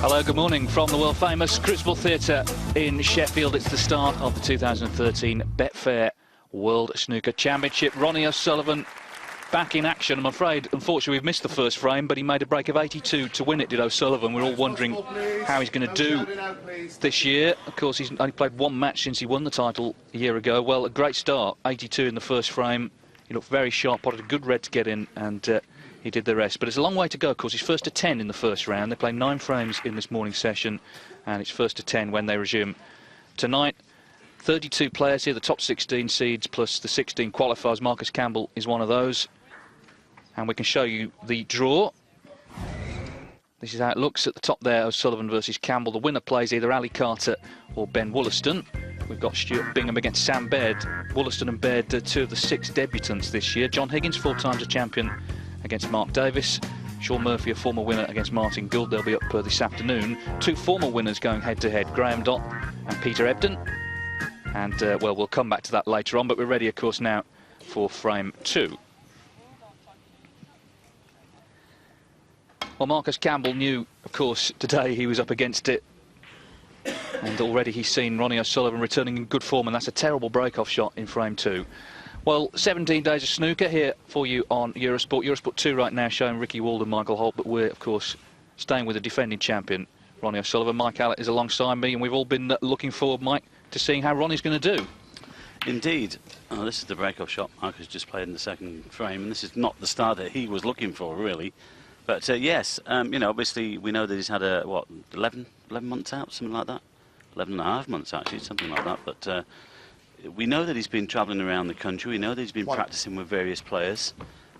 Hello, good morning from the world-famous Crucible Theatre in Sheffield. It's the start of the 2013 Betfair World Snooker Championship. Ronnie O'Sullivan back in action. I'm afraid, unfortunately, we've missed the first frame, but he made a break of 82 to win it, did O'Sullivan. We're all wondering how he's going to do this year. Of course, he's only played one match since he won the title a year ago. Well, a great start, 82 in the first frame. He looked very sharp, potted a good red to get in, and he did the rest. But it's a long way to go, of course. He's first to 10 in the first round. They play 9 frames in this morning session, and it's first to 10 when they resume tonight. 32 players here, the top 16 seeds plus the 16 qualifiers. Marcus Campbell is one of those. And we can show you the draw. This is how it looks at the top there, O'Sullivan versus Campbell. The winner plays either Ali Carter or Ben Wollaston. We've got Stuart Bingham against Sam Baird. Wollaston and Baird, 2 of the 6 debutants this year. John Higgins, 4 times a champion, against Mark Davis. Sean Murphy, a former winner, against Martin Gould. They'll be up this afternoon. 2 former winners going head-to-head, Graham Dott and Peter Ebden. And, well, we'll come back to that later on, but we're ready, of course, now for frame 2. Well, Marcus Campbell knew, of course, today he was up against it. And already he's seen Ronnie O'Sullivan returning in good form, and that's a terrible break-off shot in frame 2. Well, 17 days of snooker here for you on Eurosport. Eurosport 2 right now showing Ricky Wald and Michael Holt, but we're, of course, staying with the defending champion, Ronnie O'Sullivan. Mike Allett is alongside me, and we've all been looking forward, Mike, to seeing how Ronnie's going to do. Indeed. This is the break-off shot Marcus just played in the second frame, and this is not the start that he was looking for, really. But, yes, you know, obviously we know that he's had, what, 11 months out, something like that? 11 and a half months, actually, something like that. But we know that he's been travelling around the country. We know that he's been practising with various players.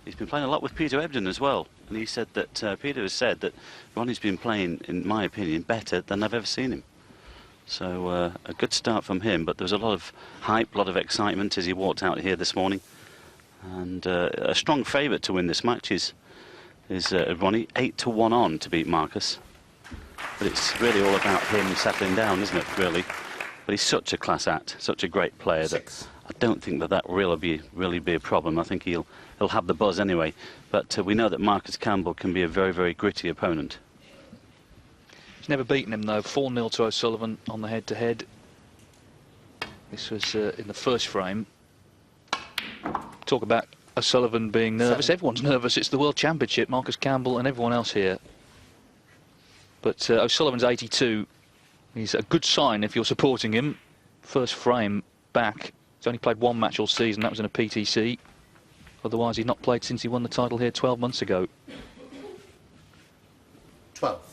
He's been playing a lot with Peter Ebden as well. And he said that, Peter has said that Ronnie's been playing, in my opinion, better than I've ever seen him. So a good start from him, but there was a lot of hype, a lot of excitement as he walked out here this morning. And a strong favourite to win this match is Ronnie, 8-1 on to beat Marcus. But it's really all about him settling down, isn't it, really? But he's such a class act, such a great player that I don't think that really be a problem. I think he'll have the buzz anyway. But we know that Marcus Campbell can be a very, very gritty opponent. He's never beaten him, though. 4-0 to O'Sullivan on the head-to-head. This was in the first frame. Talk about O'Sullivan being nervous. Everyone's nervous. It's the World Championship. Marcus Campbell and everyone else here. But O'Sullivan's 82. He's a good sign if you're supporting him. First frame back. He's only played 1 match all season. That was in a PTC. Otherwise, he's not played since he won the title here 12 months ago. 12.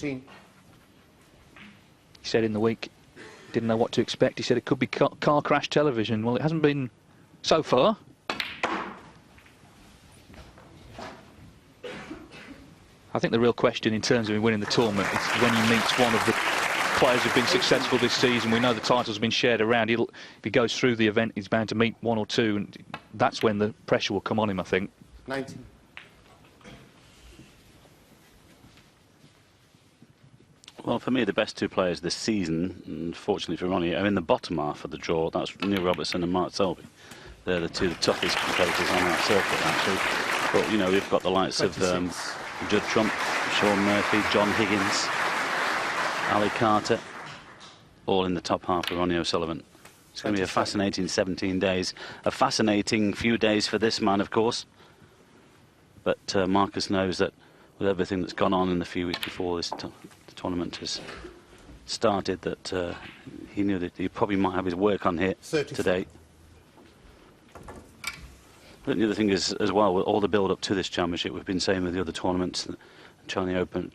He said in the week, didn't know what to expect. He said it could be car crash television. Well, it hasn't been so far. I think the real question in terms of him winning the tournament is when he meets one of the players who've been successful this season. We know the title's been shared around. If he goes through the event, he's bound to meet 1 or 2, and that's when the pressure will come on him, I think. 19. Well, for me, the best 2 players this season, unfortunately for Ronnie, are in the bottom half of the draw. That's Neil Robertson and Mark Selby. They're the 2 toughest competitors on that circuit, actually. But, you know, we've got the likes of Judd Trump, Sean Murphy, John Higgins, Ali Carter, all in the top half of Ronnie O'Sullivan. It's going to be a fascinating 17 days. A fascinating few days for this man, of course. But Marcus knows that with everything that's gone on in the few weeks before this tournament has started, that he knew that he probably might have his work on here today. But the other thing is, as well, with all the build-up to this championship, we've been saying with the other tournaments, China Open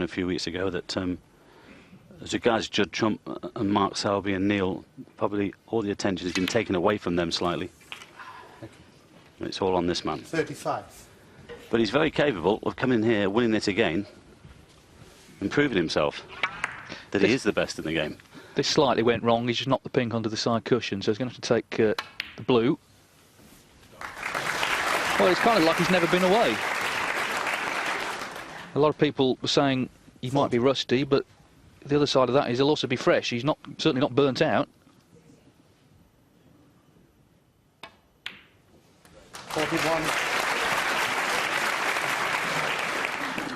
a few weeks ago, that as regards Judd Trump and Mark Selby and Neil, probably all the attention has been taken away from them slightly. It's all on this man. 35. But he's very capable of coming here, winning it again, and proving himself that he is the best in the game. This slightly went wrong. He's just knocked the pink onto the side cushion, so he's going to have to take the blue. Well, it's kind of like he's never been away. A lot of people were saying he might be rusty, but the other side of that is he'll also be fresh. He's certainly not burnt out. 41.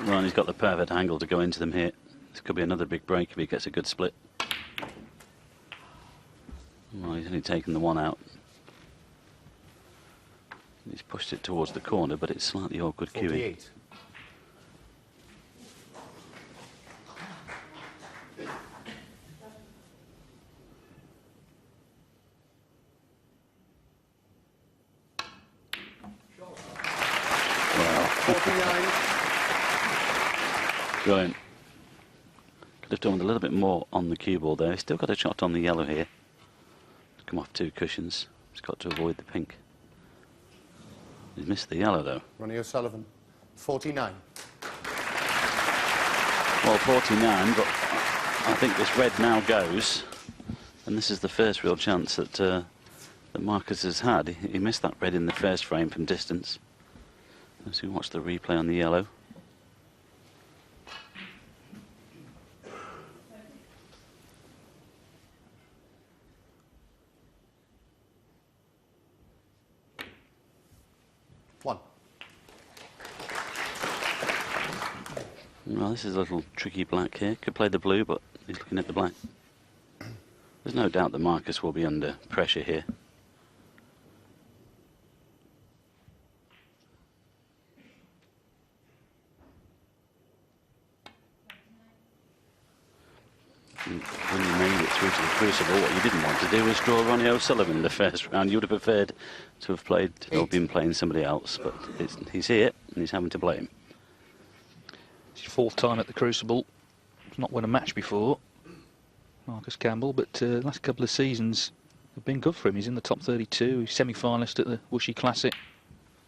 Well, he's got the perfect angle to go into them here. This could be another big break if he gets a good split. Well, he's only taken the one out. He's pushed it towards the corner, but it's slightly awkward queuing. 48. Wow. 49. Brilliant. Could have done with a little bit more on the cue ball there. He's still got a shot on the yellow here. Come off 2 cushions. He's got to avoid the pink. He's missed the yellow though. Ronnie O'Sullivan. 49. Well, 49, but I think this red now goes, and this is the first real chance that that Marcus has had. He missed that red in the first frame from distance. As we watch the replay on the yellow. One. Well, this is a little tricky black here. Could play the blue, but he's looking at the black. There's no doubt that Marcus will be under pressure here. When you made it through to the crucible, what you didn't want to do was draw Ronnie O'Sullivan in the first round. You would have preferred to have played or been playing somebody else, but he's here and he's having to play him. It's his 4th time at the Crucible. He's not won a match before, Marcus Campbell, but last couple of seasons have been good for him. He's in the top 32. He's semi-finalist at the Wuxi Classic,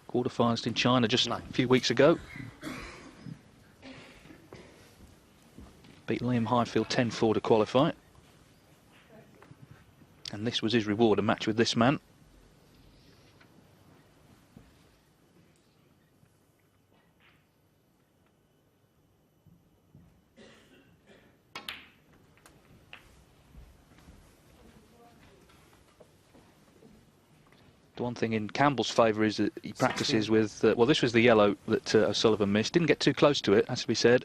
quarter-finalist in China just a few weeks ago. Beat Liam Highfield 10-4 to qualify. And this was his reward, a match with this man. The one thing in Campbell's favour is that he practices with... well, this was the yellow that O'Sullivan missed. Didn't get too close to it, has to be said.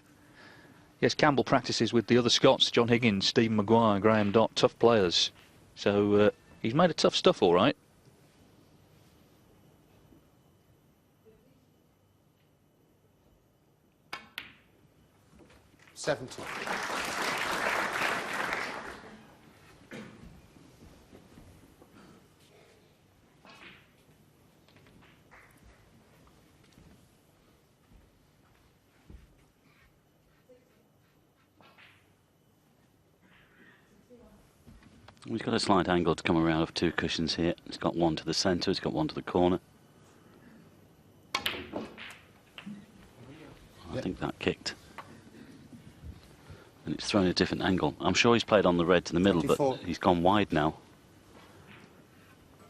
Yes, Campbell practices with the other Scots, John Higgins, Stephen Maguire, Graham Dott, tough players. So he's made of tough stuff, all right. $70. He's got a slight angle to come around of 2 cushions here. He's got one to the centre, he's got one to the corner. I think that kicked. And it's thrown a different angle. I'm sure he's played on the red to the middle, 24. but he's gone wide now.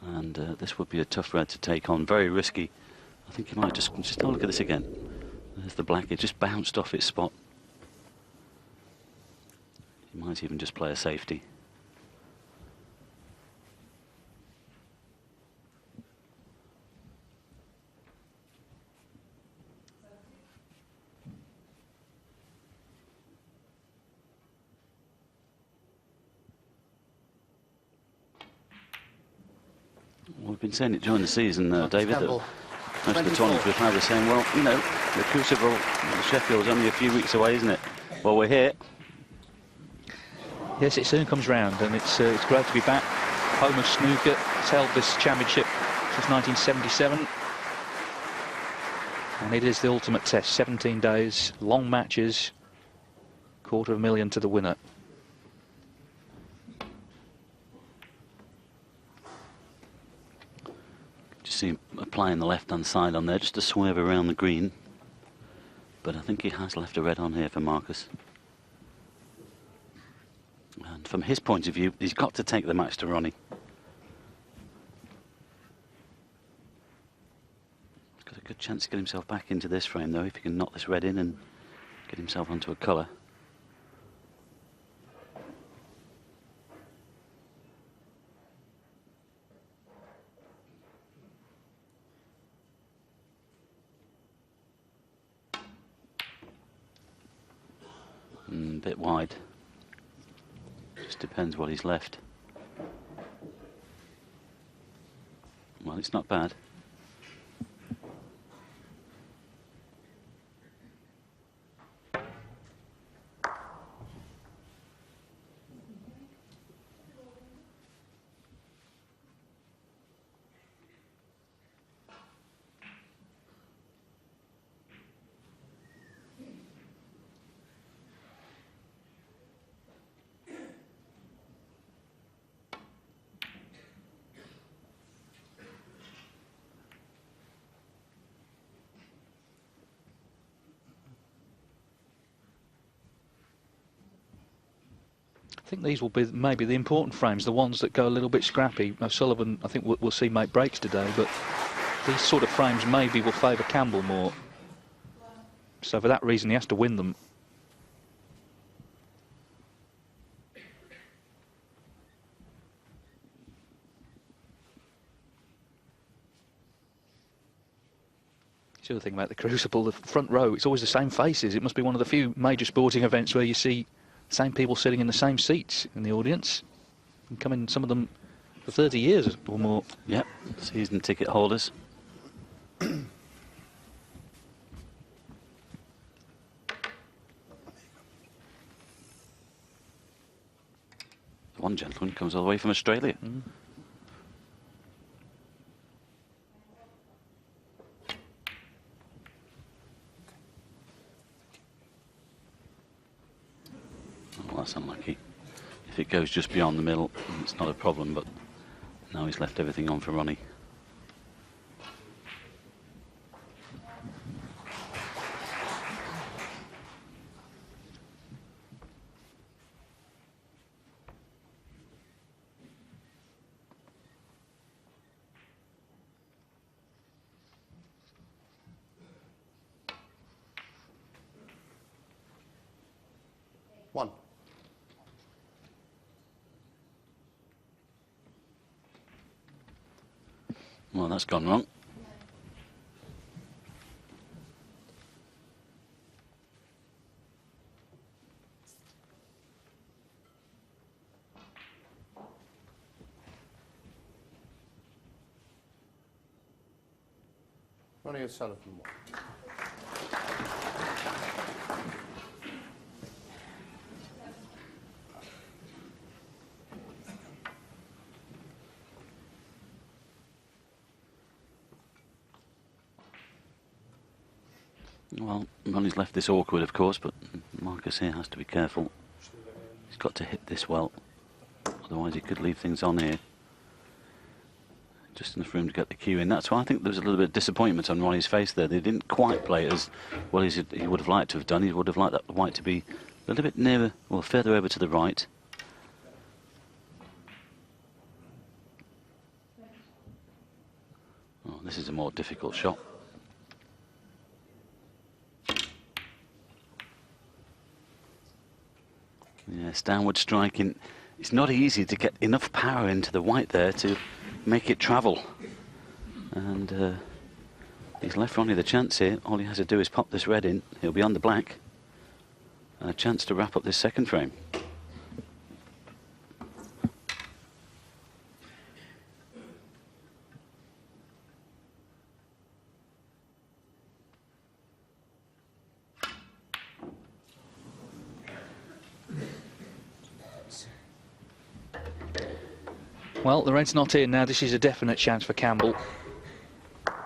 And this would be a tough red to take on, very risky. I think he might just have a look at this again. There's the black, it just bounced off its spot. He might even just play a safety. We've been saying it during the season, David, that most of the tournaments we've had are saying, well, you know, the Crucible, Sheffield's only a few weeks away, isn't it? Well, we're here. Yes, it soon comes round, and it's great to be back. Home of snooker. It's held this championship since 1977. And it is the ultimate test. 17 days, long matches, $250,000 to the winner. See him applying the left-hand side on there, just to swerve around the green. But I think he has left a red on here for Marcus. And from his point of view, he's got to take the match to Ronnie. He's got a good chance to get himself back into this frame, though, if he can knock this red in and get himself onto a colour. A bit wide. Just depends what he's left. Well, it's not bad. I think these will be maybe the important frames, the ones that go a little bit scrappy. O'Sullivan, I think we'll see make breaks today, but these sort of frames maybe will favour Campbell more. So for that reason, he has to win them. The other thing about the Crucible, the front row, it's always the same faces. It must be one of the few major sporting events where you see the same people sitting in the same seats in the audience, and coming, some of them, for 30 years or more. Yep, season ticket holders. One gentleman comes all the way from Australia. Well, that's unlucky. If it goes just beyond the middle, it's not a problem, but now he's left everything on for Ronnie. One. Well, that's gone wrong. Ronnie O'Sullivan, one. Well, Ronnie's left this awkward, of course, but Marcus here has to be careful. He's got to hit this well, otherwise he could leave things on here. Just enough room to get the cue in. That's why I think there was a little bit of disappointment on Ronnie's face there. They didn't quite play it as well as he would have liked to have done. He would have liked that white to be a little bit nearer, well, further over to the right. Oh, this is a more difficult shot. Yes, downward striking. It's not easy to get enough power into the white there to make it travel. And he's left Ronnie the chance here. All he has to do is pop this red in. He'll be on the black. And a chance to wrap up this second frame. Well, the red's not in now. This is a definite chance for Campbell. Made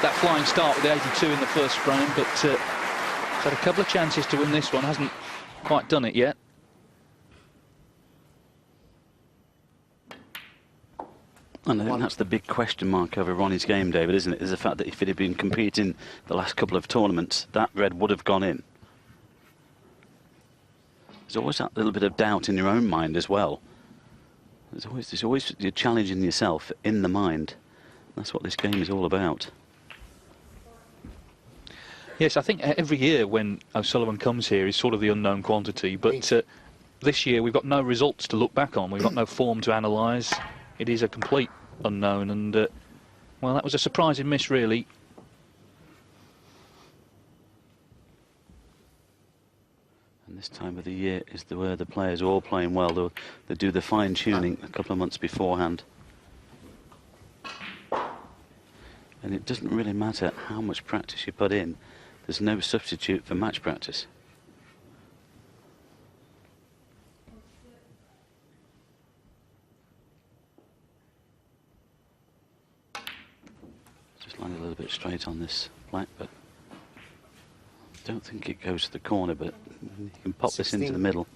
that flying start with the 82 in the first frame, but he's had a couple of chances to win this one. Hasn't quite done it yet. And I think that's the big question mark over Ronnie's game, David, isn't it? Is the fact that if it had been competing the last couple of tournaments, that red would have gone in. There's always that little bit of doubt in your own mind as well. There's always you're challenging yourself in the mind. That's what this game is all about. Yes, I think every year when O'Sullivan comes here, he's sort of the unknown quantity. But this year we've got no results to look back on. We've got no form to analyse. It is a complete unknown. And, well, that was a surprising miss, really. This time of the year is where the players are all playing well. They do the fine-tuning a couple of months beforehand. And it doesn't really matter how much practice you put in. There's no substitute for match practice. Just landed a little bit straight on this black, but I don't think it goes to the corner, but you can pop 16. this into the middle.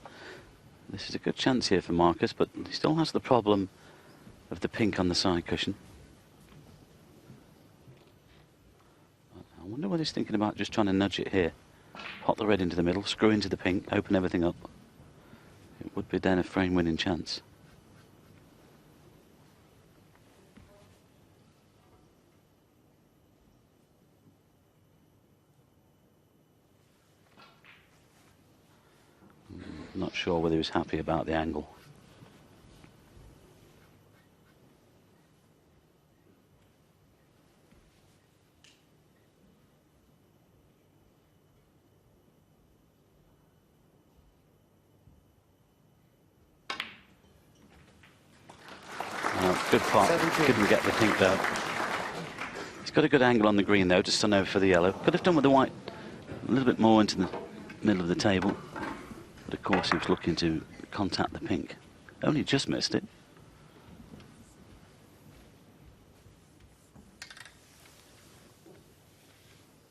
This is a good chance here for Marcus, but he still has the problem of the pink on the side cushion. I wonder what he's thinking about, just trying to nudge it here. Pop the red into the middle, screw into the pink, open everything up. It would be then a frame winning chance. Not sure whether he was happy about the angle. Good pot. Couldn't get the pink though. He's got a good angle on the green though, just on over for the yellow. Could have done with the white a little bit more into the middle of the table. But of course he was looking to contact the pink. Only just missed it.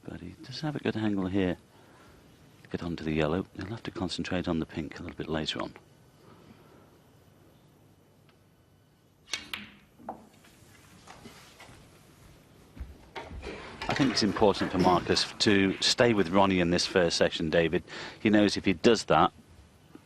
But he does have a good angle here. Get onto the yellow. He'll have to concentrate on the pink a little bit later on. I think it's important for Marcus to stay with Ronnie in this first session, David. He knows if he does that,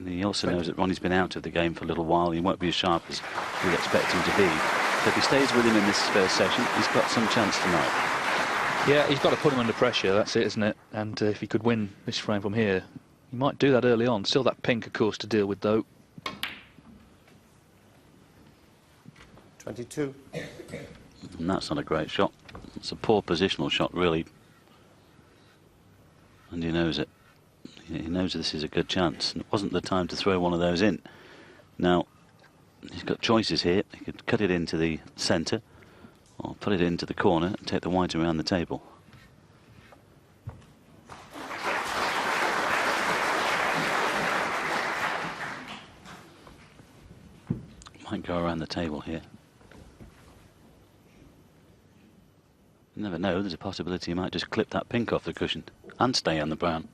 and he also knows that Ronnie's been out of the game for a little while. He won't be as sharp as we'd expect him to be. So if he stays with him in this first session, he's got some chance tonight. Yeah, he's got to put him under pressure, that's it, isn't it? And if he could win this frame from here, he might do that early on. Still that pink, of course, to deal with, though. 22. And that's not a great shot. It's a poor positional shot, really. And he knows it. He knows this is a good chance. And it wasn't the time to throw one of those in. Now, he's got choices here. He could cut it into the centre, or put it into the corner and take the white around the table. Might go around the table here. You never know, there's a possibility he might just clip that pink off the cushion and stay on the brown.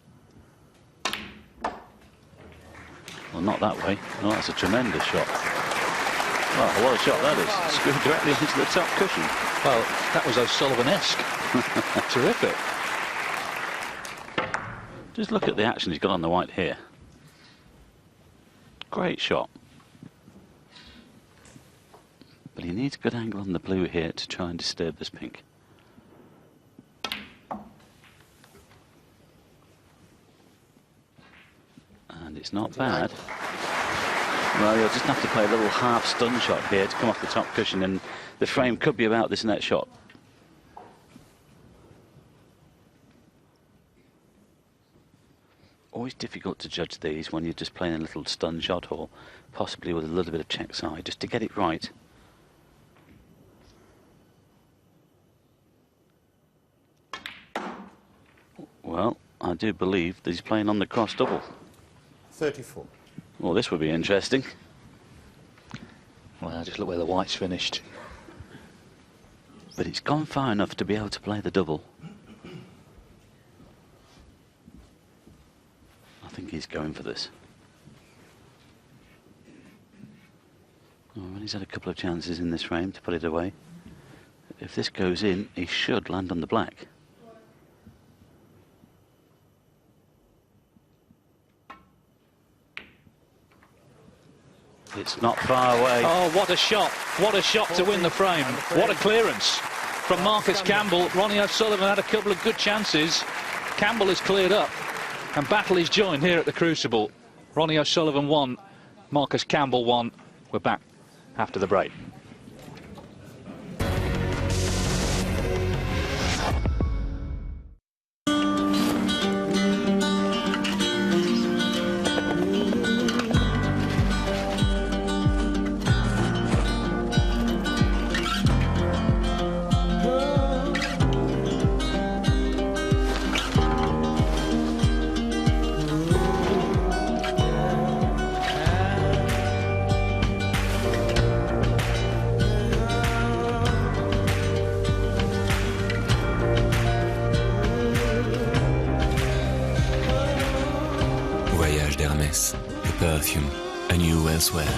Well, not that way. No, that's a tremendous shot. Well, what a shot that is. Screwed directly into the top cushion. Well, that was O'Sullivan-esque. Terrific. Just look at the action he's got on the white here. Great shot. But he needs a good angle on the blue here to try and disturb this pink. And it's not bad. Well, you'll just have to play a little half stun shot here to come off the top cushion, and the frame could be about this next shot. Always difficult to judge these when you're just playing a little stun shot, or possibly with a little bit of check side, just to get it right. Well, I do believe that he's playing on the cross double. 34. Well, this would be interesting. Well, just look where the white's finished. But it's gone far enough to be able to play the double. I think he's going for this. Oh, well, he's had a couple of chances in this frame to put it away. If this goes in, he should land on the black. It's not far away. Oh, what a shot. What a shot to win the frame. What a clearance from Marcus Campbell. Ronnie O'Sullivan had a couple of good chances. Campbell has cleared up, and battle is joined here at the Crucible. Ronnie O'Sullivan won, Marcus Campbell won. We're back after the break. freshness, the perfume, a new elsewhere.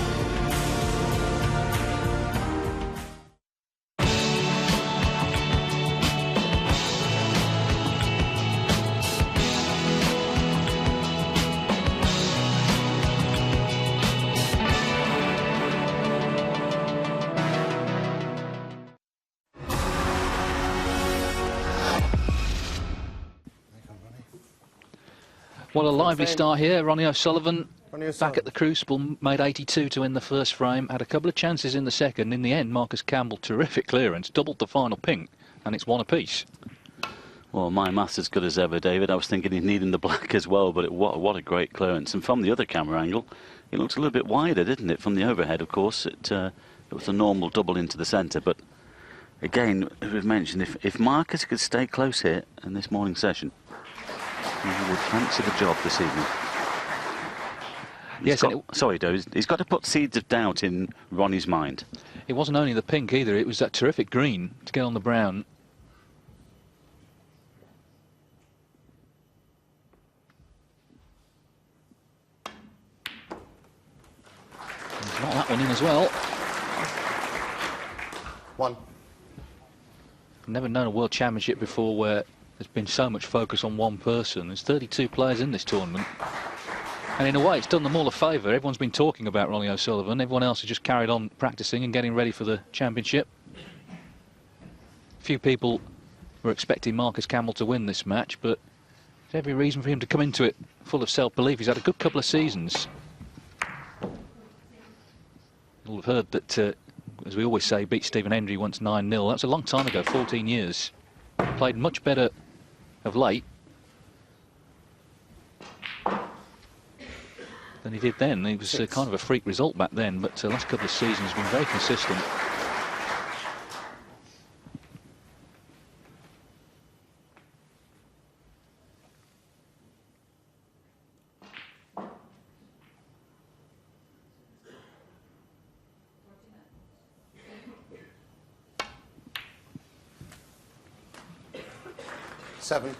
Well, a lively start here. Ronnie O'Sullivan Ronnie back O'Sullivan. at the Crucible, made 82 to win the first frame, had a couple of chances in the second. In the end, Marcus Campbell, terrific clearance, doubled the final pink, and it's one apiece. Well, my math's as good as ever, David. I was thinking he'd need in the black as well, but what a great clearance. And from the other camera angle, it looks a little bit wider, didn't it? From the overhead, of course, it was a normal double into the centre. But again, as we've mentioned, if Marcus could stay close here in this morning session, he would fancy the job this evening. Yes, Sorry, David. He's got to put seeds of doubt in Ronnie's mind. it wasn't only the pink either, it was that terrific green to get on the brown. He's got that one in as well. 1. I've never known a World Championship before where there's been so much focus on one person. There's 32 players in this tournament. And in a way, it's done them all a favour. Everyone's been talking about Ronnie O'Sullivan. Everyone else has just carried on practising and getting ready for the championship. Few people were expecting Marcus Campbell to win this match, but there's every reason for him to come into it full of self-belief. He's had a good couple of seasons. You'll have heard that, as we always say, beat Stephen Hendry once 9-0. That was a long time ago, 14 years. Played much better of late than he did then. He was kind of a freak result back then, but the last couple of seasons has been very consistent. Seven.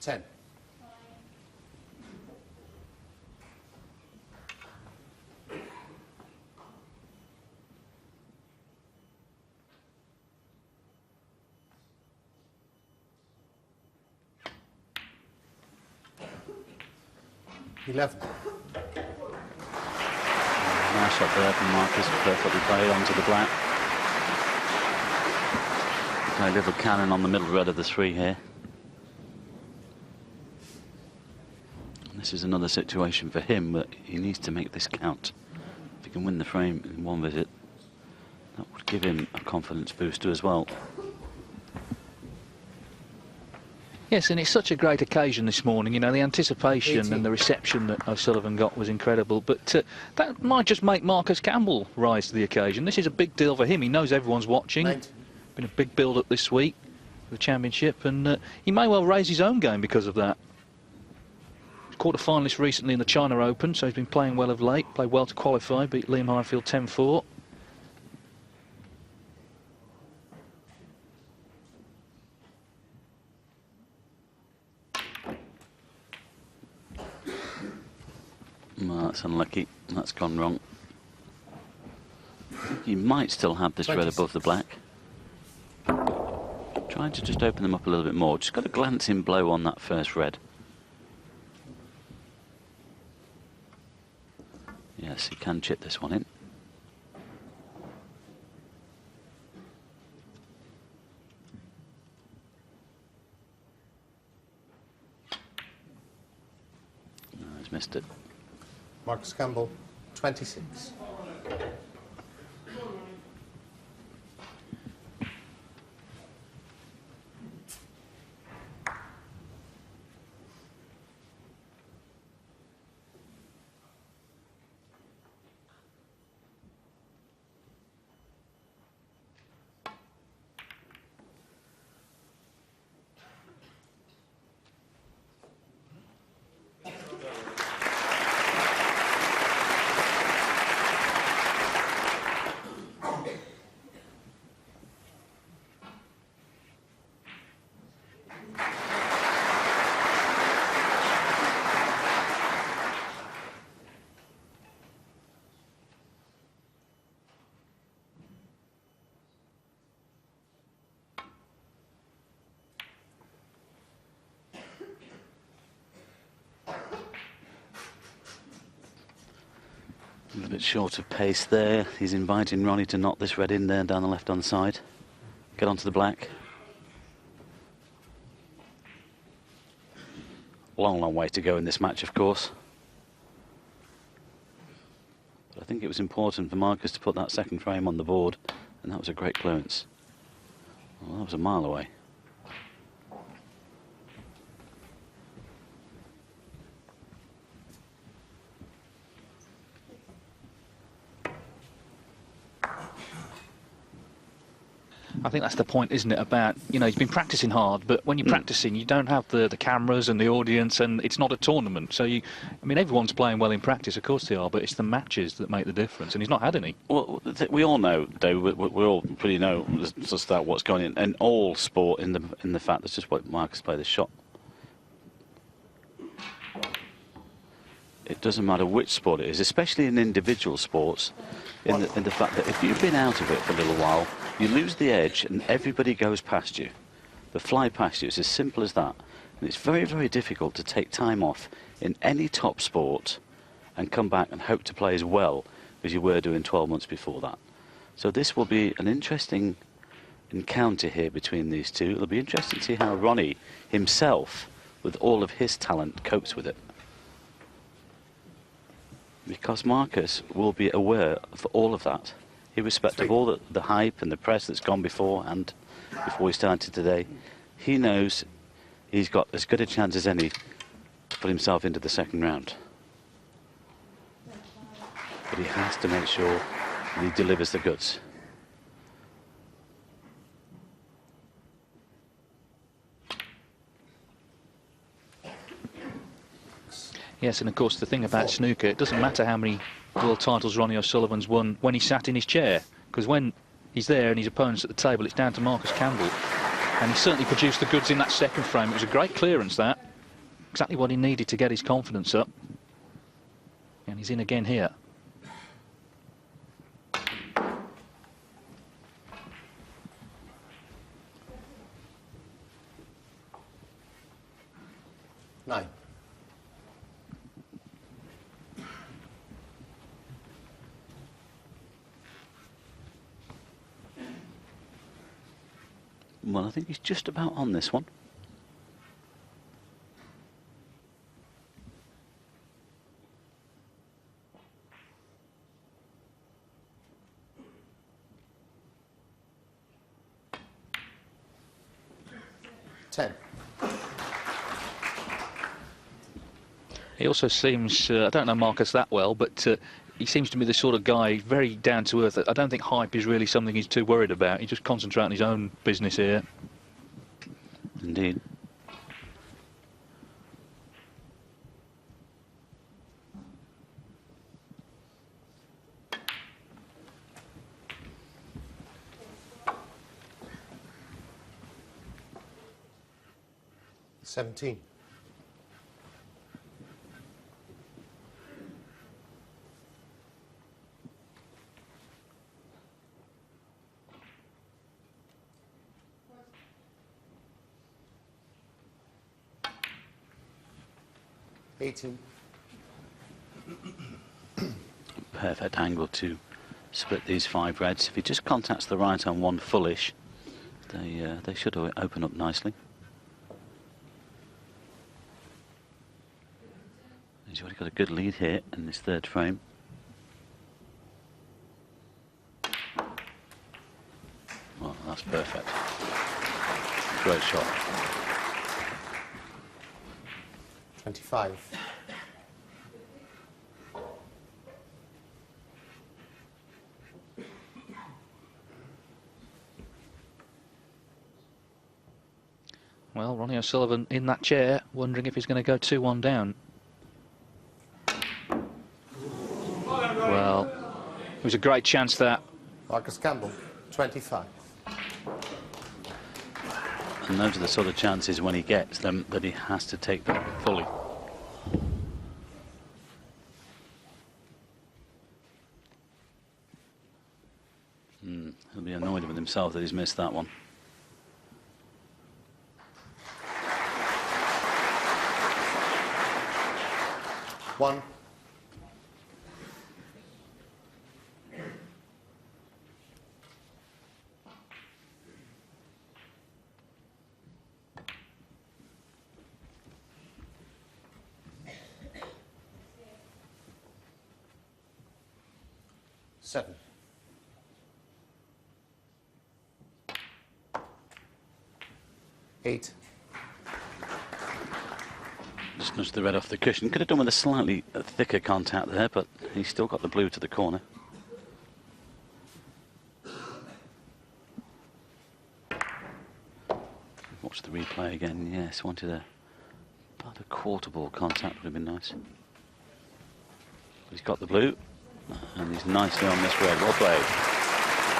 Ten. $11. Nice shot there from Marcus, perfectly played onto the black. A little cannon on the middle red of the three here. And this is another situation for him, but he needs to make this count. If he can win the frame in one visit, that would give him a confidence booster as well. Yes, and it's such a great occasion this morning. You know, the anticipation 18. and the reception that O'Sullivan got was incredible. But that might just make Marcus Campbell rise to the occasion. This is a big deal for him. He knows everyone's watching. 19. Been a big build-up this week for the championship, and he may well raise his own game because of that. Quarter-finalist recently in the China Open, so he's been playing well of late. Played well to qualify, beat Liam Highfield 10-4. Well, that's unlucky. That's gone wrong. I think you might still have this red above the black. Trying to just open them up a little bit more. Just got a glancing blow on that first red. Yes, he can chip this one in. No, he's missed it. Marcus Campbell, 26. bit short of pace there. He's inviting Ronnie to knock this red in there down the left-hand side. Get onto the black. Long, long way to go in this match, of course. But I think it was important for Marcus to put that second frame on the board, and that was a great clearance. Well, that was a mile away. I think that's the point, isn't it, about, you know, he's been practicing hard, but when you're practicing, you don't have the cameras and the audience, and it's not a tournament. So, I mean, everyone's playing well in practice, of course they are, but it's the matches that make the difference, and he's not had any. Well, we all know, Dave, we all pretty know just that what's going on in all sport in the fact that's just what Marcus played the shot. It doesn't matter which sport it is, especially in individual sports, in the fact that if you've been out of it for a little while, you lose the edge and everybody goes past you. They fly past you. It's as simple as that. And it's very, very difficult to take time off in any top sport and come back and hope to play as well as you were doing 12 months before that. So this will be an interesting encounter here between these two. It'll be interesting to see how Ronnie himself, with all of his talent, copes with it. Because Marcus will be aware of all of that, irrespective of all the hype and the press that's gone before and before he started today. He knows he's got as good a chance as any to put himself into the second round. But he has to make sure that he delivers the goods. Yes, and of course the thing about snooker, it doesn't matter how many world titles Ronnie O'Sullivan's won when he sat in his chair, because when he's there and his opponent's at the table, it's down to Marcus Campbell. And he certainly produced the goods in that second frame. It was a great clearance, that. Exactly what he needed to get his confidence up. And he's in again here. Nine. Well, I think he's just about on this one. Ten. He also seems, I don't know Marcus that well, but he seems to be the sort of guy, very down to earth. I don't think hype is really something he's too worried about. He just concentrates on his own business here. Indeed. $17. $18. Perfect angle to split these five reds. If he just contacts the right on one fullish, they should open up nicely. He's already got a good lead here in this third frame. Well, that's perfect. Great shot. 25. Well, Ronnie O'Sullivan in that chair, wondering if he's going to go 2-1 down. Well, it was a great chance, that. Marcus Campbell, 25. And those are the sort of chances when he gets them that he has to take them fully. He'll be annoyed with himself that he's missed that one. One. 7. Eight. Just nudged the red off the cushion. Could have done with a slightly thicker contact there, but he's still got the blue to the corner. Watch the replay again. Yes, wanted about a quarter ball contact would have been nice. He's got the blue, and he's nicely on this red. Well played.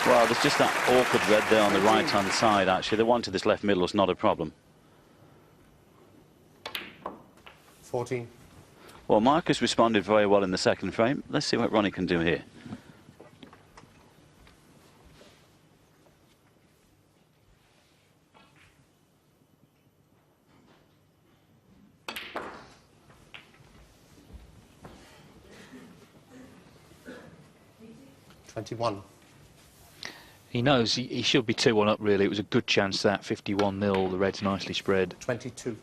Well, there's just that awkward red there on the right-hand side, actually. The one to this left middle is not a problem. 14. Well, Marcus responded very well in the second frame. Let's see what Ronnie can do here. He knows he should be 2-1 up, really. It was a good chance, that 51-0. The Reds nicely spread. 22.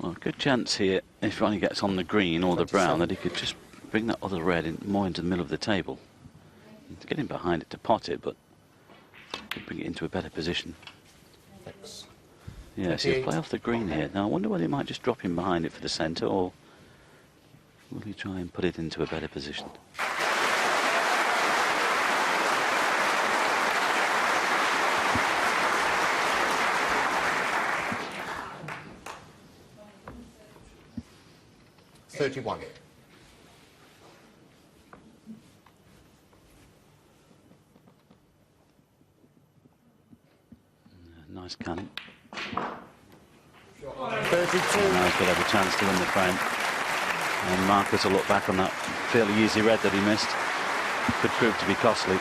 Well, good chance here, if Ronnie gets on the green or the brown, that he could just bring that other red in, more into the middle of the table. He's getting behind it to pot it, but he'd bring it into a better position. Thanks. Yes, he'll play off the green here. Now, I wonder whether he might just drop him behind it for the centre, or will he try and put it into a better position? Nice cannon. 32. Now he's got every chance to win the frame. And Marcus will look back on that fairly easy red that he missed. Could prove to be costly.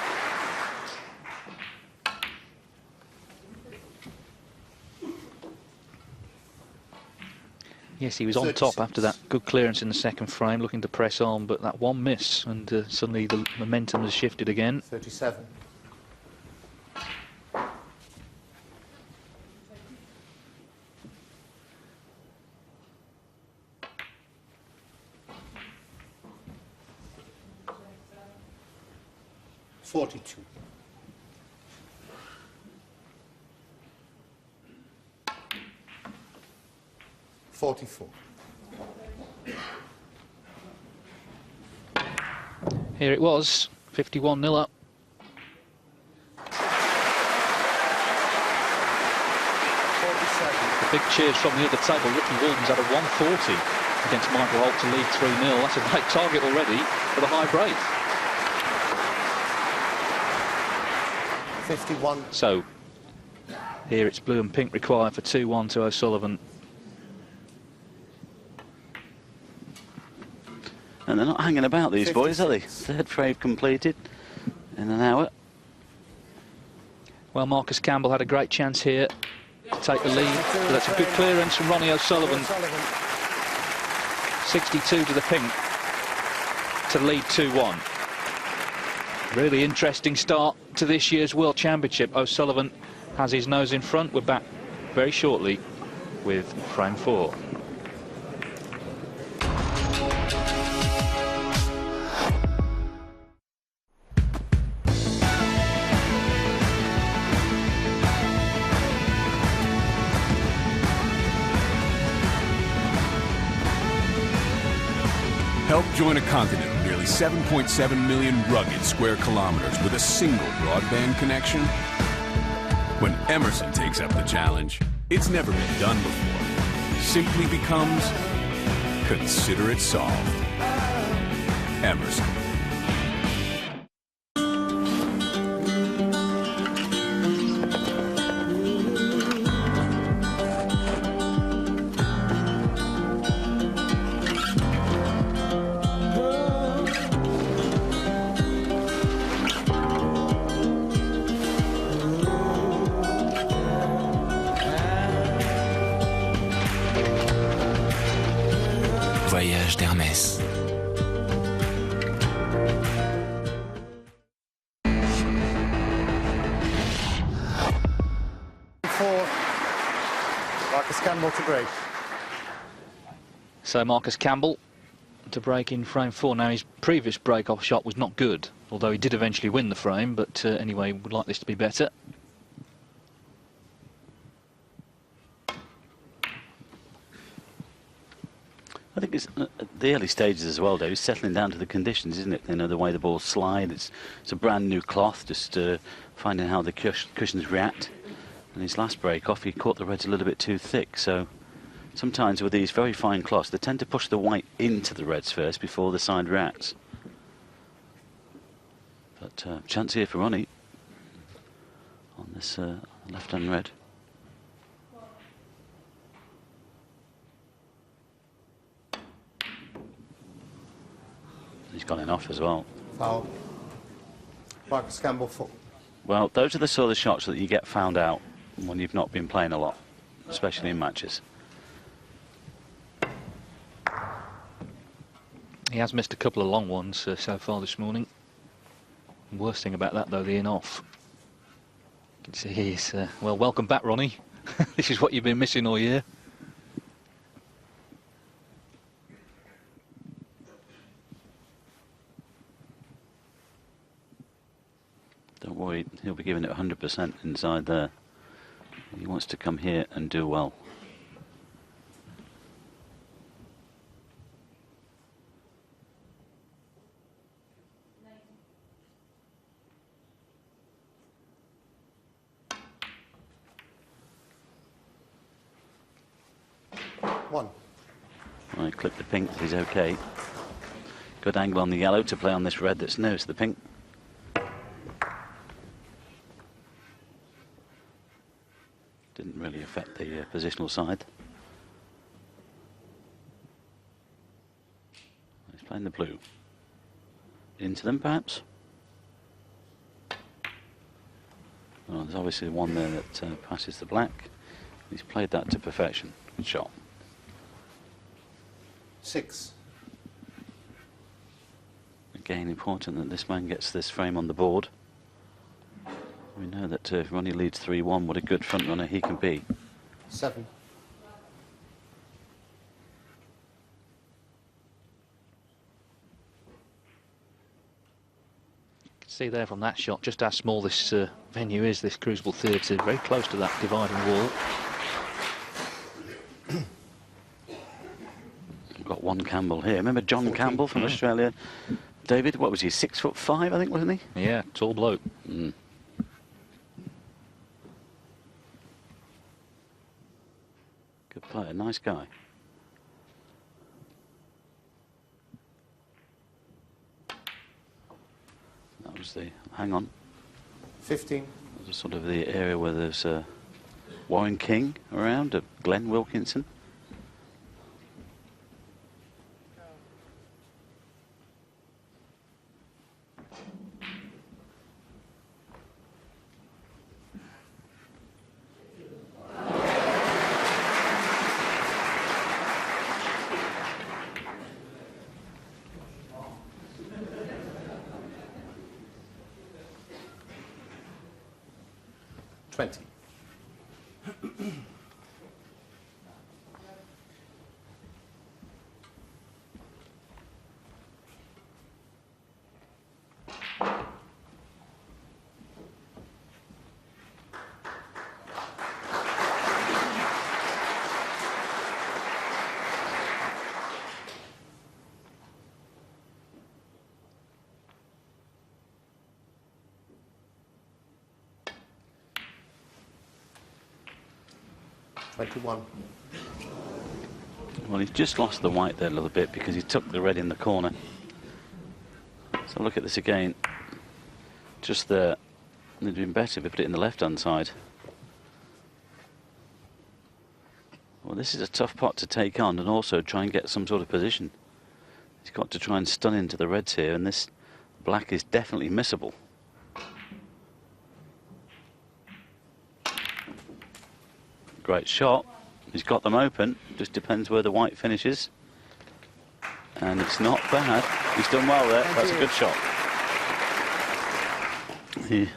Yes, he was on top after that good clearance in the second frame, looking to press on, but that one miss, and suddenly the momentum has shifted again. 37. $42. $44. Here it was, 51-0 up. The big cheers from the other table. Ricky Williams had a 140 against Michael Holt to lead 3-0. That's a great target already for the high break. 51. So here it's blue and pink required for 2-1 to O'Sullivan. And they're not hanging about, these boys, are they? Third frame completed in an hour. Well, Marcus Campbell had a great chance here to take the lead, but that's a good clearance from Ronnie O'Sullivan. 62 to the pink to lead 2-1. Really interesting start to this year's World Championship. O'Sullivan has his nose in front. We're back very shortly with frame 4. Help join a continent of nearly 7.7 million rugged square kilometers with a single broadband connection? When Emerson takes up the challenge, it's never been done before. Simply becomes, consider it solved. Emerson. voyage d'Hermès. For Marcus Campbell to break. So Marcus Campbell to break in frame 4. Now his previous break-off shot was not good, although he did eventually win the frame, but anyway, would like this to be better. I think it's at the early stages as well, Dave. He's settling down to the conditions, isn't it? You know, the way the balls slide. It's a brand new cloth, just finding how the cushions react. And his last break off, he caught the reds a little bit too thick. So sometimes with these very fine cloths, they tend to push the white into the reds first before the side reacts. But chance here for Ronnie on this left-hand red. He's gone in off as well. Foul. Marcus Campbell 4. Well, those are the sort of shots that you get found out when you've not been playing a lot, especially in matches. He has missed a couple of long ones so far this morning. Worst thing about that, though, the in off. You can see he's well, welcome back, Ronnie. This is what you've been missing all year. Don't worry, he'll be giving it 100% inside there. He wants to come here and do well. One. Right, clip the pink, he's okay. Good angle on the yellow to play on this red that's nearest to the pink. Didn't really affect the positional side. He's playing the blue. Into them, perhaps? Well, there's obviously one there that passes the black. He's played that to perfection. Good shot. 6. Again, important that this man gets this frame on the board. We know that if Ronnie leads 3-1, what a good front runner he can be. 7. You can see there from that shot just how small this venue is, this Crucible Theatre. Very close to that dividing wall. We've got one Campbell here. Remember John Campbell from Australia? David, what was he, 6'5", I think, wasn't he? Yeah, tall bloke. Mm. Good player, nice guy. That was the, hang on, 15. that was sort of the area where there's Warren King around, Glenn Wilkinson. Well, he's just lost the white there a little bit because he took the red in the corner. So look at this again. Just there. It'd been better if we put it in the left-hand side. Well, this is a tough pot to take on and also try and get some sort of position. He's got to try and stun into the reds here, and this black is definitely missable. Great shot. He's got them open. Just depends where the white finishes. And it's not bad. He's done well there. That's a good shot.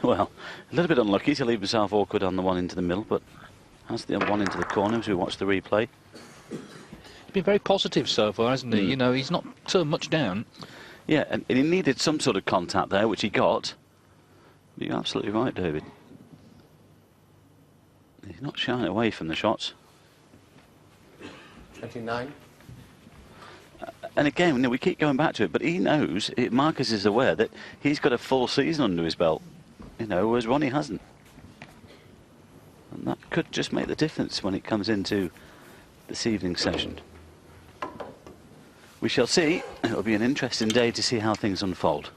Well, a little bit unlucky to leave himself awkward on the one into the middle, but has the one into the corner as we watch the replay. He's been very positive so far, hasn't he? You know, he's not turned much down. Yeah, and he needed some sort of contact there, which he got. But you're absolutely right, David. He's not shying away from the shots. 29. And again, you know, we keep going back to it, but he knows, Marcus is aware that he's got a full season under his belt, you know, whereas Ronnie hasn't. And that could just make the difference when it comes into this evening's session. We shall see. It'll be an interesting day to see how things unfold.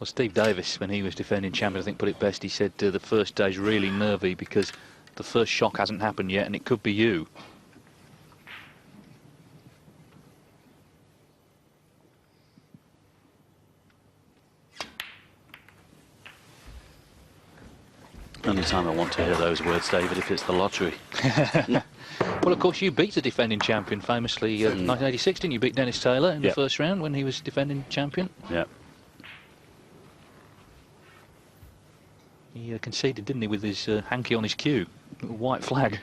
Well, Steve Davis, when he was defending champion, I think put it best. He said the first day's really nervy because the first shock hasn't happened yet, and it could be you. Only time I want to hear those words, David, if it's the lottery. Well, of course, you beat the defending champion famously in 1986, didn't you? Beat Dennis Taylor in the first round when he was defending champion. Yeah. He conceded, didn't he, with his hanky on his cue, white flag.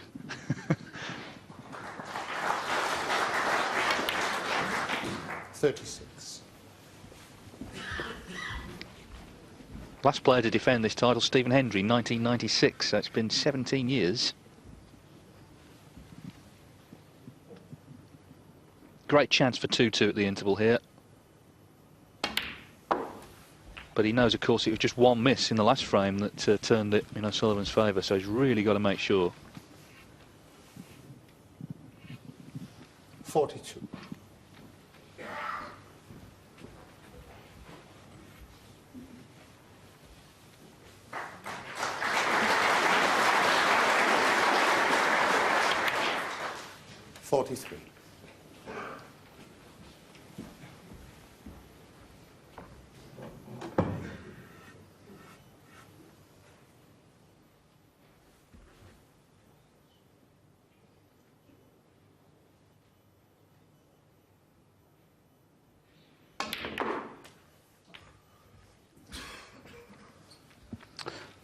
Last player to defend this title, Stephen Hendry, 1996. So it's been 17 years. Great chance for 2-2 at the interval here. But he knows, of course, it was just one miss in the last frame that turned it in O'Sullivan's favour, so he's really got to make sure. 42.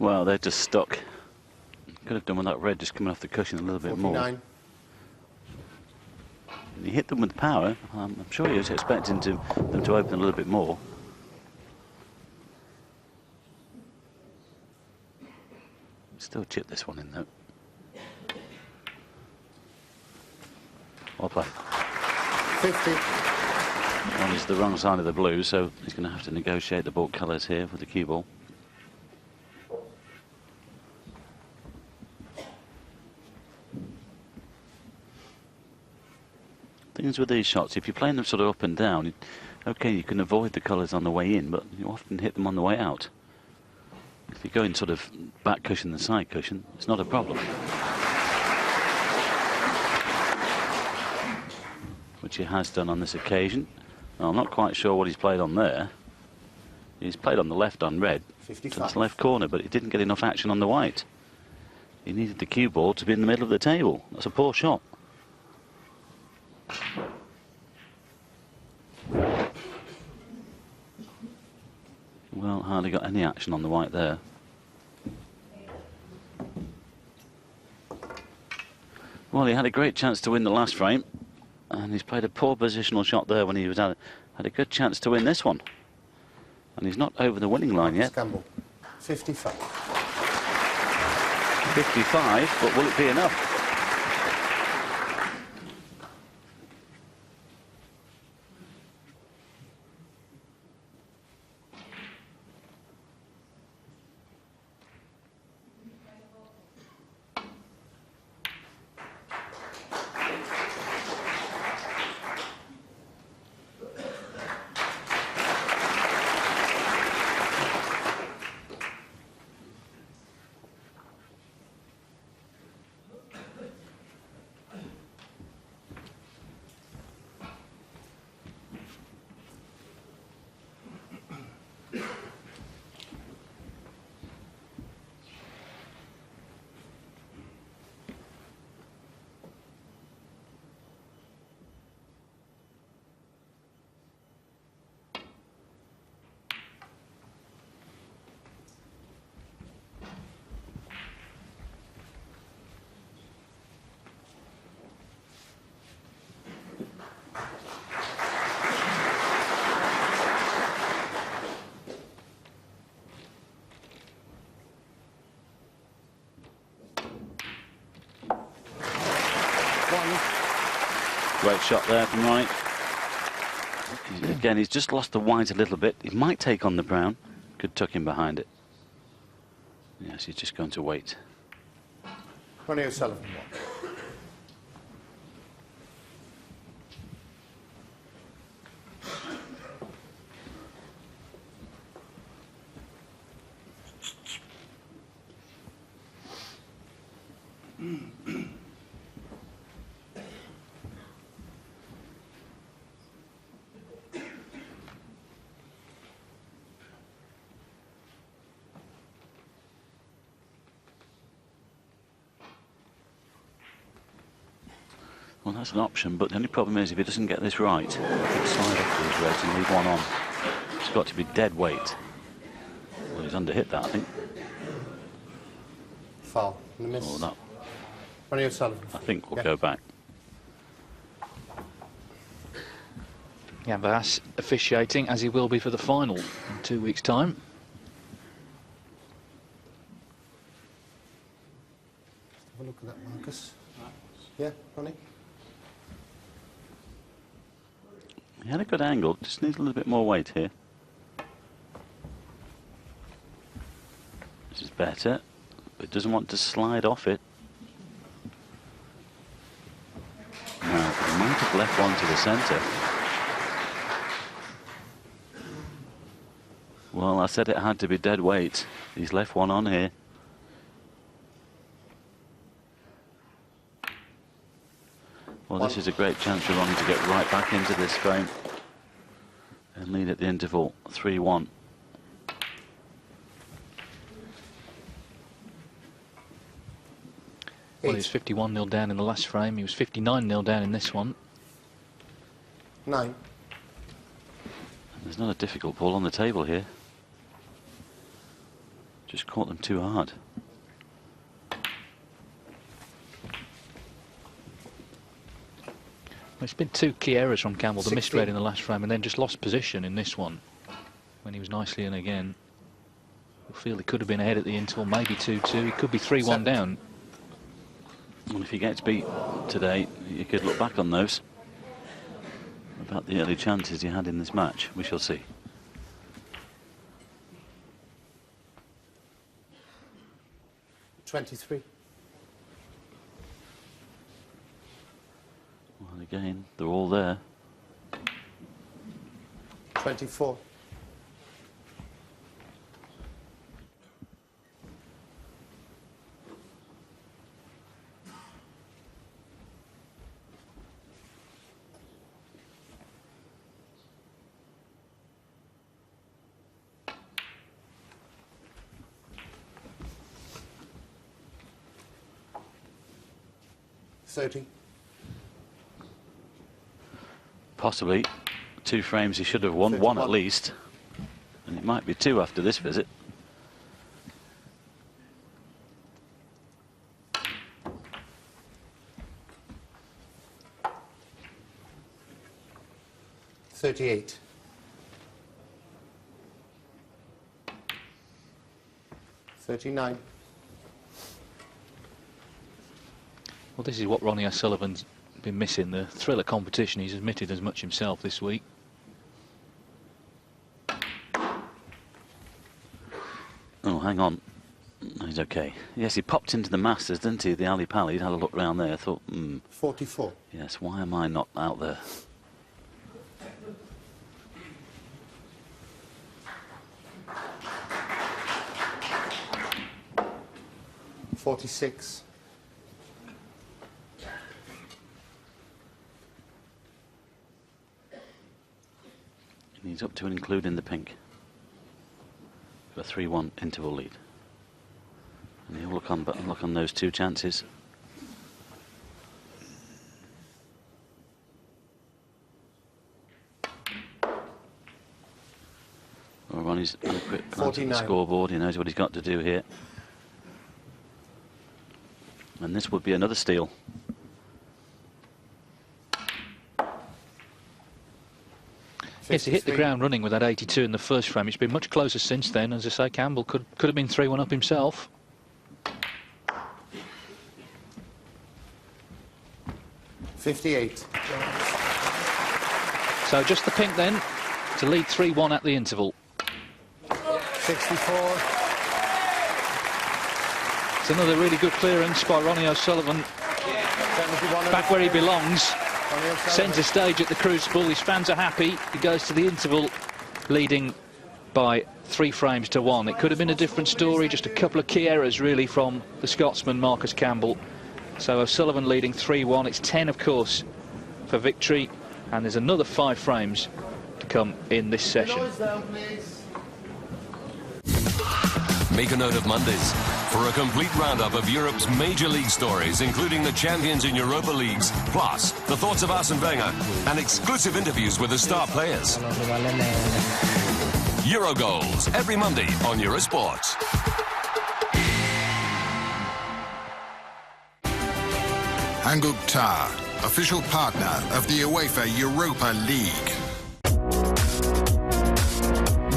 Well, they're just stuck. Could have done with that red just coming off the cushion a little bit 49. more. He hit them with power. I'm sure he was expecting them to open a little bit more. Still chip this one in though. Well played. 50. One is the wrong side of the blue, so he's going to have to negotiate the ball colours here with the cue ball. Things with these shots, if you're playing them sort of up and down, okay, you can avoid the colours on the way in, but you often hit them on the way out. If you go in sort of back cushion and side cushion, it's not a problem. Which he has done on this occasion. Now, I'm not quite sure what he's played on there. He's played on the left on red. 55. That's left corner, but he didn't get enough action on the white. He needed the cue ball to be in the middle of the table. That's a poor shot. Well, hardly got any action on the white there. Well, he had a great chance to win the last frame, and he's played a poor positional shot there when he was had a good chance to win this one. And he's not over the winning line yet. Campbell. 55. 55, but will it be enough? Great shot there from Ronnie. Again, he's just lost the white a little bit. He might take on the brown. Could tuck him behind it. Yes, he's just going to wait. Ronnie O'Sullivan. Well, that's an option, but the only problem is if he doesn't get this right, he could slide off to his reds and leave one on. It's got to be dead weight. Well, he's underhit that, I think. Foul. And a miss. Oh, no. Ronnie O'Sullivan. I think we'll go back. Gambas officiating, as he will be for the final in 2 weeks' time. Have a look at that, Marcus. Yeah, Ronnie? He had a good angle, just needs a little bit more weight here. This is better, but doesn't want to slide off it. Now, he might have left one to the centre. Well, I said it had to be dead weight. He's left one on here. Well, this is a great chance for Ronnie to get right back into this frame and lead at the interval 3-1. Well, he was 51-0 down in the last frame. He was 59-0 down in this one. 9. There's not a difficult ball on the table here. Just caught them too hard. Well, it's been 2 key errors from Campbell. The 16. misread in the last frame and then just lost position in this one when he was nicely in again. I feel he could have been ahead at the interval, maybe 2-2. He could be 3-1 down. Well, if he gets beat today, you could look back on those. About the early chances he had in this match. We shall see. $23. Well, again, they're all there. 24. Possibly 2 frames he should have won, 31. 1 at least. And it might be 2 after this visit. $38. $39. Well, this is what Ronnie O'Sullivan's been missing, the thrill of competition. He's admitted as much himself this week. Oh, hang on. He's okay. Yes, he popped into the Masters, didn't he? The Ali Pali. He'd had a look round there. Thought, 44. yes, why am I not out there? $46. He's up to and including the pink. For a 3-1 interval lead. And he'll look on those 2 chances. Well, Ronnie's had a quick glance at the 49. scoreboard. He knows what he's got to do here. And this would be another steal. Yes, he hit the ground running with that 82 in the first frame. It's been much closer since then. As I say, Campbell could have been 3-1 up himself. 58. So just the pink then to lead 3-1 at the interval. 64. It's another really good clearance by Ronnie O'Sullivan. 71. Back where he belongs. Ronnie O'Sullivan. Centre stage at the Crucible. His fans are happy. He goes to the interval leading by 3 frames to 1. It could have been a different story, just a couple of key errors really from the Scotsman Marcus Campbell. So O'Sullivan leading 3-1. It's 10 of course for victory, and there's another 5 frames to come in this session. Make a note of Mondays for a complete roundup of Europe's major league stories, including the champions in Europa Leagues, plus the thoughts of Arsene Wenger and exclusive interviews with the star players. Euro Goals every Monday on Eurosport. Hanguk-Tar, official partner of the UEFA Europa League.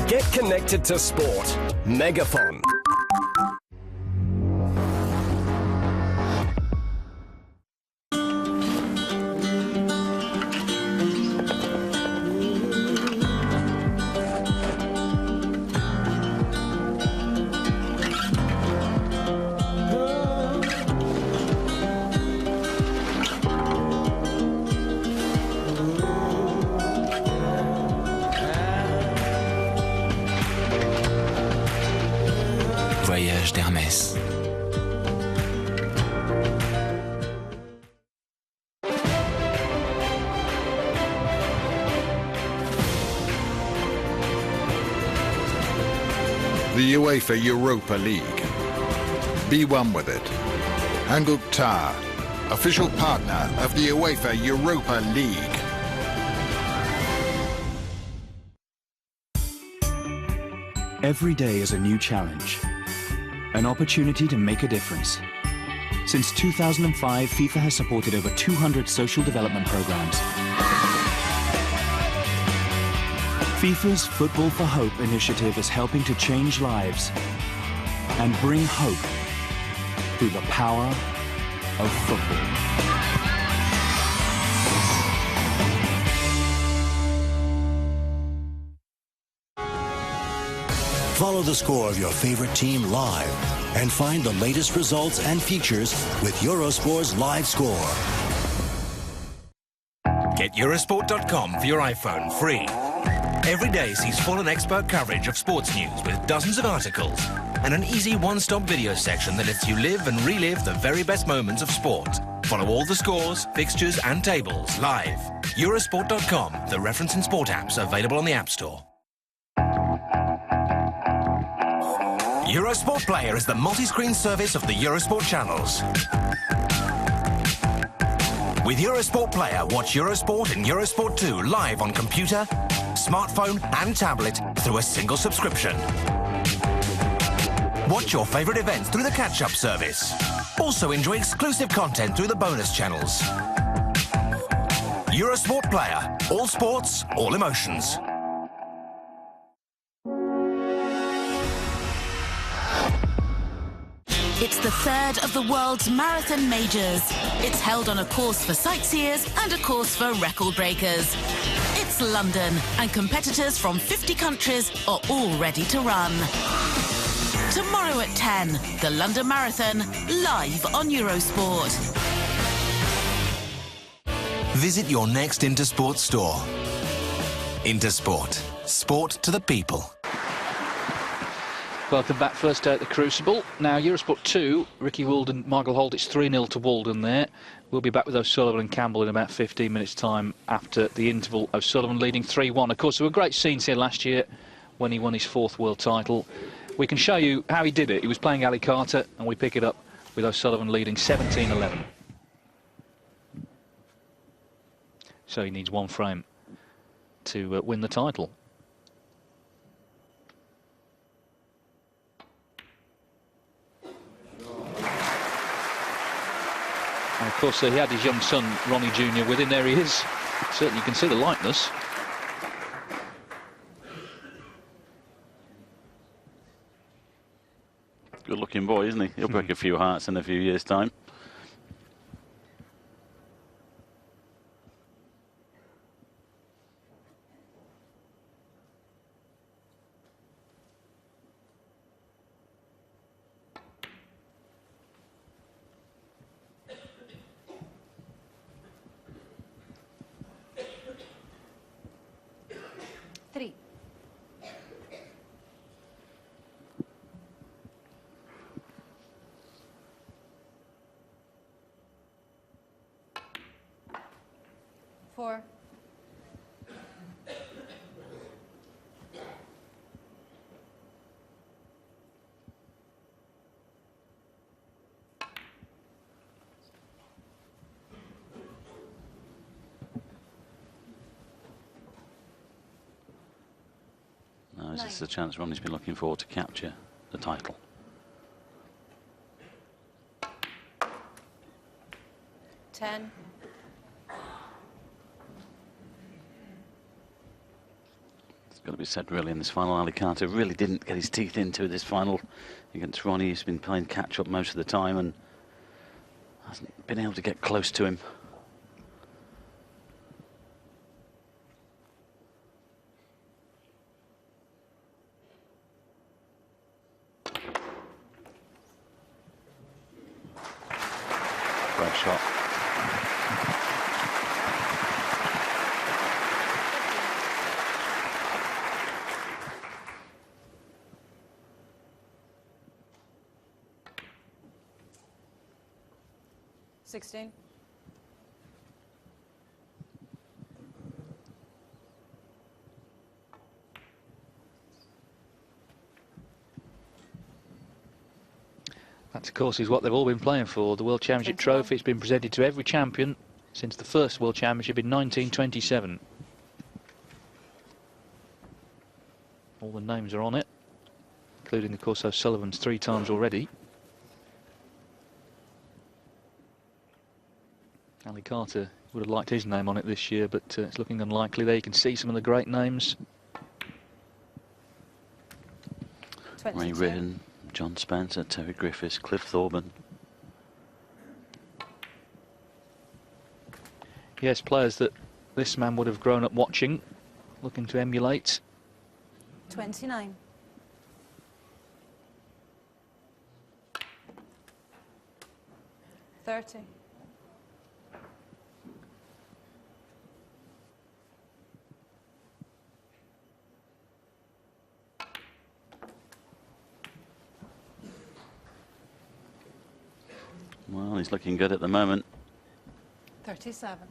Get connected to sport. Megaphone. Voyage d'Hermès. The UEFA Europa League. Be one with it. Hanguk-Tar, official partner of the UEFA Europa League. Every day is a new challenge, an opportunity to make a difference. Since 2005, FIFA has supported over 200 social development programs. FIFA's Football for Hope initiative is helping to change lives and bring hope through the power of football. Follow the score of your favorite team live and find the latest results and features with Eurosport's Live Score. Get Eurosport.com for your iPhone free. Every day sees full and expert coverage of sports news with dozens of articles and an easy one-stop video section that lets you live and relive the very best moments of sport. Follow all the scores, fixtures and tables live. Eurosport.com, the reference and sport apps available on the App Store. Eurosport Player is the multi-screen service of the Eurosport channels. With Eurosport Player, watch Eurosport and Eurosport 2 live on computer, smartphone and tablet through a single subscription. Watch your favourite events through the catch-up service. Also enjoy exclusive content through the bonus channels. Eurosport Player. All sports, all emotions. It's the third of the world's marathon majors. It's held on a course for sightseers and a course for record breakers. It's London, and competitors from 50 countries are all ready to run. Tomorrow at 10, the London Marathon, live on Eurosport. Visit your next Intersport store. Intersport. Sport to the people. Welcome back, first day at the Crucible. Now, Eurosport 2, Ricky Walden, Michael Holt, it's 3-0 to Walden there. We'll be back with O'Sullivan and Campbell in about 15 minutes' time after the interval. O'Sullivan leading 3-1. Of course, there were great scenes here last year when he won his 4th world title. We can show you how he did it. He was playing Ali Carter, and we pick it up with O'Sullivan leading 17-11. So he needs 1 frame to win the title. And of course, he had his young son, Ronnie Jr., with him. There he is. Certainly, you can see the likeness. Good-looking boy, isn't he? He'll break a few hearts in a few years' time. this is the chance Ronnie's been looking for to capture the title. 10. It's got to be said, really, in this final, Ali Carter really didn't get his teeth into this final against Ronnie. He's been playing catch-up most of the time and hasn't been able to get close to him. Great shot. $16. That, of course, is what they've all been playing for. The World Championship trophy. It's been presented to every champion since the first World Championship in 1927. All the names are on it, including, of course, O'Sullivan's 3 times already. Ali Carter would have liked his name on it this year, but it's looking unlikely. There you can see some of the great names. Ray Ridden, John Spencer, Terry Griffiths, Cliff Thorburn. Yes, players that this man would have grown up watching, looking to emulate. 29. $30. Well, he's looking good at the moment. 37.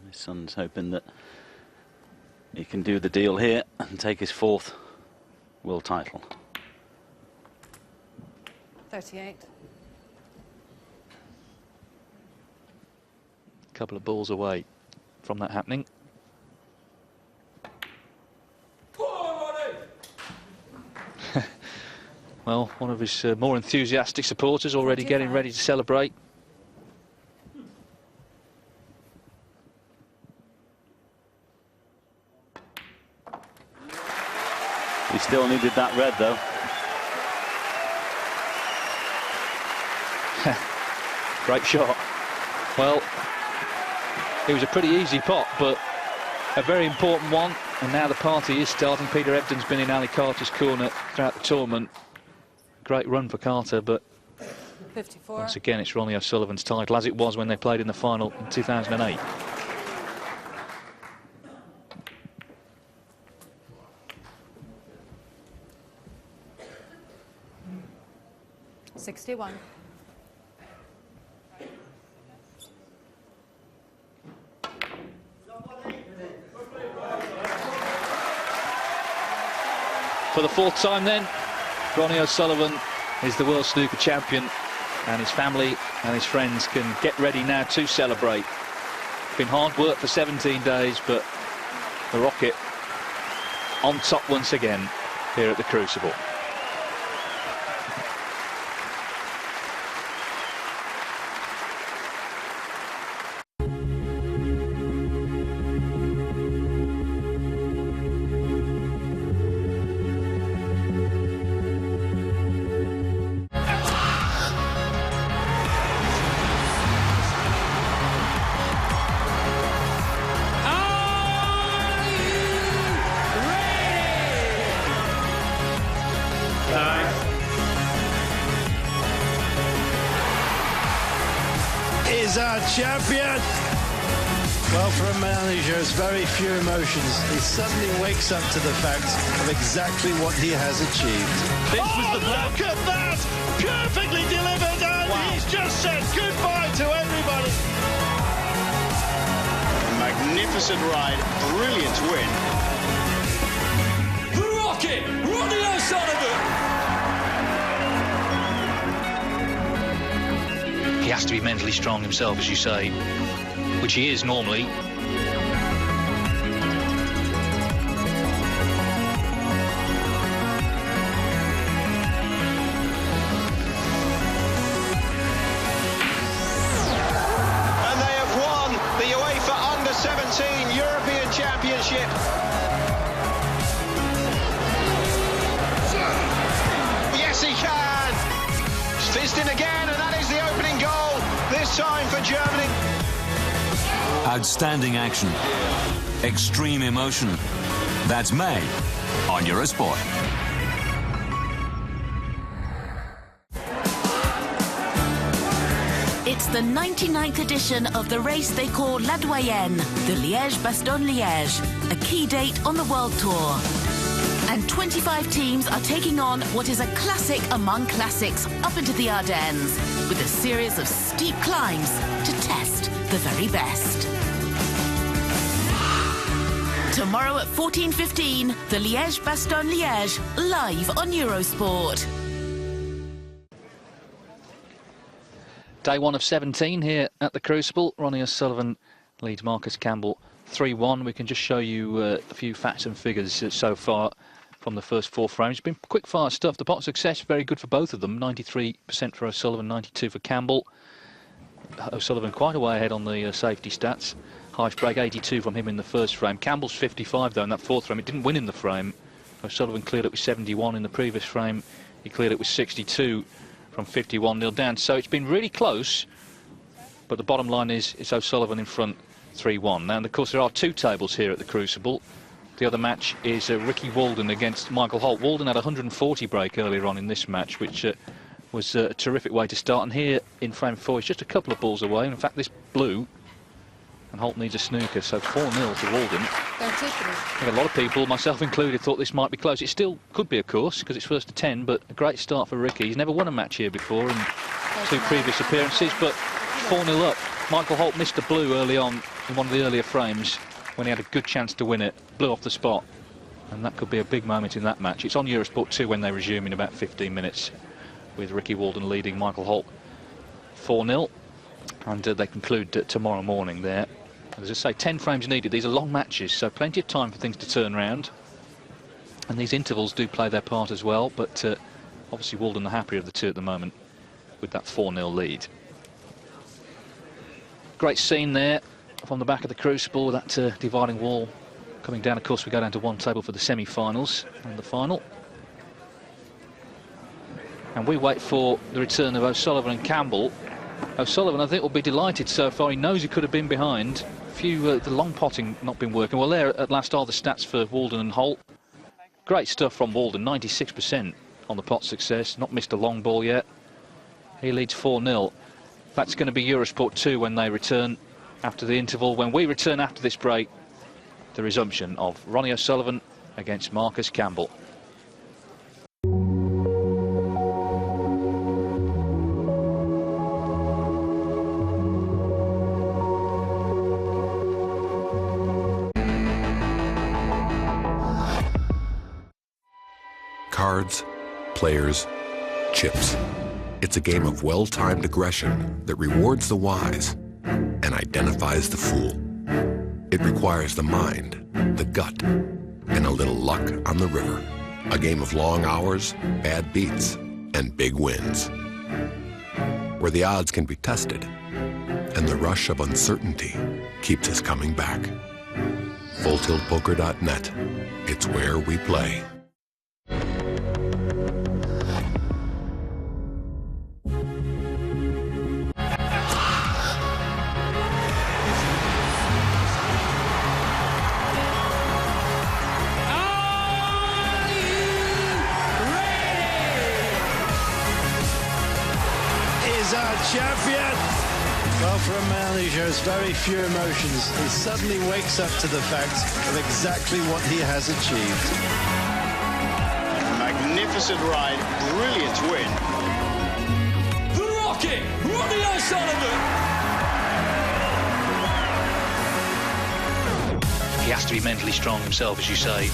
His son's hoping that he can do the deal here and take his 4th world title. 38. A couple of balls away from that happening. Well, one of his more enthusiastic supporters already getting ready to celebrate. He still needed that red, though. Great shot. Well, it was a pretty easy pot, but a very important one. And now the party is starting. Peter Ebden's been in Ali Carter's corner throughout the tournament. Great run for Carter, but 54. Once again, it's Ronnie O'Sullivan's title, as it was when they played in the final in 2008. $61. For the 4th time then, Ronnie O'Sullivan is the world snooker champion, and his family and his friends can get ready now to celebrate. Been hard work for 17 days, but the Rocket on top once again here at the Crucible. Is our champion. Well, for a manager, it's very few emotions. He suddenly wakes up to the fact of exactly what he has achieved. This was the look at that! Perfectly delivered, and he's just said goodbye to everybody. Magnificent ride, brilliant win. The Rocket, Ronnie O'Sullivan. He has to be mentally strong himself, as you say. which he is normally. And they have won the UEFA Under-17 European Championship. Yes, he can. Fizzed in again, and that is the opening goal, this time for Germany. Outstanding action. Extreme emotion. That's May on Eurosport. It's the 99th edition of the race they call La Doyenne, the Liège-Bastogne-Liège, a key date on the World Tour. And 25 teams are taking on what is a classic among classics up into the Ardennes, with a series of steep climbs to test the very best. Tomorrow at 14:15, the Liège-Bastogne-Liège, live on Eurosport. Day 1 of 17 here at the Crucible. Ronnie O'Sullivan leads Marcus Campbell 3-1. We can just show you a few facts and figures so far from the first 4 frames. It's been quick fire stuff. The pot success very good for both of them. 93% for O'Sullivan, 92 for Campbell. O'Sullivan quite a way ahead on the safety stats. Highest break 82 from him in the first frame. Campbell's 55 though in that 4th frame. It didn't win in the frame. O'Sullivan cleared it with 71 in the previous frame. He cleared it with 62 from 51-0 down. So it's been really close, but the bottom line is it's O'Sullivan in front 3-1. Now, and of course, there are 2 tables here at the Crucible. The other match is Ricky Walden against Michael Holt. Walden had a 140 break earlier on in this match, which was a terrific way to start. And here in frame 4, he's just a couple of balls away. And in fact, this blew, and Holt needs a snooker. So 4-0 to Walden. They're taking it. I think a lot of people, myself included, thought this might be close. It still could be, of course, because it's first to 10, but a great start for Ricky. He's never won a match here before in 2 previous appearances, but 4-0 up. Michael Holt missed a blue early on in one of the earlier frames when he had a good chance to win it. Blew off the spot, and that could be a big moment in that match. It's on Eurosport 2 when they resume in about 15 minutes, with Ricky Walden leading Michael Holt 4-0, and they conclude tomorrow morning there. As I say, 10 frames needed. These are long matches, so plenty of time for things to turn around. And these intervals do play their part as well, but obviously Walden the happier of the 2 at the moment with that 4-0 lead. Great scene there from the back of the Crucible with that dividing wall coming down. Of course, we go down to 1 table for the semi-finals and the final. And we wait for the return of O'Sullivan and Campbell. O'Sullivan, I think, will be delighted so far. He knows he could have been behind. The long potting not been working. Well, there at last are the stats for Walden and Holt. Great stuff from Walden, 96% on the pot success. Not missed a long ball yet. He leads 4-0. That's going to be Eurosport 2 when they return after the interval. When we return after this break, the resumption of Ronnie O'Sullivan against Marcus Campbell. Cards, players, chips. It's a game of well-timed aggression that rewards the wise and identifies the fool. It requires the mind, the gut, and a little luck on the river. A game of long hours, bad beats, and big wins. Where the odds can be tested and the rush of uncertainty keeps us coming back. FullTiltPoker.net. It's where we play. Champion! Well, for a man who shows very few emotions, he suddenly wakes up to the fact of exactly what he has achieved. Magnificent ride, brilliant win. The Rocket, Ronnie O'Sullivan! He has to be mentally strong himself, as you say,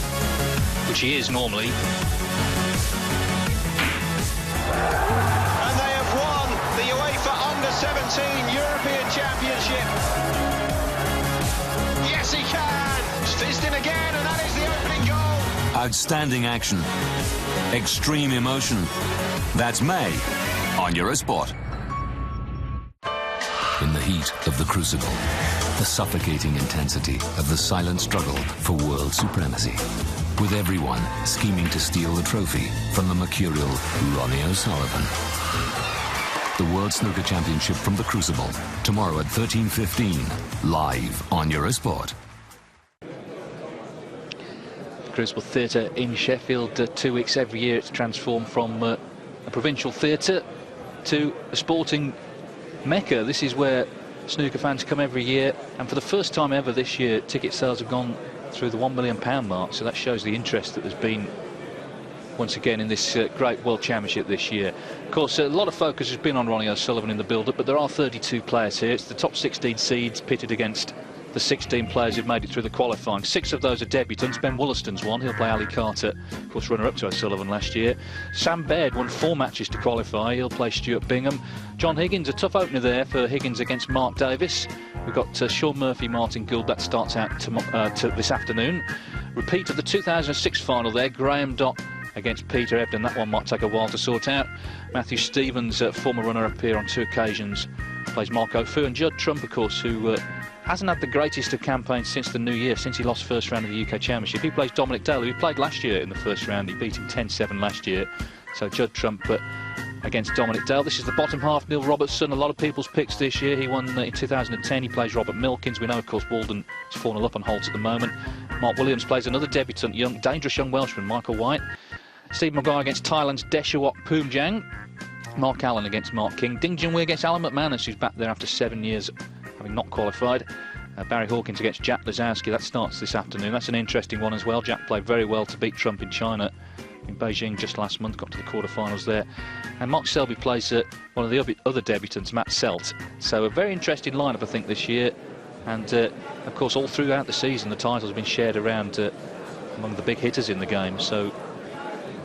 which he is normally. The UEFA Under-17 European Championship. Outstanding action. Extreme emotion. That's May on Eurosport. In the heat of the crucible, the suffocating intensity of the silent struggle for world supremacy, with everyone scheming to steal the trophy from the mercurial Ronnie O'Sullivan. The World Snooker Championship from the Crucible, tomorrow at 13:15, live on Eurosport. Crucible Theatre in Sheffield, 2 weeks every year. It's transformed from a provincial theatre to a sporting mecca. This is where snooker fans come every year, and for the first time ever this year, ticket sales have gone through the £1 million mark, so that shows the interest that there's been once again in this great World Championship this year. Of course, a lot of focus has been on Ronnie O'Sullivan in the build-up, but there are 32 players here. It's the top 16 seeds pitted against the 16 players who've made it through the qualifying. 6 of those are debutants. Ben Wollaston's one. He'll play Ali Carter, of course, runner-up to O'Sullivan last year. Sam Baird won 4 matches to qualify. He'll play Stuart Bingham. John Higgins, a tough opener there for Higgins against Mark Davis. We've got Sean Murphy, Martin Gould. That starts out this afternoon. Repeat of the 2006 final there. Graham Dott against Peter Ebden. That one might take a while to sort out. Matthew Stevens, former runner-up here on 2 occasions, plays Marco Fu. And Judd Trump, of course, who hasn't had the greatest of campaigns since the new year, since he lost first round of the UK Championship. He plays Dominic Dale, who played last year in the first round. He beat him 10-7 last year. So Judd Trump against Dominic Dale. This is the bottom half. Neil Robertson, a lot of people's picks this year. He won in 2010. He plays Robert Milkins. We know, of course, Walden is 4-0 up on Holt at the moment. Mark Williams plays another debutant, dangerous young Welshman, Michael White. Steve Maguire against Thailand's Deshawat Poomjang. Mark Allen against Mark King. Ding Junhui against Alan McManus, who's back there after 7 years having not qualified. Barry Hawkins against Jack Lazowski. That starts this afternoon. That's an interesting one as well. Jack played very well to beat Trump in China, in Beijing just last month, got to the quarterfinals there. And Mark Selby plays one of the other debutants, Matt Selt. So a very interesting lineup, I think, this year. And of course, all throughout the season, the title's been shared around among the big hitters in the game. So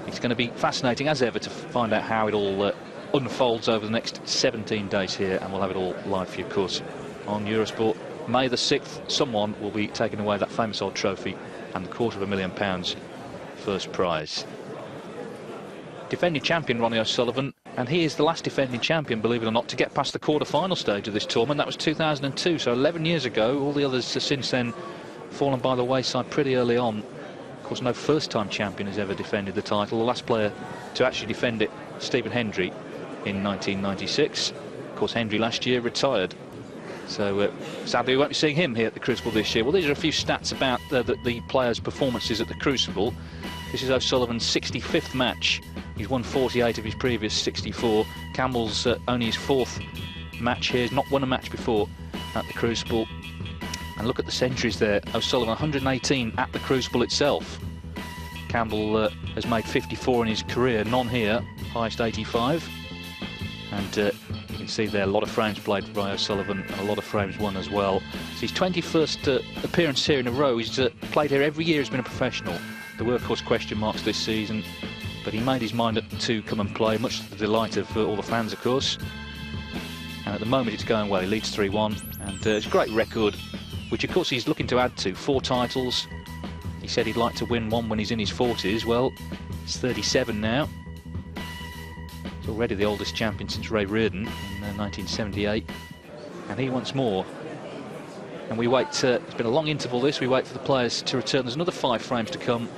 it's going to be fascinating as ever to find out how it all unfolds over the next 17 days here, and we'll have it all live for you, of course, on Eurosport. May the 6th, someone will be taking away that famous old trophy and the £250,000 first prize. Defending champion Ronnie O'Sullivan, and he is the last defending champion, believe it or not, to get past the quarter-final stage of this tournament. That was 2002, so 11 years ago. All the others have since then fallen by the wayside pretty early on. Of course, no first-time champion has ever defended the title. The last player to actually defend it, Stephen Hendry, in 1996. Of course, Hendry last year retired. So sadly we won't be seeing him here at the Crucible this year. Well, these are a few stats about the players' performances at the Crucible. This is O'Sullivan's 65th match. He's won 48 of his previous 64. Campbell's only his 4th match here. He's not won a match before at the Crucible. And look at the centuries there. O'Sullivan 118 at the Crucible itself. Campbell has made 54 in his career, none here, highest 85. And you can see there a lot of frames played by O'Sullivan and a lot of frames won as well. It's his 21st appearance here in a row. He's played here every year. He's been a professional. There were, of course, question marks this season, but he made his mind up to come and play, much to the delight of all the fans, of course. And at the moment it's going well. He leads 3-1, and it's a great record, which of course he's looking to add to. 4 titles. He said he'd like to win one when he's in his 40s. Well, he's 37 now. He's already the oldest champion since Ray Reardon in 1978, and he wants more. And we wait. It's been a long interval this. We wait for the players to return. There's another 5 frames to come,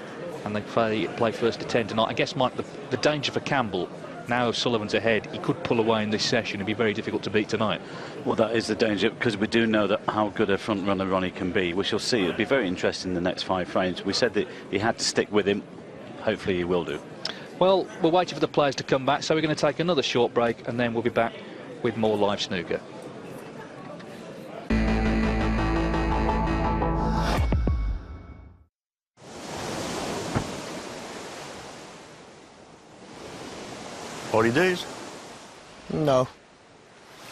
and they play first to 10 tonight. I guess, Mike, the danger for Campbell, now Sullivan's ahead, he could pull away in this session. It'd be very difficult to beat tonight. Well, that is the danger, because we do know that how good a front runner Ronnie can be. We shall see. It'll be very interesting in the next 5 frames. We said that he had to stick with him. Hopefully he will do. Well, we're waiting for the players to come back, so we're going to take another short break, and then we'll be back with more live snooker. Holidays? No.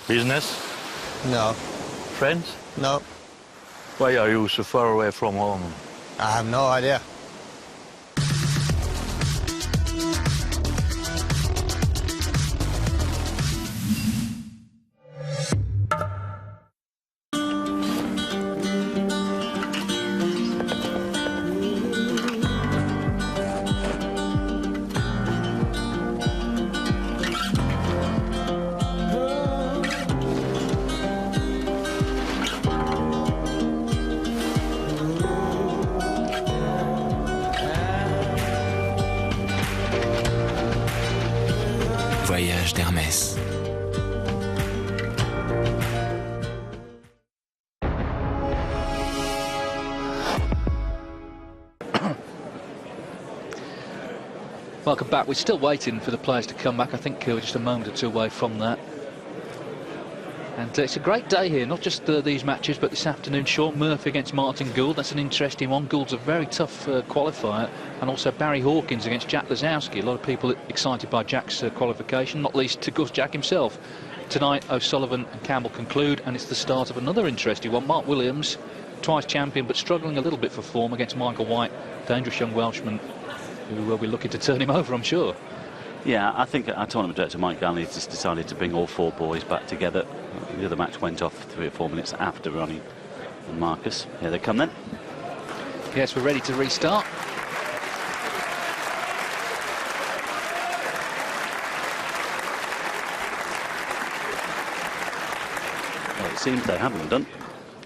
Business? No. Friends? No. Why are you so far away from home? I have no idea. voyage d'Hermès. Welcome back. We're still waiting for the players to come back. I think we're just a moment or two away from that. And it's a great day here, not just these matches, but this afternoon, Sean Murphy against Martin Gould. That's an interesting one. Gould's a very tough qualifier. And also Barry Hawkins against Jack Lazowski. A lot of people excited by Jack's qualification, not least, to course, Jack himself. Tonight, O'Sullivan and Campbell conclude, and it's the start of another interesting one. Mark Williams, twice champion, but struggling a little bit for form against Michael White, dangerous young Welshman, who will be looking to turn him over, I'm sure. Yeah, I think our tournament director Mike Ganley just decided to bring all four boys back together. The other match went off 3 or 4 minutes after Ronnie and Marcus. Here they come then. Yes, we're ready to restart. Well, it seems they haven't done.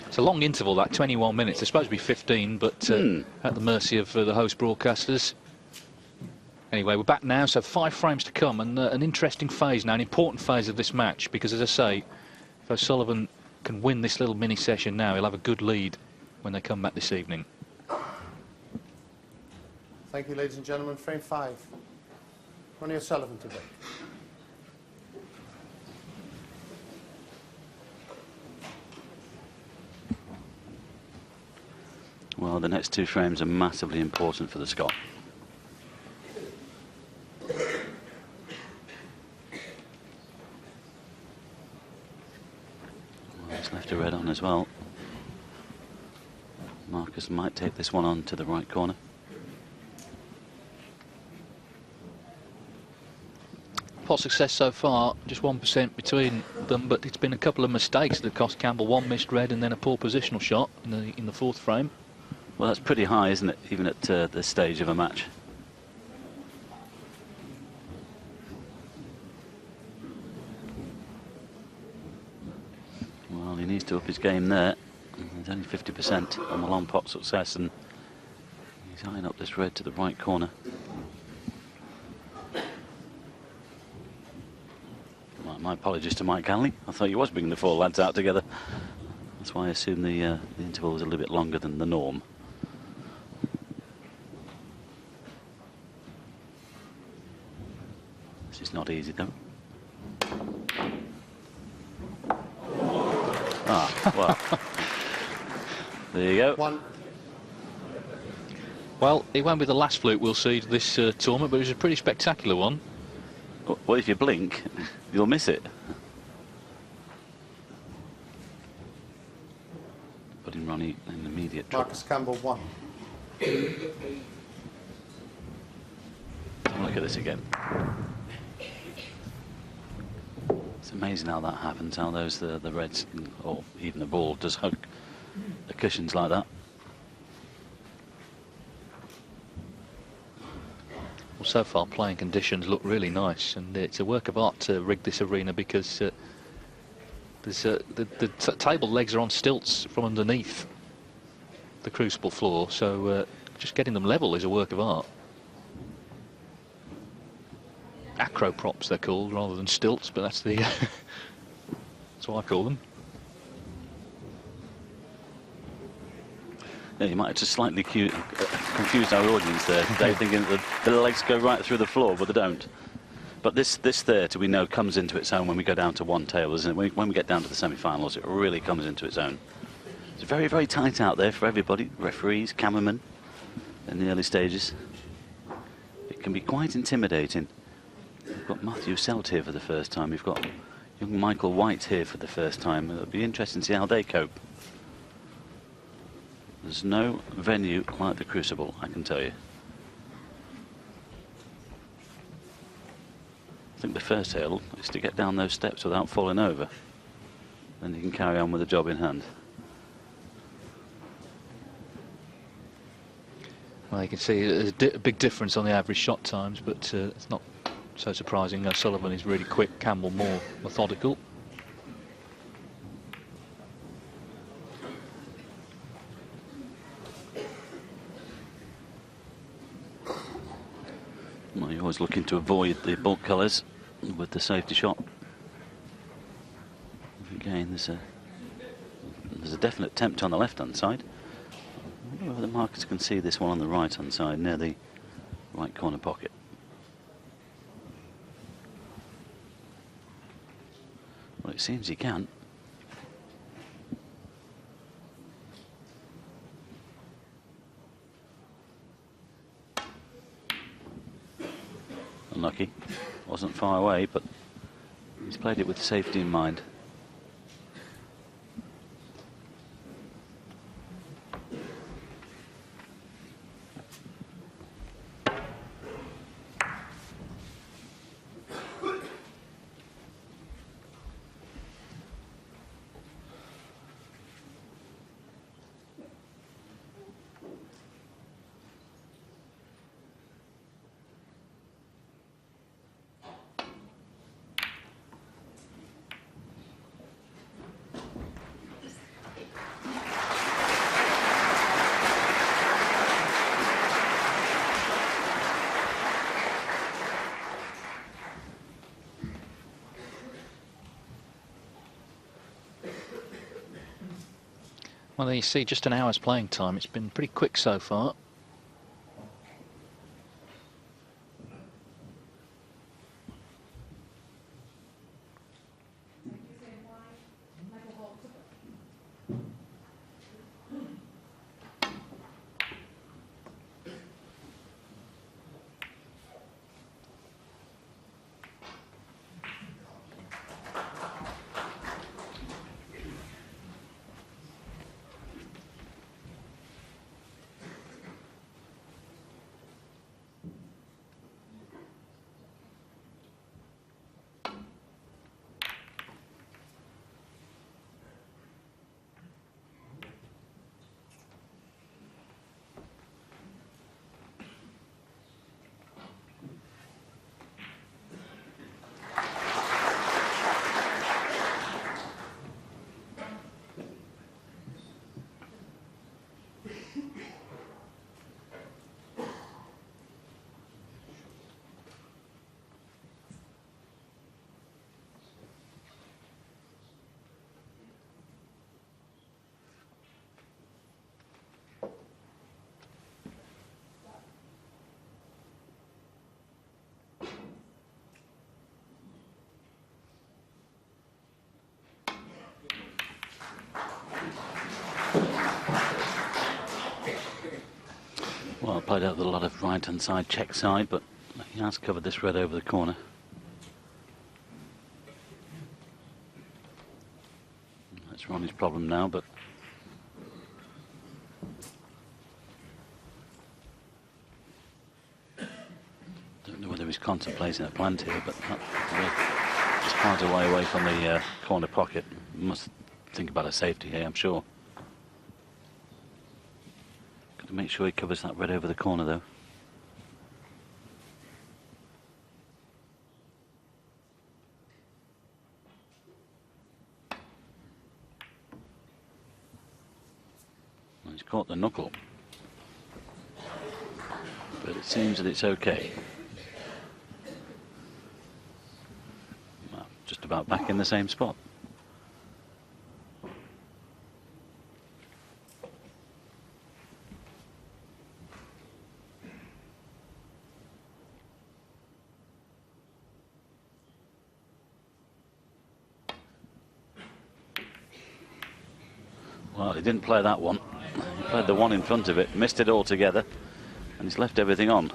It's a long interval, that 21 minutes. They're supposed to be 15, but at the mercy of the host broadcasters. Anyway, we're back now, so 5 frames to come, and an interesting phase now, an important phase of this match, because, as I say, if O'Sullivan can win this little mini-session now, he'll have a good lead when they come back this evening. Thank you, ladies and gentlemen. Frame 5. Ronnie O'Sullivan today. Well, the next 2 frames are massively important for the Scot. He's left a red on as well. Marcus might take this one on to the right corner. Pot success so far, just 1% between them, but it's been a couple of mistakes that cost Campbell. One missed red and then a poor positional shot in the 4th frame. Well, that's pretty high, isn't it, even at this stage of a match? Well, he needs to up his game there. He's only 50% on the long pot success, and he's eyeing up this red to the right corner. My apologies to Mike Ganley. I thought he was bringing the 4 lads out together. That's why I assume the interval was a little bit longer than the norm. This is not easy, though. Ah, well. There you go. 1. Well, it won't be the last fluke we'll see this tournament, but it was a pretty spectacular one. Well, if you blink, you'll miss it. Putting Ronnie in immediate trouble. Marcus Campbell 1. Look at this again. It's amazing how that happens, how those the reds, or even the ball, does hug the cushions like that. Well, so far playing conditions look really nice, and it's a work of art to rig this arena, because there's the table legs are on stilts from underneath the crucible floor, so just getting them level is a work of art. Acro props they're called, rather than stilts, but that's the that's what I call them. Yeah, you might have just slightly confused our audience there today, thinking that the legs go right through the floor, but they don't. But this theatre, we know, comes into its own when we go down to one table, isn't it? When we get down to the semi-finals, it really comes into its own. It's very, very tight out there for everybody, referees, cameramen, in the early stages. It can be quite intimidating. We've got Matthew Selt here for the first time. We've got young Michael White here for the first time. It'll be interesting to see how they cope. There's no venue like the Crucible, I can tell you. I think the first hurdle is to get down those steps without falling over. Then you can carry on with the job in hand. Well, you can see there's a big difference on the average shot times, but it's not so surprising. O'Sullivan is really quick, Campbell more methodical. Well, you're always looking to avoid the bulk colours. with the safety shot. Again, there's a definite tempt on the left-hand side. I wonder whether the markers can see this one on the right-hand side, near the right corner pocket. Well, it seems he can. Unlucky. Wasn't far away, but he's played it with safety in mind. Well, there you see, just an hour's playing time. It's been pretty quick so far. Well, played out with a lot of right-hand side, check side, but he has covered this red over the corner. That's Ronnie's problem now, but don't know whether he's contemplating a plant here, but just quite a way away from the corner pocket. Must think about a safety here, I'm sure. Got to make sure he covers that red over the corner, though. Well, he's caught the knuckle, but it seems that it's okay. Well, just about back in the same spot. Well, he didn't play that one. He played the one in front of it, missed it altogether, and he's left everything on.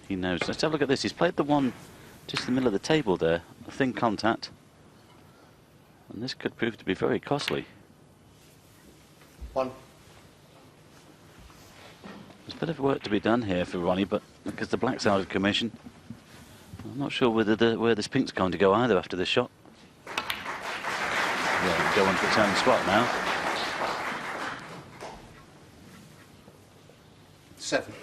He knows. Let's have a look at this. He's played the one just in the middle of the table there, a thin contact, and this could prove to be very costly. One. There's a bit of work to be done here for Ronnie, but because the black's out of commission, I'm not sure whether where this pink's going to go either after this shot. Yeah, go on to its own spot now. 7.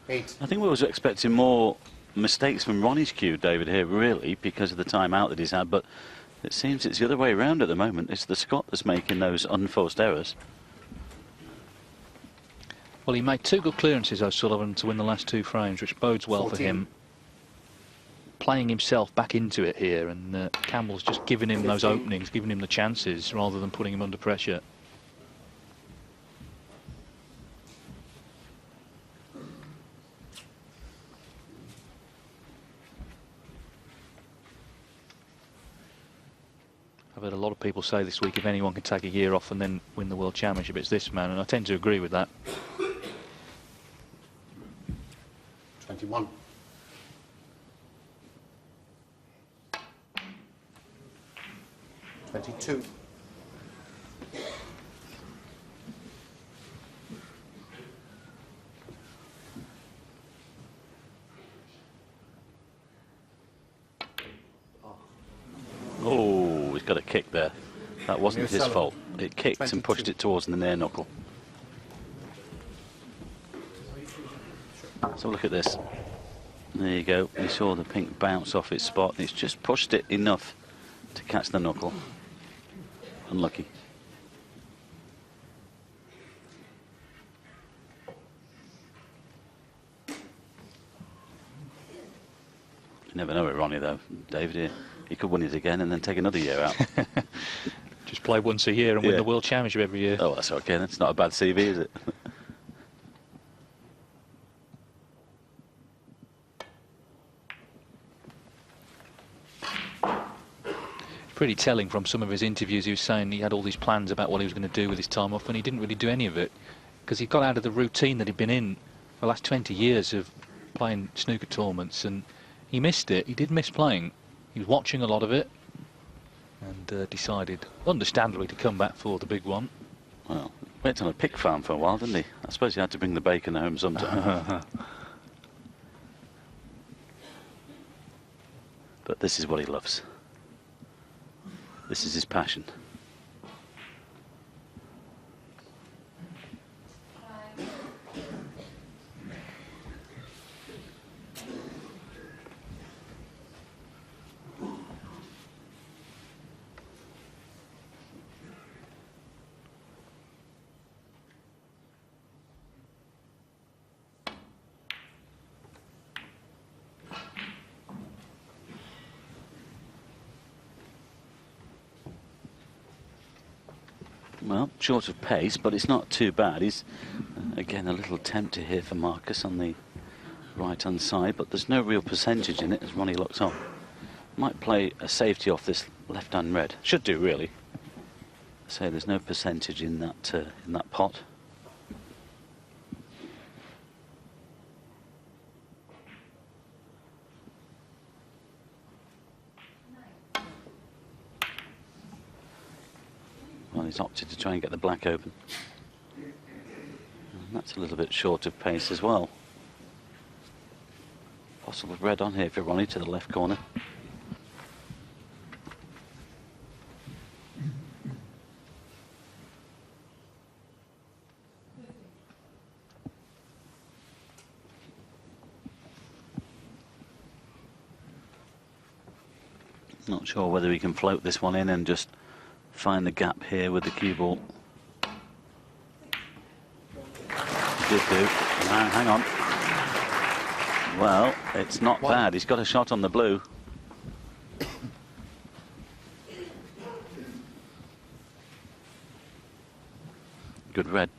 8. I think we was expecting more mistakes from Ronnie's cue, David, here, really, because of the time-out that he's had, but it seems it's the other way around at the moment. It's the Scot that's making those unforced errors. Well, he made 2 good clearances, O'Sullivan, to win the last 2 frames, which bodes well 14. for him. Playing himself back into it here, and Campbell's just giving him 15. those openings, giving him the chances, rather than putting him under pressure. I've heard a lot of people say this week if anyone can take a year off and then win the World Championship, it's this man, and I tend to agree with that. 21. $22. Oh, he's got a kick there. That wasn't his Sullivan. fault. It kicked 22. and pushed it towards the near knuckle. So look at this. There you go. You saw the pink bounce off its spot. It's just pushed it enough to catch the knuckle. Unlucky. You never know with Ronnie, though, David. He could win it again and then take another year out. Just play once a year and win the World Championship every year. Oh, that's okay. That's not a bad CV, is it? Pretty telling from some of his interviews. He was saying he had all these plans about what he was going to do with his time off, and he didn't really do any of it because he got out of the routine that he'd been in for the last 20 years of playing snooker tournaments, and he missed it. He did miss playing. He was watching a lot of it and decided, understandably, to come back for the big one. Well, went on a pig farm for a while, didn't he? I suppose he had to bring the bacon home sometime. But this is what he loves. This is his passion. Well, short of pace, but it's not too bad. He's, again, a little tempter here for Marcus on the right-hand side, but there's no real percentage in it as Ronnie looks on. Might play a safety off this left-hand red. Should do, really. So there's no percentage in that pot. Well, he's opted to try and get the black open. And that's a little bit short of pace as well. Possible red on here for Ronnie to the left corner. Not sure whether he can float this one in and just find the gap here with the cue ball. He did do. Now, hang on. Well, it's not bad. He's got a shot on the blue. Good red.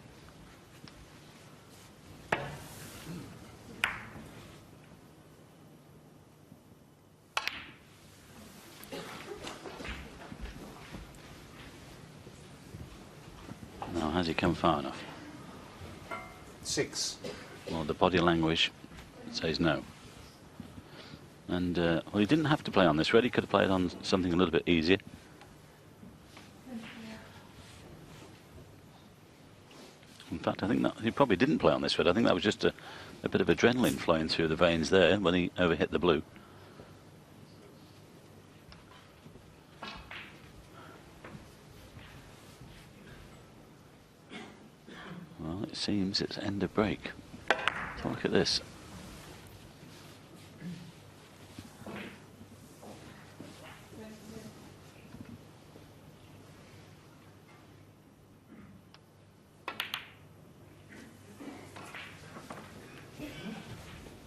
Now, has he come far enough? 6. Well, the body language says no. And, well, he didn't have to play on this red. He could have played on something a little bit easier. In fact, I think that he probably didn't play on this red. I think that was just a bit of adrenaline flowing through the veins there when he overhit the blue. Well, it seems it's end of break. So look at this.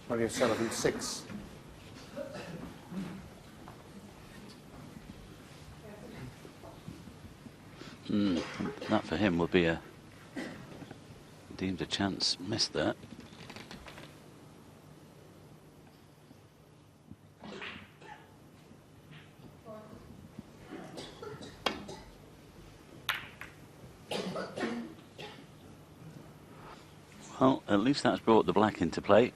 Ronnie O'Sullivan, 6. That for him will be deemed a chance. Missed that. Well, at least that's brought the black into play.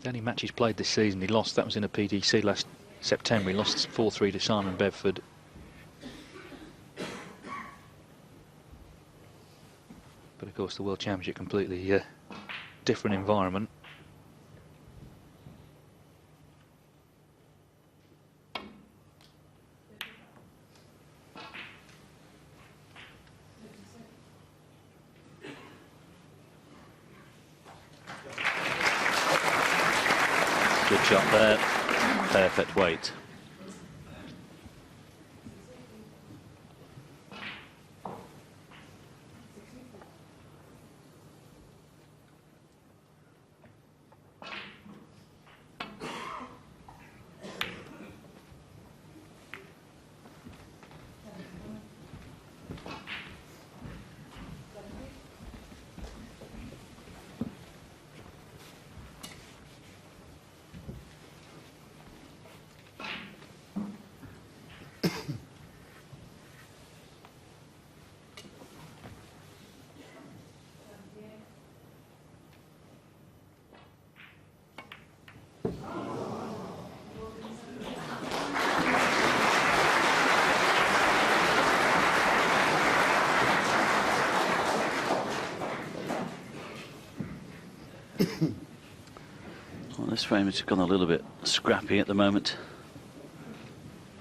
The only match he's played this season, he lost. That was in a PDC last September. He lost 4-3 to Simon Bedford. But of course, the World Championship, completely different environment. Good shot there. Perfect weight. Well, this frame has gone a little bit scrappy at the moment.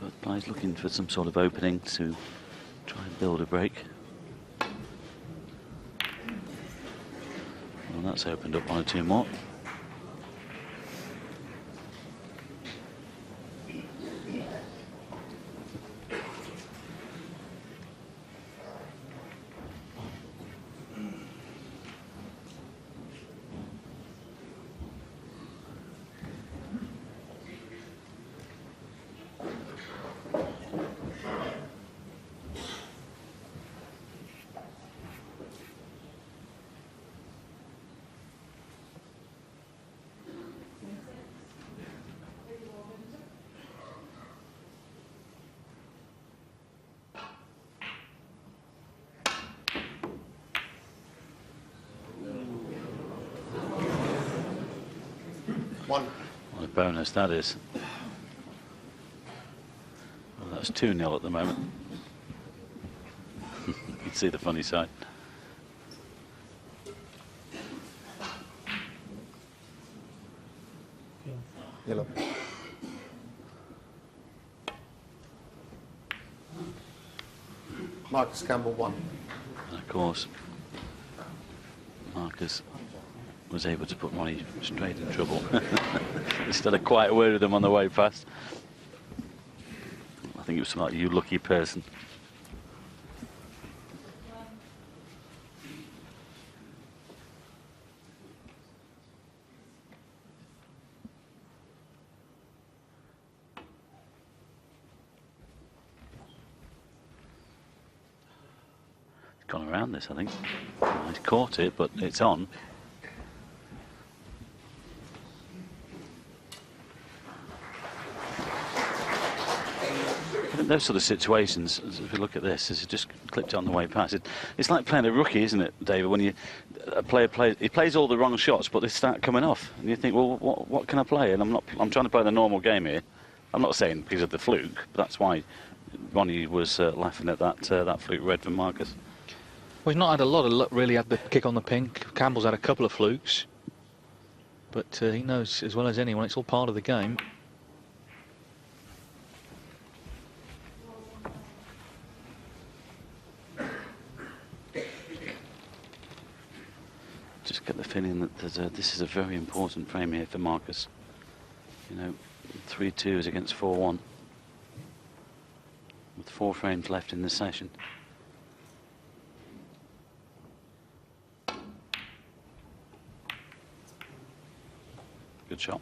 But Pye's looking for some sort of opening to try and build a break. Well, that's opened up 1 or 2 more. What a bonus that is. Well, that's 2-0 at the moment. You can see the funny side. Yellow. Marcus Campbell, 1. And of course, Marcus was able to put Ronnie straight in trouble. Instead of quite a word with him on the way past. I think it was something like, "You lucky person." He's gone around this, I think. He's caught it, but it's on. Those sort of situations, if you look at this, is just clipped on the way past. It's like playing a rookie, isn't it, David? When a player plays all the wrong shots, but they start coming off, and you think, well, what can I play? And I'm trying to play the normal game here. I'm not saying because of the fluke, but that's why Ronnie was laughing at that fluke red from Marcus. Well, he's not had a lot of luck, really, had the kick on the pink. Campbell's had a couple of flukes, but he knows as well as anyone it's all part of the game. this is a very important frame here for Marcus. You know, 3-2s against 4-1. With 4 frames left in the session. Good shot.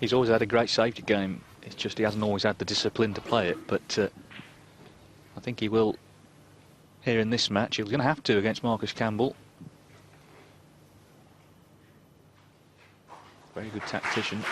He's always had a great safety game. It's just he hasn't always had the discipline to play it. But I think he will here in this match. He's going to have to against Marcus Campbell. Very good tactician.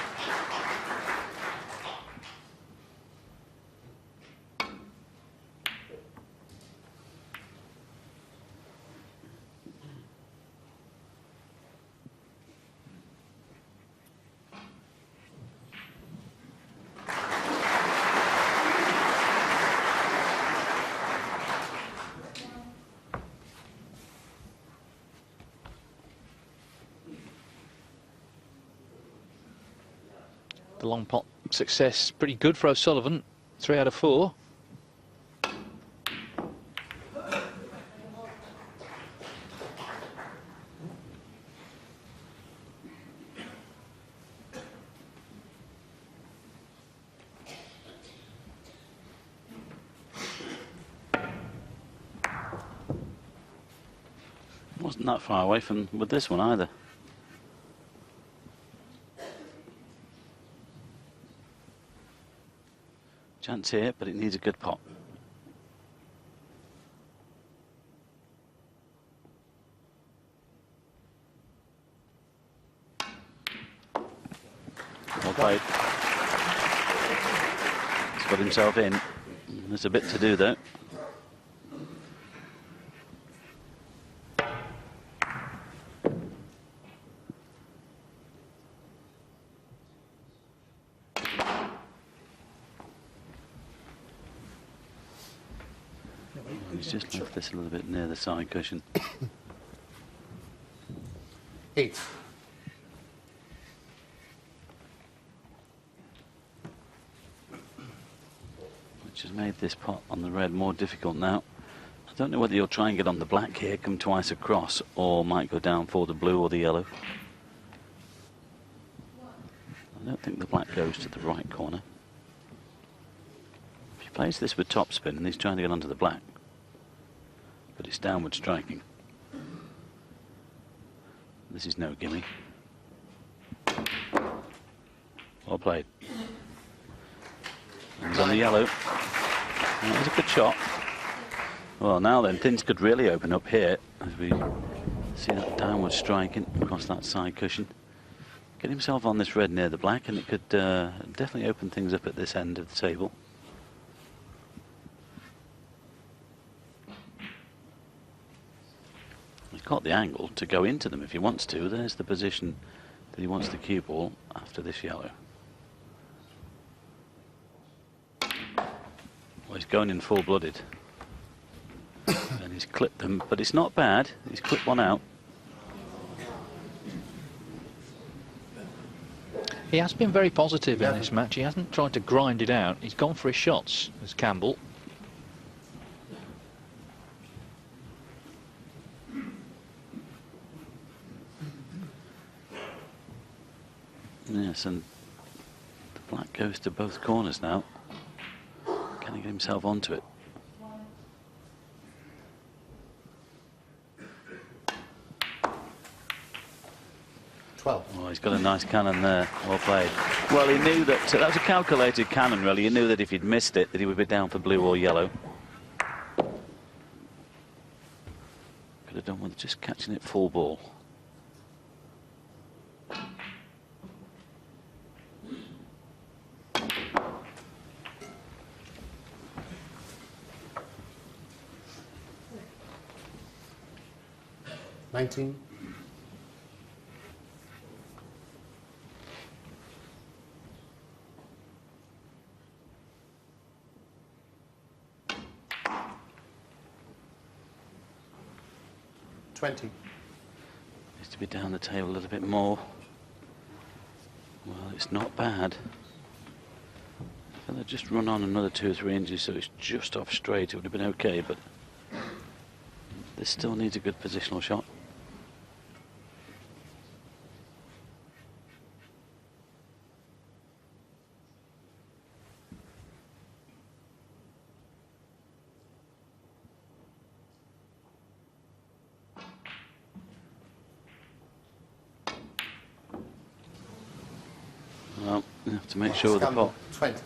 The long pot success pretty good for O'Sullivan. 3 out of 4. Wasn't that far away from with this one either. Chance here, but it needs a good pot. Well played. He's got himself in. There's a bit to do though. He's just left this a little bit near the side cushion. 8. Which has made this pot on the red more difficult now. I don't know whether you'll try and get on the black here, come twice across, or might go down for the blue or the yellow. I don't think the black goes to the right corner. If he plays this with topspin and he's trying to get onto the black, but it's downward striking. This is no gimme. Well played. And he's on the yellow. That was a good shot. Well, now then, things could really open up here as we see that downward striking across that side cushion. Get himself on this red near the black, and it could definitely open things up at this end of the table. He's got the angle to go into them if he wants to. There's the position that he wants the cue ball after this yellow. Well, he's going in full-blooded. And he's clipped them, but it's not bad. He's clipped one out. He has been very positive in this match. He hasn't tried to grind it out. He's gone for his shots, as Campbell. Yes, and the black goes to both corners now. Can he get himself onto it? Oh, he's got a nice cannon there. Well played. Well, he knew that that was a calculated cannon, really. He knew that if he'd missed it, that he would be down for blue or yellow. Could have done with just catching it full ball. $19. $20. Needs to be down the table a little bit more. Well, it's not bad. Can I just run on another 2 or 3 inches so it's just off straight? It would have been okay, but this still needs a good positional shot. Well, you have to make sure the pot. 20.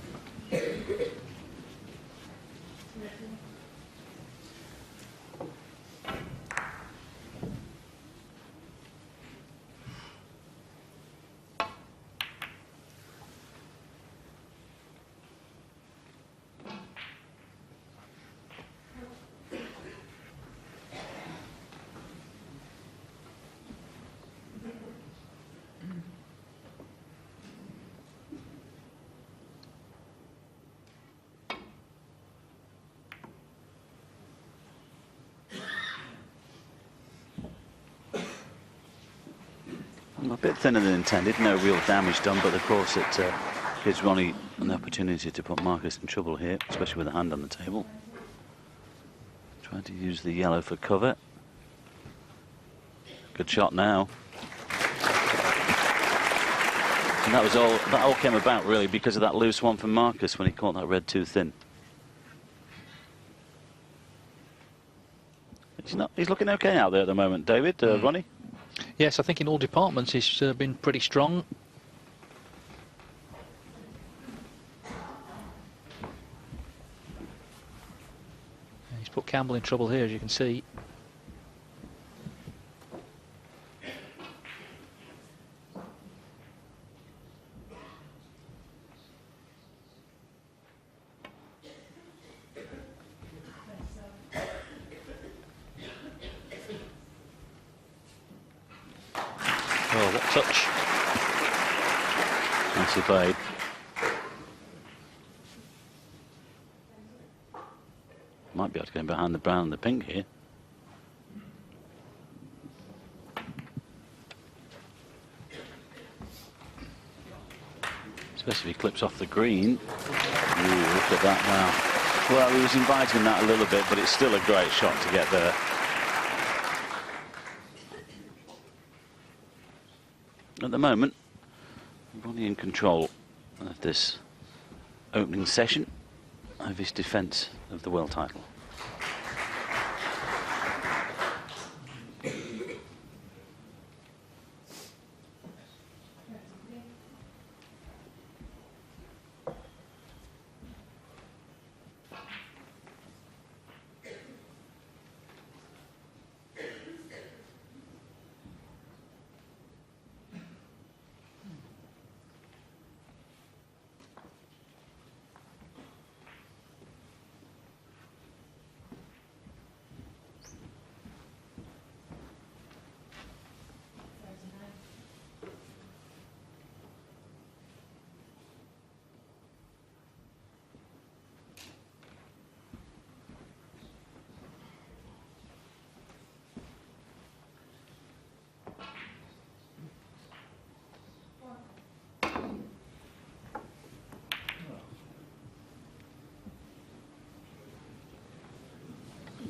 A bit thinner than intended, no real damage done, but of course it gives Ronnie an opportunity to put Marcus in trouble here, especially with a hand on the table. Trying to use the yellow for cover. Good shot now. And that all came about really because of that loose one from Marcus when he caught that red too thin. He's looking okay out there at the moment, David, Ronnie? Yes, I think in all departments he's been pretty strong. He's put Campbell in trouble here, as you can see. Oh, what touch. Nicely played. Might be able to go behind the brown and the pink here. Especially if he clips off the green. Ooh, look at that now. Well, he was inviting that a little bit, but it's still a great shot to get there. At the moment, Ronnie in control of this opening session of his defence of the world title.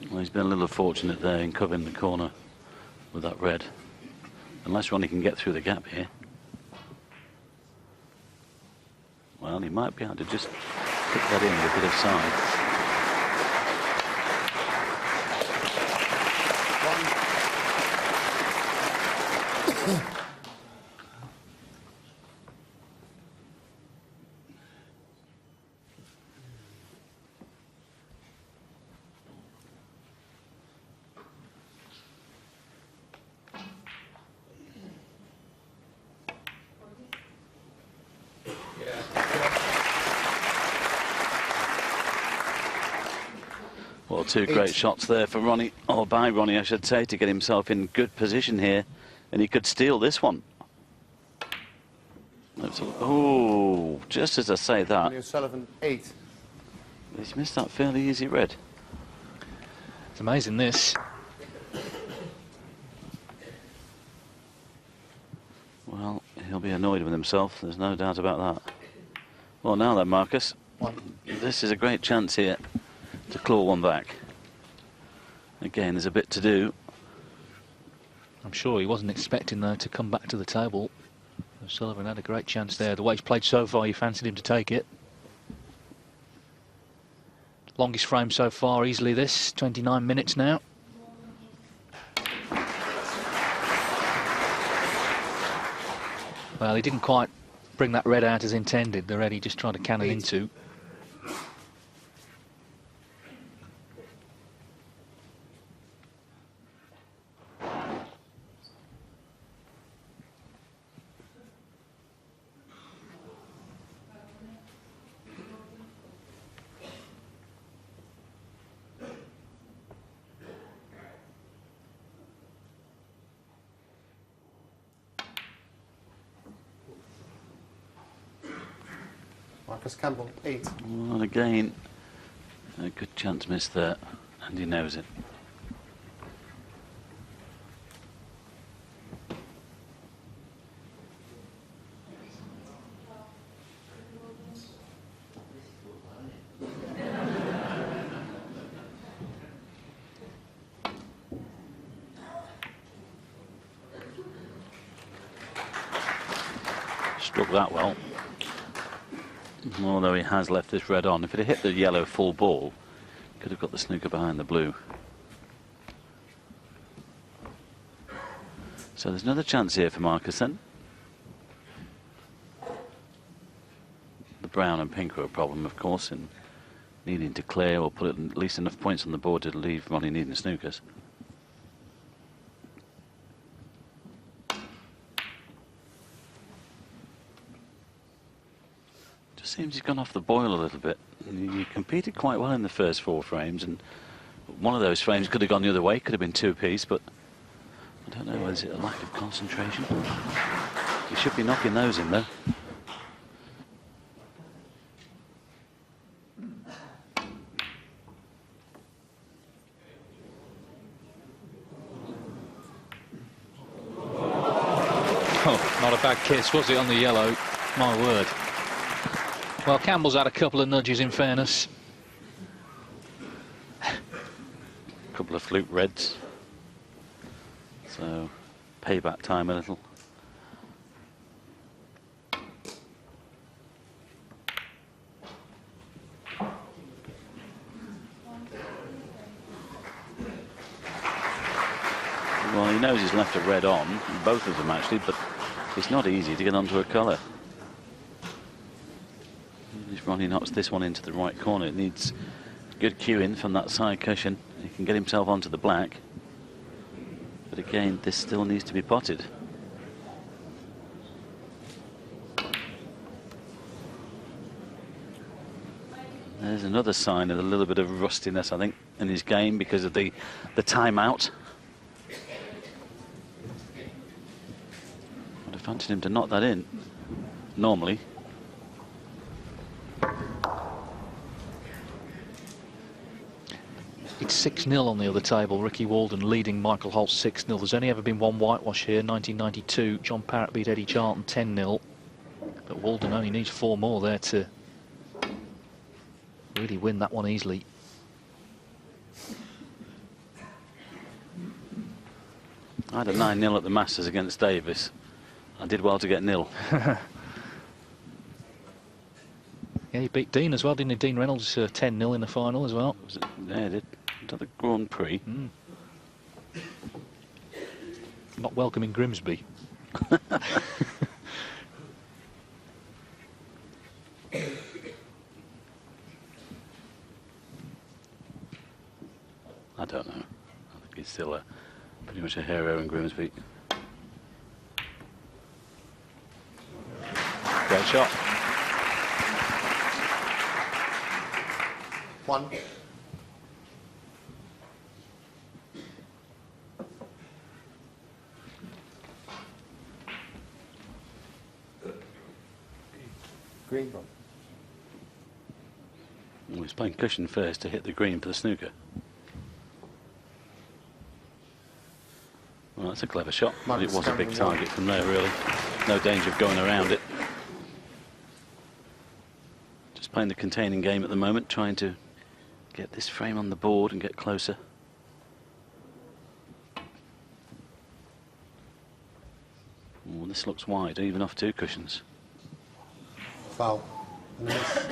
Well, he's been a little fortunate there in covering the corner with that red. Unless Ronnie can get through the gap here. Well, he might be able to just put that in with a bit of side. Well, two great shots there for Ronnie, or by Ronnie, I should say, to get himself in good position here, and he could steal this one. Oh, just as I say that, O'Sullivan 8. He's missed that fairly easy red. It's amazing, this. Well, he'll be annoyed with himself, there's no doubt about that. Well, now then, Marcus, This is a great chance here to claw one back. Again, there's a bit to do. I'm sure he wasn't expecting, though, to come back to the table. Sullivan had a great chance there. The way he's played so far, you fancied him to take it. Longest frame so far, easily this. 29 minutes now. Well, he didn't quite bring that red out as intended. The red he just tried to cannon into. Campbell, 8. Well, again, a good chance missed there, and he knows it. Struck that well. Although he has left this red on. If it had hit the yellow full ball, could have got the snooker behind the blue. So there's another chance here for Marcus then. The brown and pink are a problem, of course, in needing to clear or put at least enough points on the board to leave Ronnie needing snookers. Seems he's gone off the boil a little bit. He competed quite well in the first 4 frames, and one of those frames could have gone the other way, could have been 2-piece, but I don't know, is it a lack of concentration? He should be knocking those in, though. Oh, not a bad kiss, was it, on the yellow? My word. Well, Campbell's had a couple of nudges, in fairness. A couple of fluke reds. So, payback time a little. Well, he knows he's left a red on, both of them actually, but it's not easy to get onto a colour. If Ronnie knocks this one into the right corner, it needs good cueing from that side cushion. He can get himself onto the black. But again, this still needs to be potted. There's another sign of a little bit of rustiness, I think, in his game because of the timeout. I'd have fancied him to knock that in, normally. It's 6-0 on the other table. Ricky Walden leading Michael Holt 6-0. There's only ever been one whitewash here, 1992. John Parrott beat Eddie Charlton 10-0. But Walden only needs 4 more there to really win that one easily. I had a 9-0 at the Masters against Davis. I did well to get nil. Yeah, he beat Dean as well, didn't he? Dean Reynolds 10-0 in the final as well. Yeah, he did. To the Grand Prix. Not welcoming Grimsby. I don't know. I think he's still pretty much a hero in Grimsby. Great shot. 1. Green ball. Well, he's playing cushion first to hit the green for the snooker. Well, that's a clever shot. But it was a big target from there, really. No danger of going around it. Just playing the containing game at the moment, trying to get this frame on the board and get closer. Oh, this looks wide, even off 2 cushions. Foul. And a miss.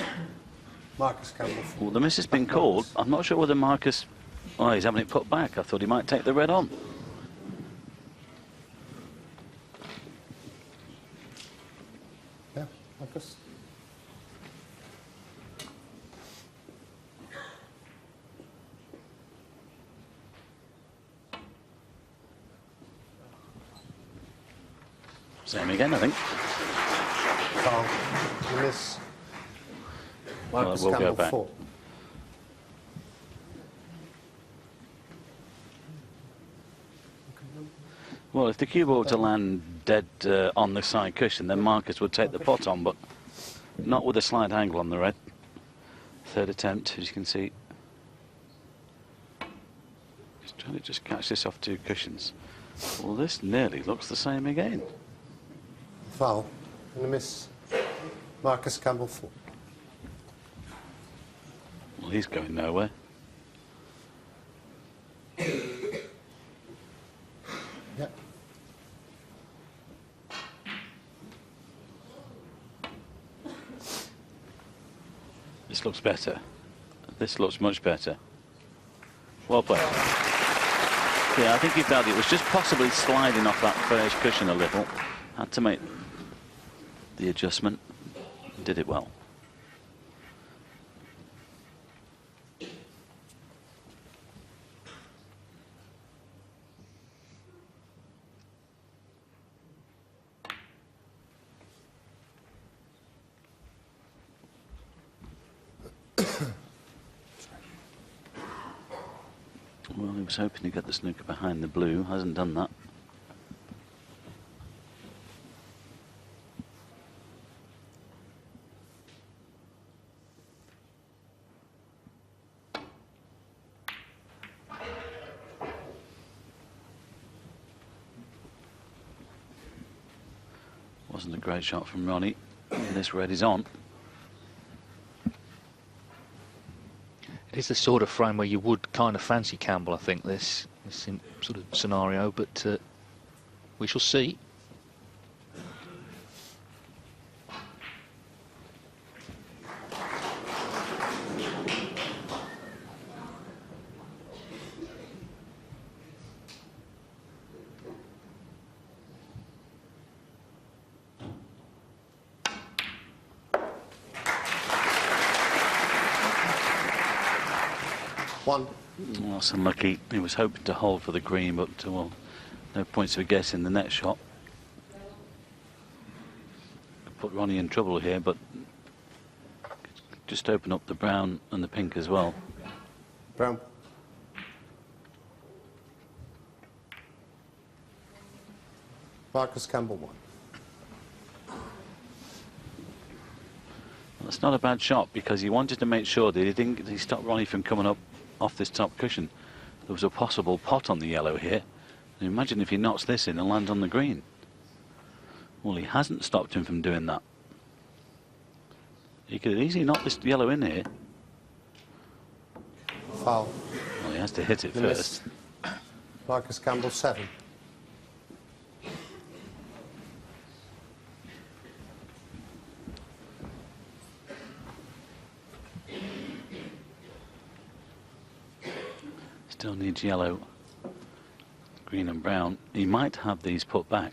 Marcus Campbell. Well, the miss has been called. I'm not sure whether Marcus... Oh, he's having it put back. I thought he might take the red on. Yeah, Marcus. Same again, I think. Foul. And a miss. Marcus We'll go Campbell back. 4. Well, if the cue ball were to land dead on the side cushion, then Marcus would take the pot on, but not with a slight angle on the red. 3rd attempt, as you can see. Just trying to just catch this off 2 cushions. Well, this nearly looks the same again. Foul. And a miss. Marcus Campbell 4. Well, he's going nowhere. Yep. This looks better. This looks much better. Well played. Yeah, I think he felt it was just possibly sliding off that first cushion a little. Had to make the adjustment. Did it well. Well, he was hoping to get the snooker behind the blue. Hasn't done that. Wasn't a great shot from Ronnie. This red is on. It is the sort of frame where you would kind of fancy Campbell, I think, this sort of scenario, but we shall see. One. Well, that's unlucky. He was hoping to hold for the green, but well, no points for guessing the net shot. Could put Ronnie in trouble here, but just open up the brown and the pink as well. Brown. Marcus Campbell 1. Well, that's not a bad shot because he wanted to make sure that he stopped Ronnie from coming up off this top cushion. There was a possible pot on the yellow here. And imagine if he knocks this in and lands on the green. Well, he hasn't stopped him from doing that. He could easily knock this yellow in here. Foul. Well, he has to hit it The first. miss. Marcus Campbell 7. Still needs yellow, green and brown. He might have these put back.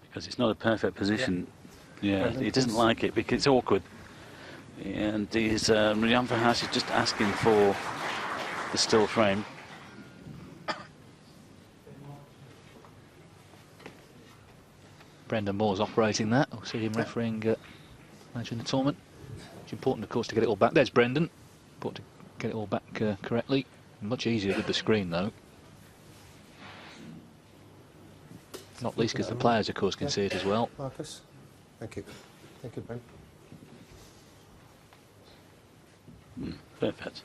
Because it's not a perfect position. Yeah, he doesn't like it because it's awkward. And he's, Jan Verhaas is just asking for the still frame. Brendan Moore's operating that. I'll see him refereeing match in the tournament. It's important, of course, to get it all back. There's Brendan. Important to get it all back correctly. Much easier with the screen, though. Not least because the players, of course, can see it as well. Marcus. Thank you. Thank you, Ben. Perfect.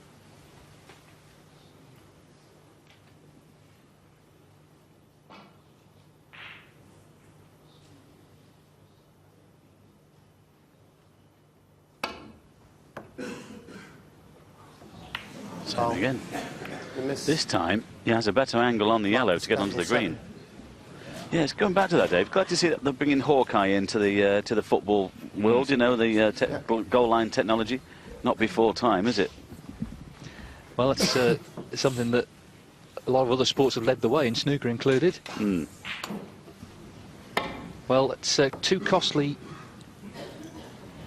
Same again. This time, he has a better angle on the yellow to get onto the green. Yes, going back to that, Dave. Glad to see that they're bringing Hawkeye into the football world. You know, the goal line technology. Not before time, is it? Well, it's something that a lot of other sports have led the way, in snooker included. Well, it's too costly.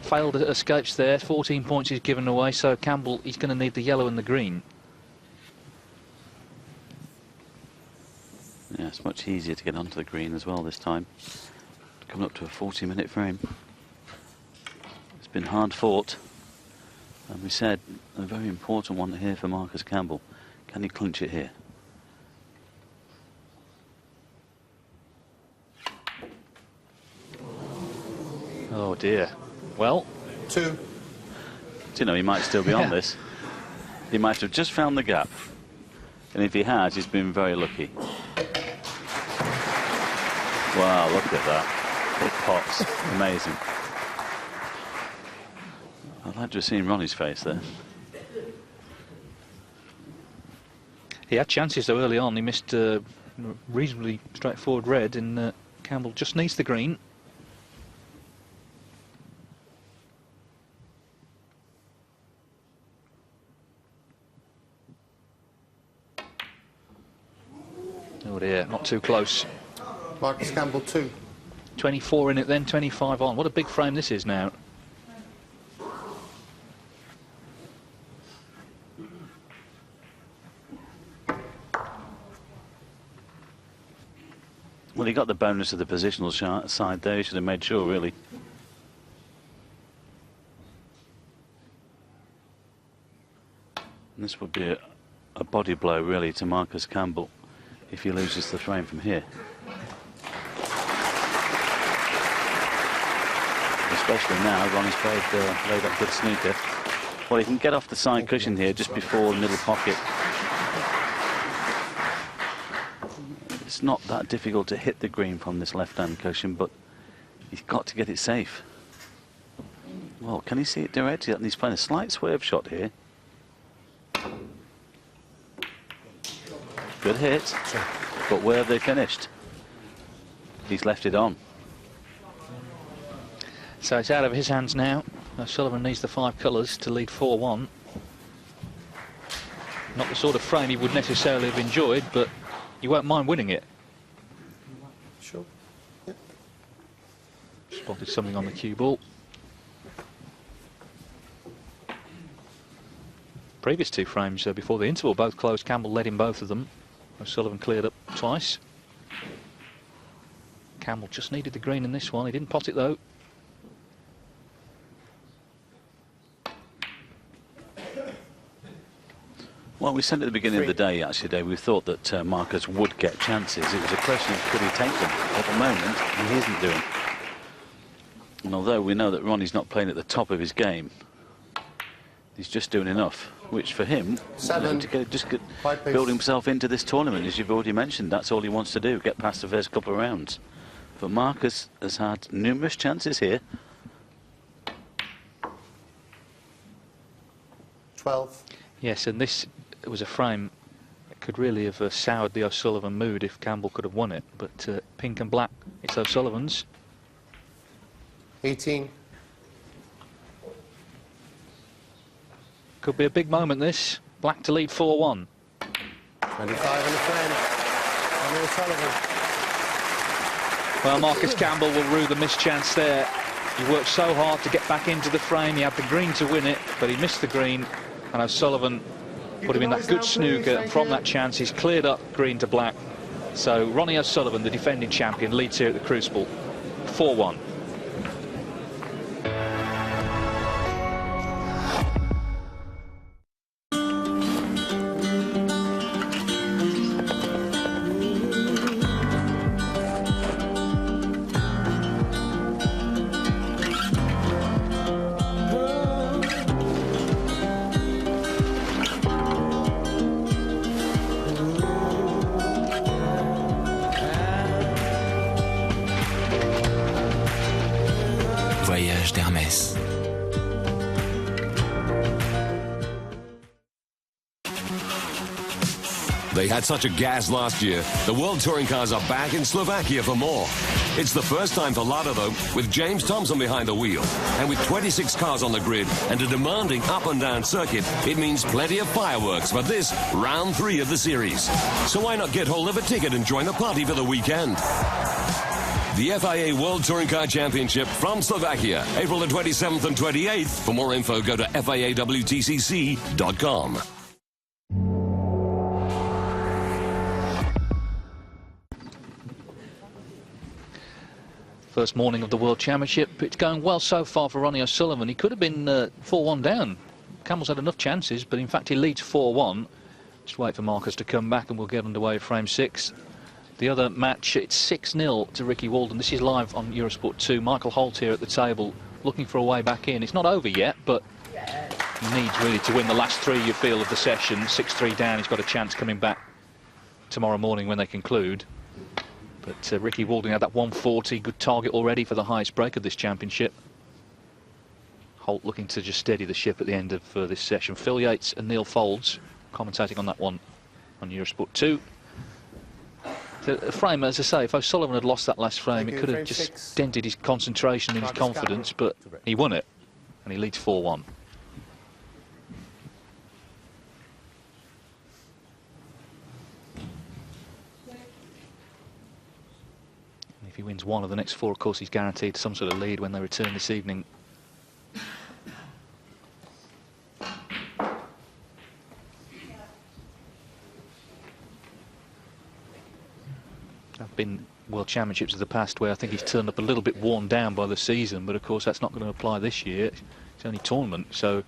Failed escapes there. 14 points is given away, so Campbell, he's going to need the yellow and the green. Yeah, it's much easier to get onto the green as well this time. Coming up to a 40-minute frame. It's been hard fought. And we said a very important one here for Marcus Campbell. Can he clinch it here? Oh dear. Well, 2. Do you know, he might still be on this. He might have just found the gap. And if he has, he's been very lucky. Wow, look at that. It pops. Amazing. I'd like to have seen Ronnie's face there. he had chances though early on. He missed reasonably straightforward red, and Campbell just needs the green. Oh dear, not too close. Marcus Campbell 2. 24 in it then, 25 on. What a big frame this is now. Well, he got the bonus of the positional side there. He should have made sure, really. And this would be a body blow, really, to Marcus Campbell if he loses the frame from here. Especially now, Ronnie's laid up good snooker. Well, he can get off the side cushion here just before the middle pocket. It's not that difficult to hit the green from this left-hand cushion, but he's got to get it safe. Well, can he see it directly? He's playing a slight swerve shot here. Good hit, but where have they finished? He's left it on. So it's out of his hands now. Sullivan needs the 5 colours to lead 4-1. Not the sort of frame he would necessarily have enjoyed, but you won't mind winning it. Sure. Yep. Spotted something on the cue ball. Previous 2 frames before the interval, both closed. Campbell led in both of them. Sullivan cleared up twice. Campbell just needed the green in this one. He didn't pot it though. Well, we said at the beginning of the day, actually, Dave, we thought that Marcus would get chances. It was a question of could he take them. At the moment, he isn't doing. And although we know that Ronnie's not playing at the top of his game, he's just doing enough, which for him, build himself into this tournament, as you've already mentioned. That's all he wants to do, get past the first couple of rounds. But Marcus has had numerous chances here. 12. Yes, and this was a frame that could really have soured the O'Sullivan mood if Campbell could have won it. But pink and black, it's O'Sullivan's. 18. Could be a big moment, this. Black to lead 4-1. 25 in the frame. Ronnie O'Sullivan. Well, Marcus Campbell will rue the missed chance there. He worked so hard to get back into the frame. He had the green to win it, but he missed the green. And O'Sullivan put him in that good snooker, and from that chance he's cleared up green to black. So Ronnie O'Sullivan, the defending champion, leads here at the Crucible, 4-1. Voyage d'Hermès. They had such a gas last year. The World Touring Cars are back in Slovakia for more. It's the first time for Lada, though, with James Thompson behind the wheel. And with 26 cars on the grid and a demanding up-and-down circuit, it means plenty of fireworks for this round 3 of the series. So why not get hold of a ticket and join the party for the weekend? The FIA World Touring Car Championship from Slovakia, April the 27th and 28th. For more info, go to FIAWTCC.com. First morning of the World Championship. It's going well so far for Ronnie O'Sullivan. He could have been 4-1 down. Camel's had enough chances, but in fact he leads 4-1. Just wait for Marcus to come back and we'll get underway frame 6. The other match, it's 6-0 to Ricky Walden. This is live on Eurosport 2. Michael Holt here at the table looking for a way back in. It's not over yet, but he needs really to win the last 3, you feel, of the session. 6-3 down, he's got a chance coming back tomorrow morning when they conclude. But Ricky Walden had that 140, good target already for the highest break of this championship. Holt looking to just steady the ship at the end of this session. Phil Yates and Neil Folds commentating on that one on Eurosport 2. The frame, as I say, if O'Sullivan had lost that last frame, it could have just dented his concentration and his confidence, but he won it, and he leads 4-1. If he wins one of the next 4, of course, he's guaranteed some sort of lead when they return this evening. There have been World Championships of the past where I think he's turned up a little bit worn down by the season, but of course that's not going to apply this year. It's only tournament, so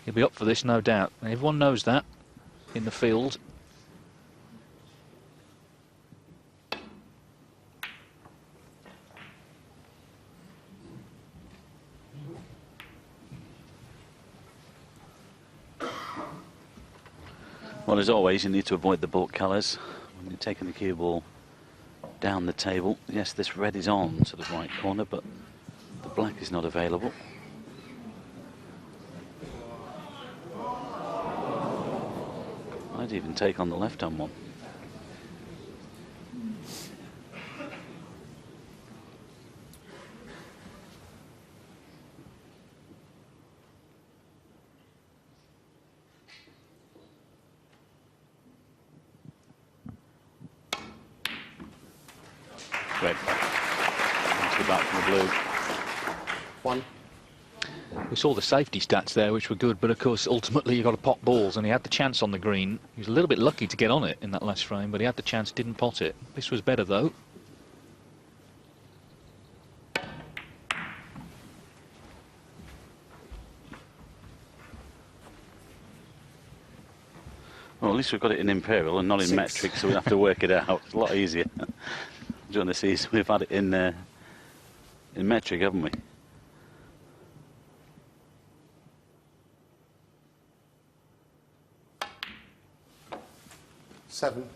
he'll be up for this, no doubt. And everyone knows that in the field. Well, as always, you need to avoid the bulk colours when you're taking the cue ball down the table. Yes, this red is on to the right corner, but the black is not available. I'd even take on the left-hand one. Great. Into the back from the blue. 1. We saw the safety stats there, which were good, but of course ultimately you got to pot balls, and he had the chance on the green. He was a little bit lucky to get on it in that last frame, but he had the chance, didn't pot it. This was better though. Well, at least we've got it in Imperial and not in 6. metric, so we have to work it out. It's a lot easier. During the season, we've had it in metric, haven't we? Seven.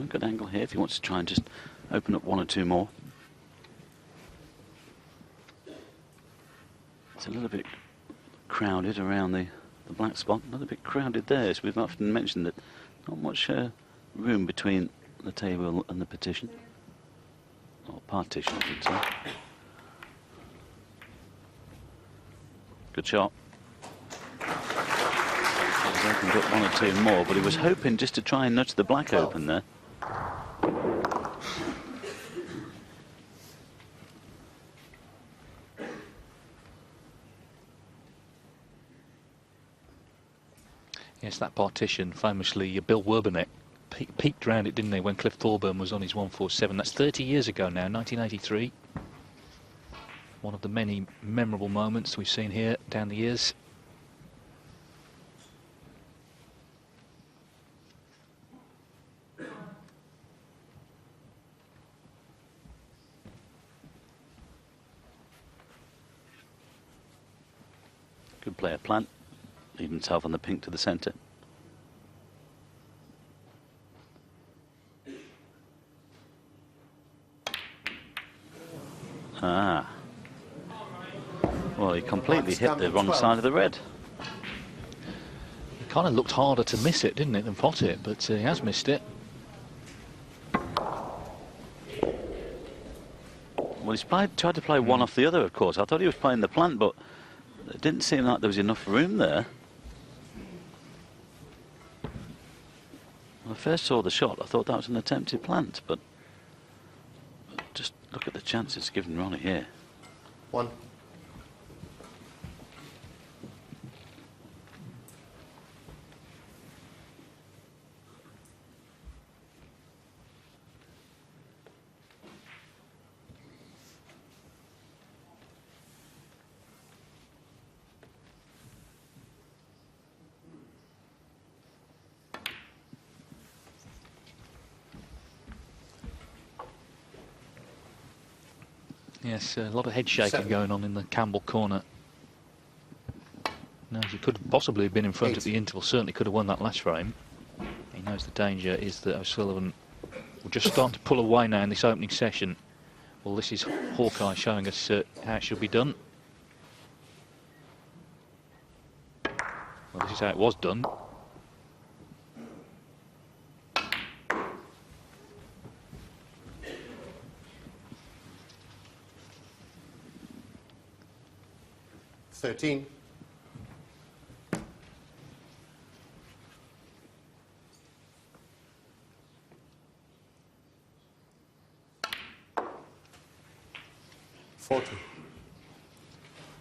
Good angle here if he wants to try and just open up 1 or 2 more. It's a little bit crowded around the black spot, a little bit crowded there, so we've often mentioned that not much room between the table and the partition, or partition, I should say. Good shot. He's opened up 1 or 2 more, but he was hoping just to try and nudge the black open there. Yes, that partition, famously, Bill Werbeneck peeked round it, didn't he, when Cliff Thorburn was on his 147. That's 30 years ago now, 1983. One of the many memorable moments we've seen here down the years. Good player plant. Leave himself on the pink to the centre. Ah. Well, he completely hit the wrong side of the red. Kind of looked harder to miss it, didn't it, than pot it, but he has missed it. Well, he's tried to play one off the other, of course. I thought he was playing the plant, but it didn't seem like there was enough room there. When I first saw the shot, I thought that was an attempted plant, but just look at the chances given Ronnie here. 1. Yes, a lot of head shaking going on in the Campbell corner. Knows he could possibly have been in front at the interval, certainly could have won that last frame. He knows the danger is that O'Sullivan will just start to pull away now in this opening session. Well, this is Hawkeye showing us how it should be done. Well, this is how it was done. $13. $40. He's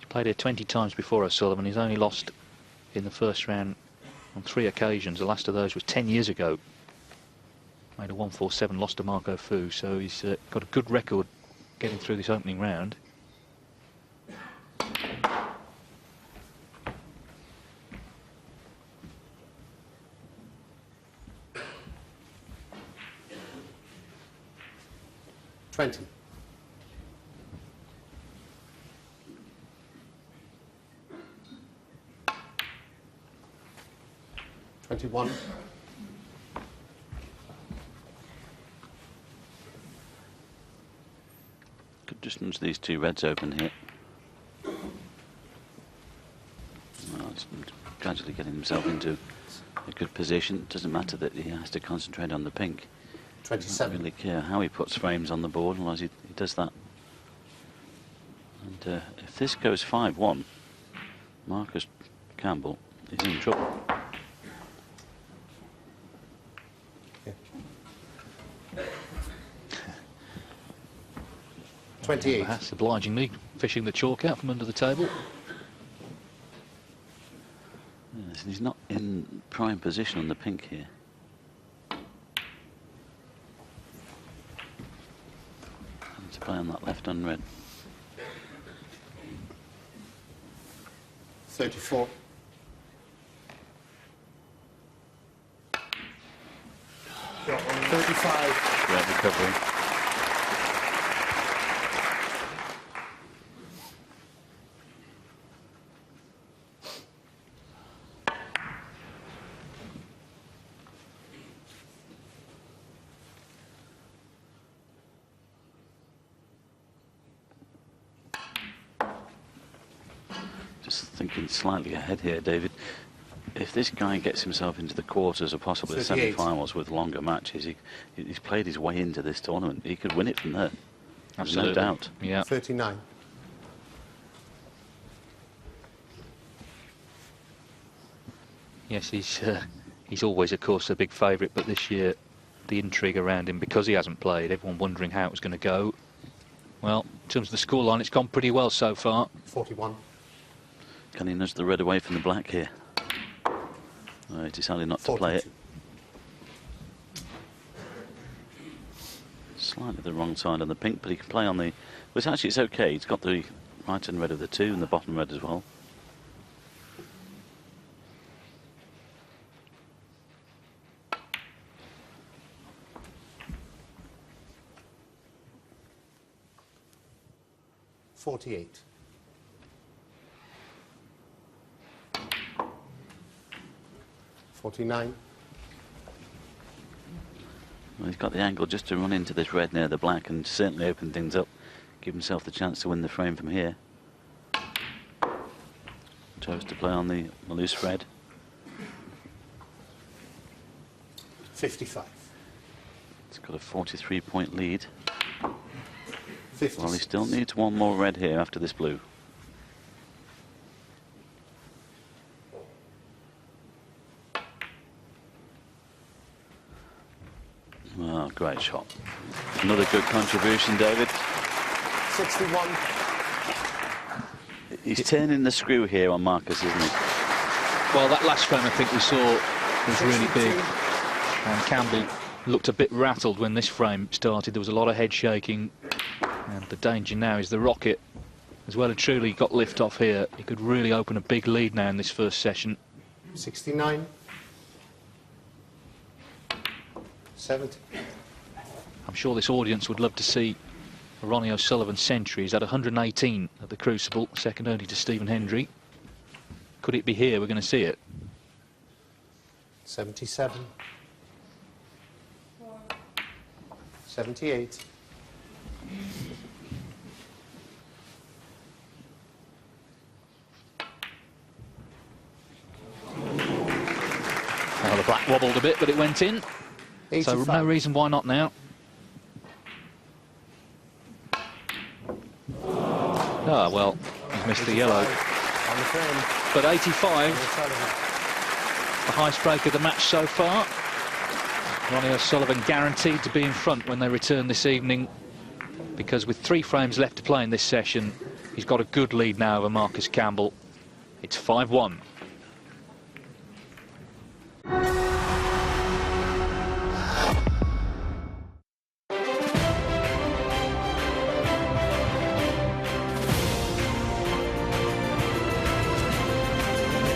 played here 20 times before, O'Sullivan. He's only lost in the first round on 3 occasions. The last of those was 10 years ago. Made a 147, lost to Marco Fu, so he's got a good record getting through this opening round. $20. $21. Could just nudge these 2 reds open here. Well, he's gradually getting himself into a good position. It doesn't matter that he has to concentrate on the pink. 27. Doesn't really care how he puts frames on the board, unless he does that. And if this goes 5-1, Marcus Campbell is in trouble. Yeah. 28. That's obligingly fishing the chalk out from under the table. Yes, he's not in prime position on the pink here. To play on that left unread. 34. $35. Great recovery. Just thinking slightly ahead here, David. If this guy gets himself into the quarters or possibly the semi-finals with longer matches, he's played his way into this tournament. He could win it from there. Absolutely. No doubt. Yeah. 39. Yes, he's always, of course, a big favourite, but this year the intrigue around him, because he hasn't played, everyone wondering how it was going to go. Well, in terms of the scoreline, it's gone pretty well so far. 41. Can he nudge the red away from the black here? Oh, he decided not to play it. Slightly the wrong side on the pink, but he can play on the... Well, actually, it's okay. He's got the right hand red of the 2 and the bottom red as well. $48. $49. Well, he's got the angle just to run into this red near the black and certainly open things up. Give himself the chance to win the frame from here. Chose to play on the loose red. 55. It's got a 43-point lead. 56. Well, he still needs one more red here after this blue. Oh, great shot. Another good contribution, David. 61. He's turning the screw here on Marcus, isn't he? Well, that last frame I think we saw was really big. And Campbell looked a bit rattled when this frame started. There was a lot of head shaking. And the danger now is the rocket has well and truly got lift off here. He could really open a big lead now in this first session. 69. 70. I'm sure this audience would love to see Ronnie O'Sullivan's century. He's had 118 at the Crucible, second only to Stephen Hendry. Could it be here? We're going to see it. 77. 78. Well, the black wobbled a bit, but it went in. 85. So no reason why not now. Ah, well, he's missed the yellow. On the frame. But 85, the highest break of the match so far. Ronnie O'Sullivan guaranteed to be in front when they return this evening, because with 3 frames left to play in this session, he's got a good lead now over Marcus Campbell. It's 5-1.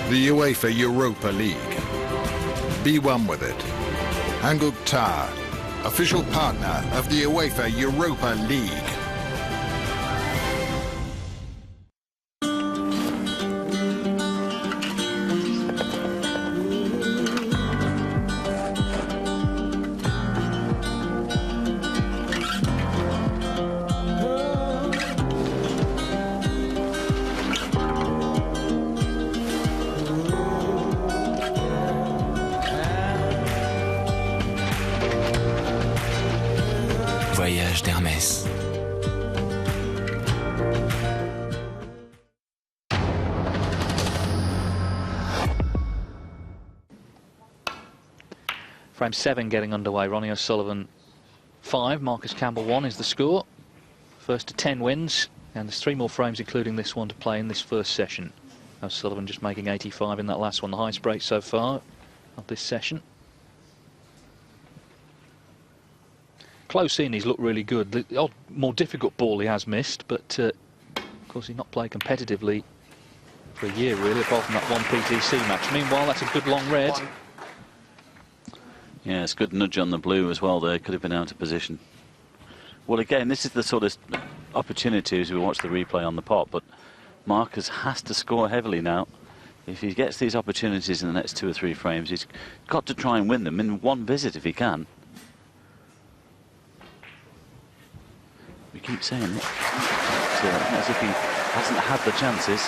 The UEFA Europa League. Be one with it. Hanguk Ta, official partner of the UEFA Europa League. Voyage d'Hermès. Frame 7 getting underway. Ronnie O'Sullivan 5, Marcus Campbell 1 is the score. First to 10 wins, and there's 3 more frames including this one to play in this first session. O'Sullivan just making 85 in that last one, the highest break so far of this session. Close in, he's looked really good. The odd, more difficult ball he has missed, but of course he's not played competitively for a year really, apart from that one PTC match. Meanwhile, that's a good long red. Yeah, it's good nudge on the blue as well there. Could have been out of position. Well, again, this is the sort of opportunity as we watch the replay on the pot, but Marcus has to score heavily now. If he gets these opportunities in the next 2 or 3 frames, he's got to try and win them in one visit if he can. We keep saying it, as if he hasn't had the chances.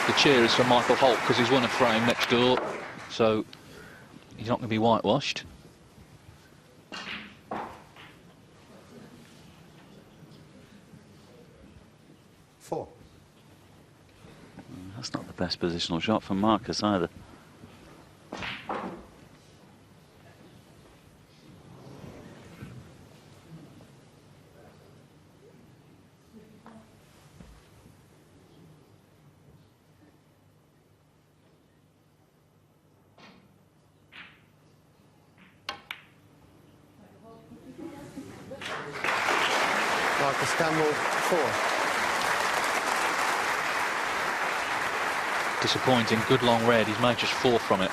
The cheer is for Michael Holt because he's won a frame next door, so he's not going to be whitewashed. Four. That's not the best positional shot from Marcus either. Marcus Campbell 4. Disappointing, good long red, he's made just 4 from it.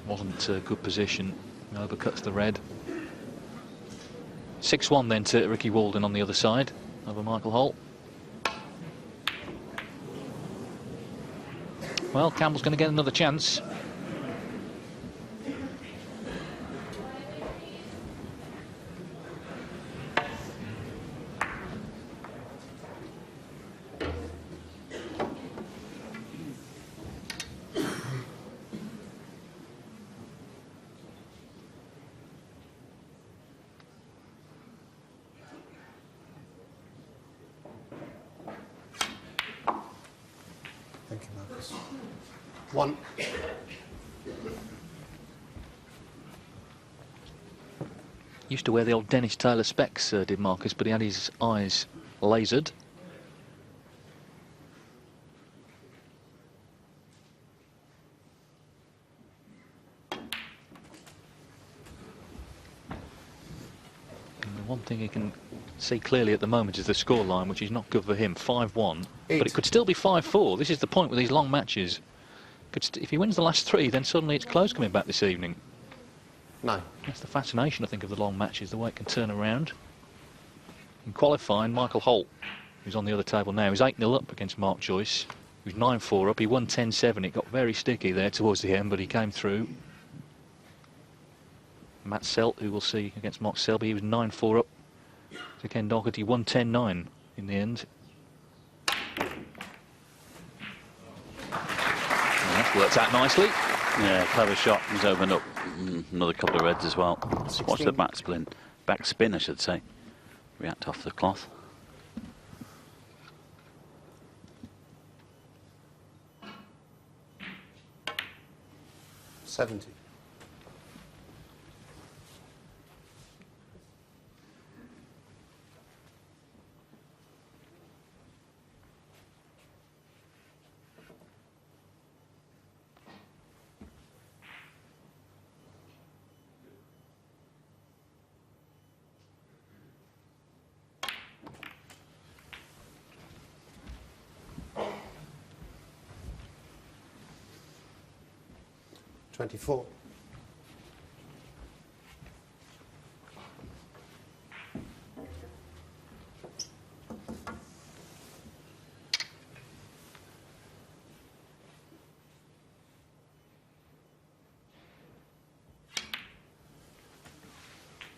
Wasn't a good position, overcuts the red. 6-1 then to Ricky Walden on the other side over Michael Holt. Well, Campbell's going to get another chance. 1. Used to wear the old Dennis Taylor specs, did Marcus, but he had his eyes lasered. And the one thing he can see clearly at the moment is the scoreline, which is not good for him, 5-1. But it could still be 5-4. This is the point with these long matches. If he wins the last 3, then suddenly it's close coming back this evening. 9. That's the fascination, I think, of the long matches, the way it can turn around. In qualifying, Michael Holt, who's on the other table now, is 8-0 up against Mark Joyce, who's 9-4 up. He won 10-7. It got very sticky there towards the end, but he came through. Matt Selt, who we'll see against Mark Selby, he was 9-4 up to Ken Doherty. He won 10-9 in the end. And that's worked out nicely. Yeah, clever shot. He's opened up another couple of reds as well. Watch the backspin, I should say. React off the cloth. $70. $24.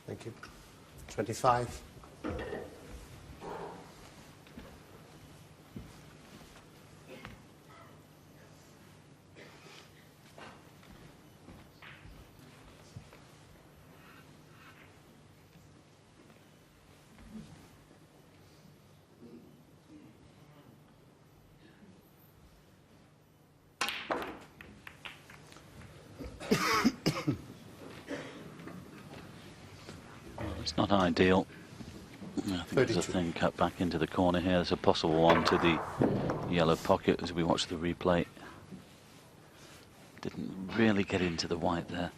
Thank you. 25. It's not ideal. I think there's a thing cut back into the corner here. There's a possible one to the yellow pocket as we watch the replay. Didn't really get into the white there.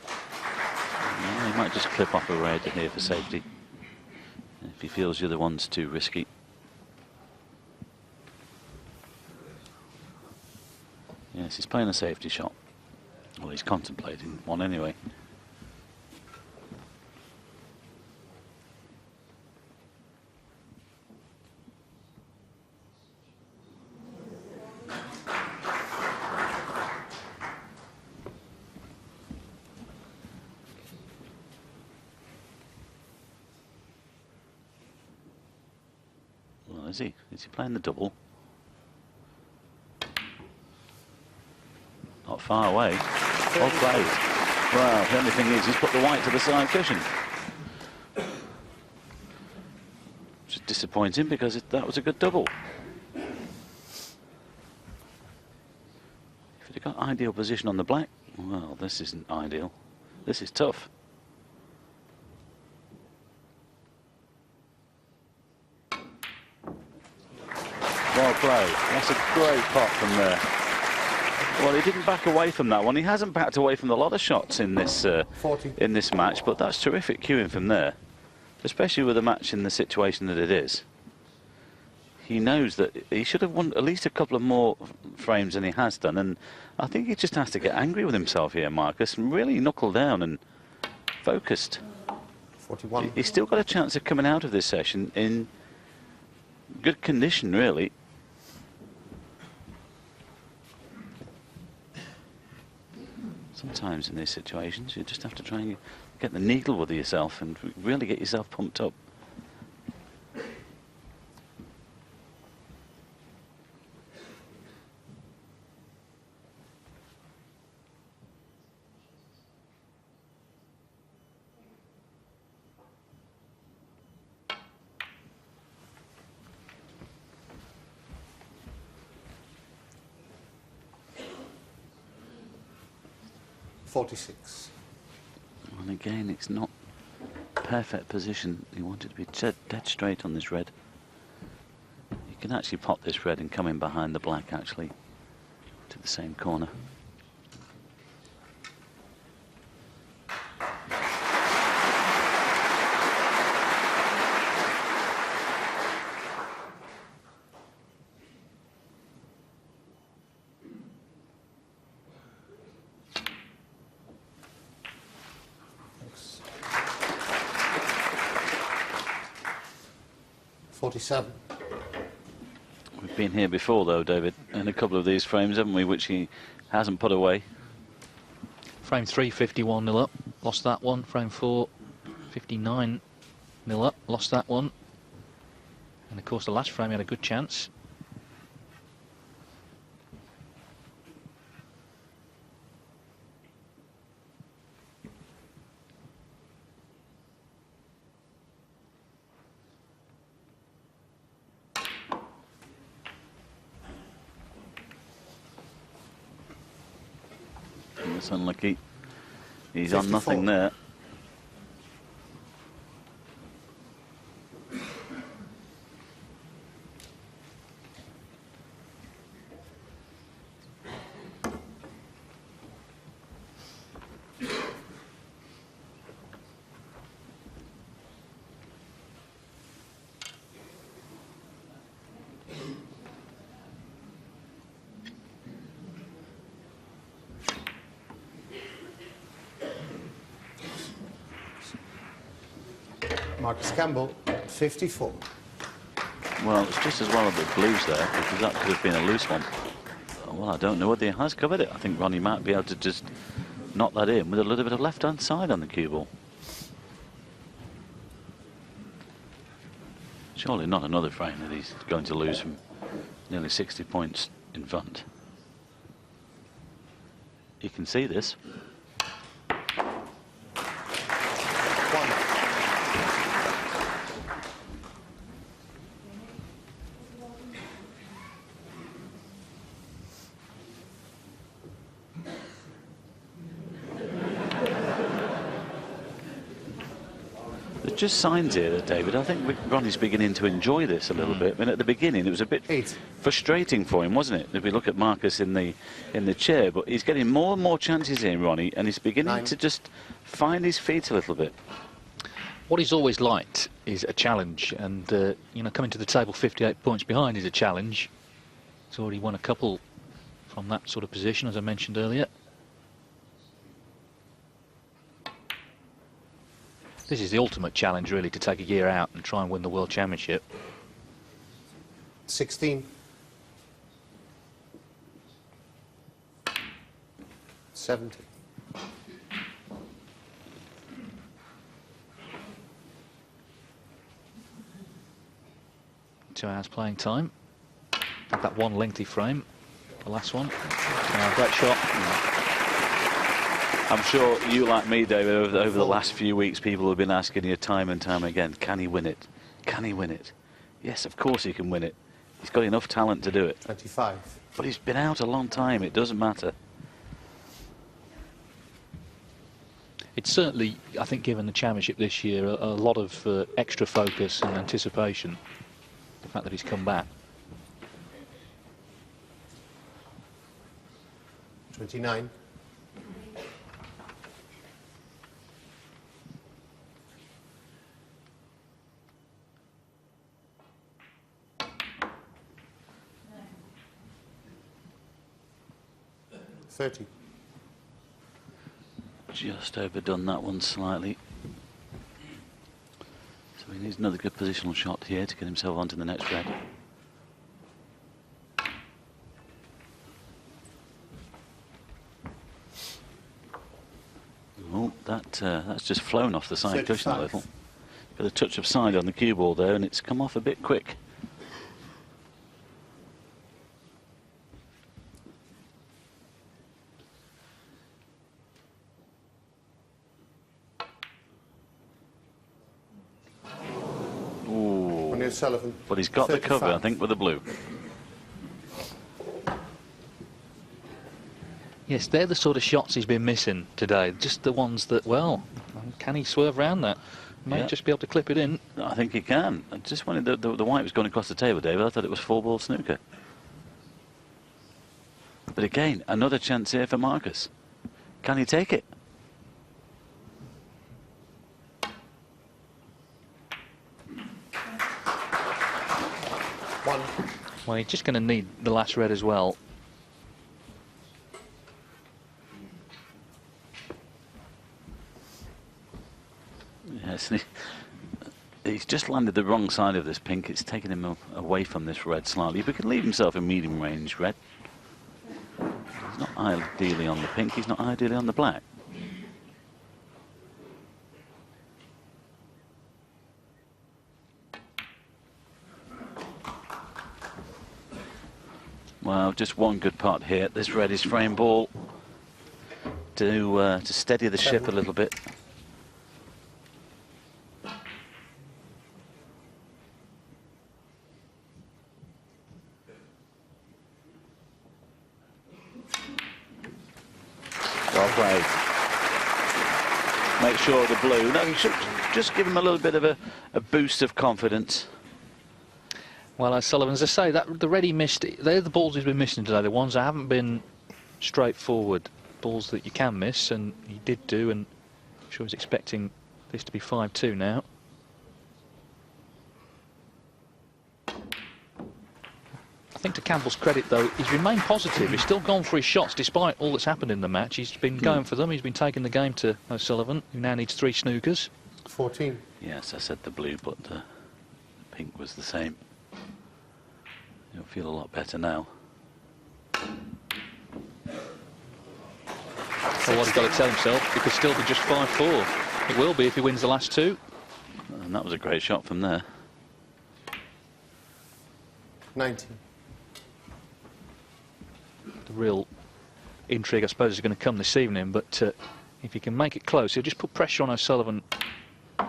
Well, he might just clip off a red here for safety if he feels the other one's too risky. Yes, he's playing a safety shot. Well, he's contemplating one anyway. Is he playing the double? Not far away. Well played. Well, the only thing is he's put the white to the side cushion. Which is disappointing because that was a good double. If he'd have got ideal position on the black, well, this isn't ideal. This is tough. Well played. That's a great pot from there. Well, he didn't back away from that one. He hasn't backed away from a lot of shots in this match, but that's terrific cueing from there, especially with a match in the situation that it is. He knows that he should have won at least a couple of more frames than he has done, and I think he just has to get angry with himself here, Marcus, and really knuckle down and focused. 41. He's still got a chance of coming out of this session in good condition, really. Sometimes in these situations you just have to try and get the needle with yourself and really get yourself pumped up. 46. And again, it's not perfect position. You want it to be dead straight on this red. You can actually pop this red and come in behind the black, actually, to the same corner. Thanks. 47. We've been here before, though, David, in a couple of these frames, haven't we, which he hasn't put away. Frame 3, 51-0 up, lost that one. Frame 4, 59-0 up, lost that one. And of course the last frame he had a good chance. It's unlucky. He's 54. on nothing there. Marcus Campbell, 54. Well, it's just as well that blue's there, because that could have been a loose one. Well, I don't know whether he has covered it. I think Ronnie might be able to just knock that in with a little bit of left-hand side on the cue ball. Surely not another frame that he's going to lose from nearly 60 points in front. You can see this. Just signs here, David. I think Ronnie's beginning to enjoy this a little bit. I mean, at the beginning it was a bit frustrating for him, wasn't it? If we look at Marcus in the chair, but he's getting more and more chances here, Ronnie, and he's beginning to just find his feet a little bit. What he's always liked is a challenge, and you know, coming to the table 58 points behind is a challenge. He's already won a couple from that sort of position, as I mentioned earlier. This is the ultimate challenge, really, to take a year out and try and win the World Championship. 16. 70. Two hours playing time. Had that one lengthy frame, the last one. Great shot. I'm sure you, like me, David, over the last few weeks, people have been asking you time and time again, can he win it? Can he win it? Yes, of course he can win it. He's got enough talent to do it. 25. But he's been out a long time. It doesn't matter. It's certainly, I think, given the championship this year, a lot of extra focus and anticipation. The fact that he's come back. 29. Just overdone that one slightly. So he needs another good positional shot here to get himself onto the next red. Oh, that's just flown off the side cushion a little. Got a touch of side on the cue ball there, and it's come off a bit quick. Sullivan. But he's got 35. The cover, I think, with the blue. Yes, they're the sort of shots he's been missing today. Just the ones that, well, can he swerve around that? May just be able to clip it in. I think he can. I just wanted the white was going across the table, David. I thought it was 4-ball snooker. But again, another chance here for Marcus. Can he take it? One. Well, he's just going to need the last red as well. Yes, he's just landed the wrong side of this pink. It's taken him away from this red slightly. If he can leave himself in medium range red. He's not ideally on the pink, he's not ideally on the black. Well, just one good part here. This red is frame ball to steady the ship a little bit. Well played. Make sure the blue. No, you should just give him a little bit of a boost of confidence. Well, O'Sullivan, as I say, that the red he missed, they're the balls he's been missing today. The ones that haven't been straightforward balls that you can miss, and he did do. And I'm sure he's expecting this to be 5-2 now. I think to Campbell's credit, though, he's remained positive. He's still gone for his shots despite all that's happened in the match. He's been going for them. He's been taking the game to O'Sullivan, who now needs 3 snookers. 14. Yes, I said the blue, but the pink was the same. You'll feel a lot better now. Well, what he's got to tell himself, it could still be just 5-4. It will be if he wins the last 2. And that was a great shot from there. 19. The real intrigue, I suppose, is going to come this evening, but if he can make it close, he'll just put pressure on O'Sullivan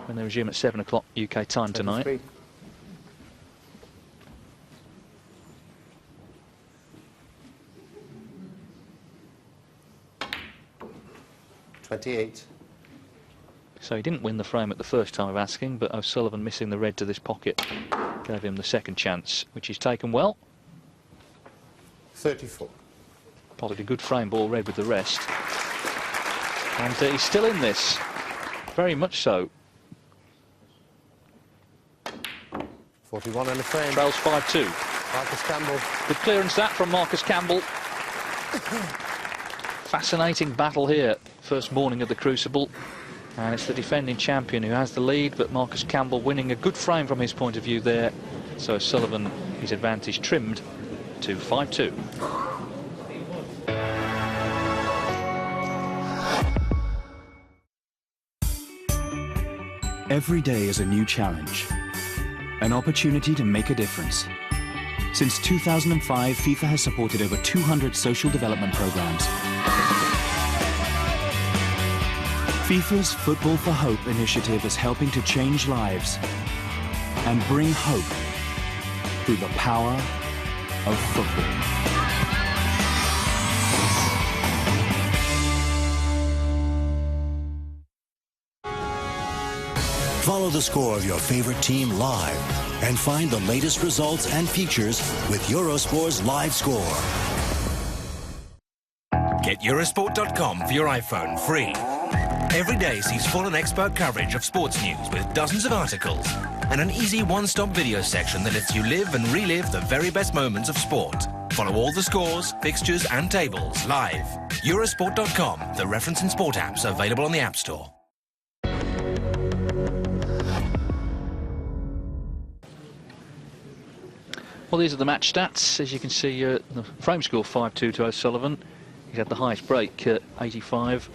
when they resume at 7 o'clock UK time tonight. 33. 28. So he didn't win the frame at the first time of asking, but O'Sullivan missing the red to this pocket gave him the second chance, which he's taken well. 34. Potted a good frame ball red with the rest. And he's still in this. Very much so. 41 in the frame. Trails 5-2. Marcus Campbell. Good clearance that from Marcus Campbell. Fascinating battle here. First morning of the Crucible. And it's the defending champion who has the lead, but Marcus Campbell winning a good frame from his point of view there. So Sullivan, his advantage trimmed to 5-2. Every day is a new challenge, an opportunity to make a difference. Since 2005, FIFA has supported over 200 social development programs. FIFA's Football for Hope initiative is helping to change lives and bring hope through the power of football. Follow the score of your favorite team live and find the latest results and features with Eurosport's live score. Get Eurosport.com for your iPhone free. Every day sees full and expert coverage of sports news with dozens of articles and an easy one-stop video section that lets you live and relive the very best moments of sport. Follow all the scores, fixtures and tables live. Eurosport.com, the reference and sport apps available on the App Store. Well, these are the match stats. As you can see, the frame score 5-2 to O'Sullivan. He's had the highest break, 85.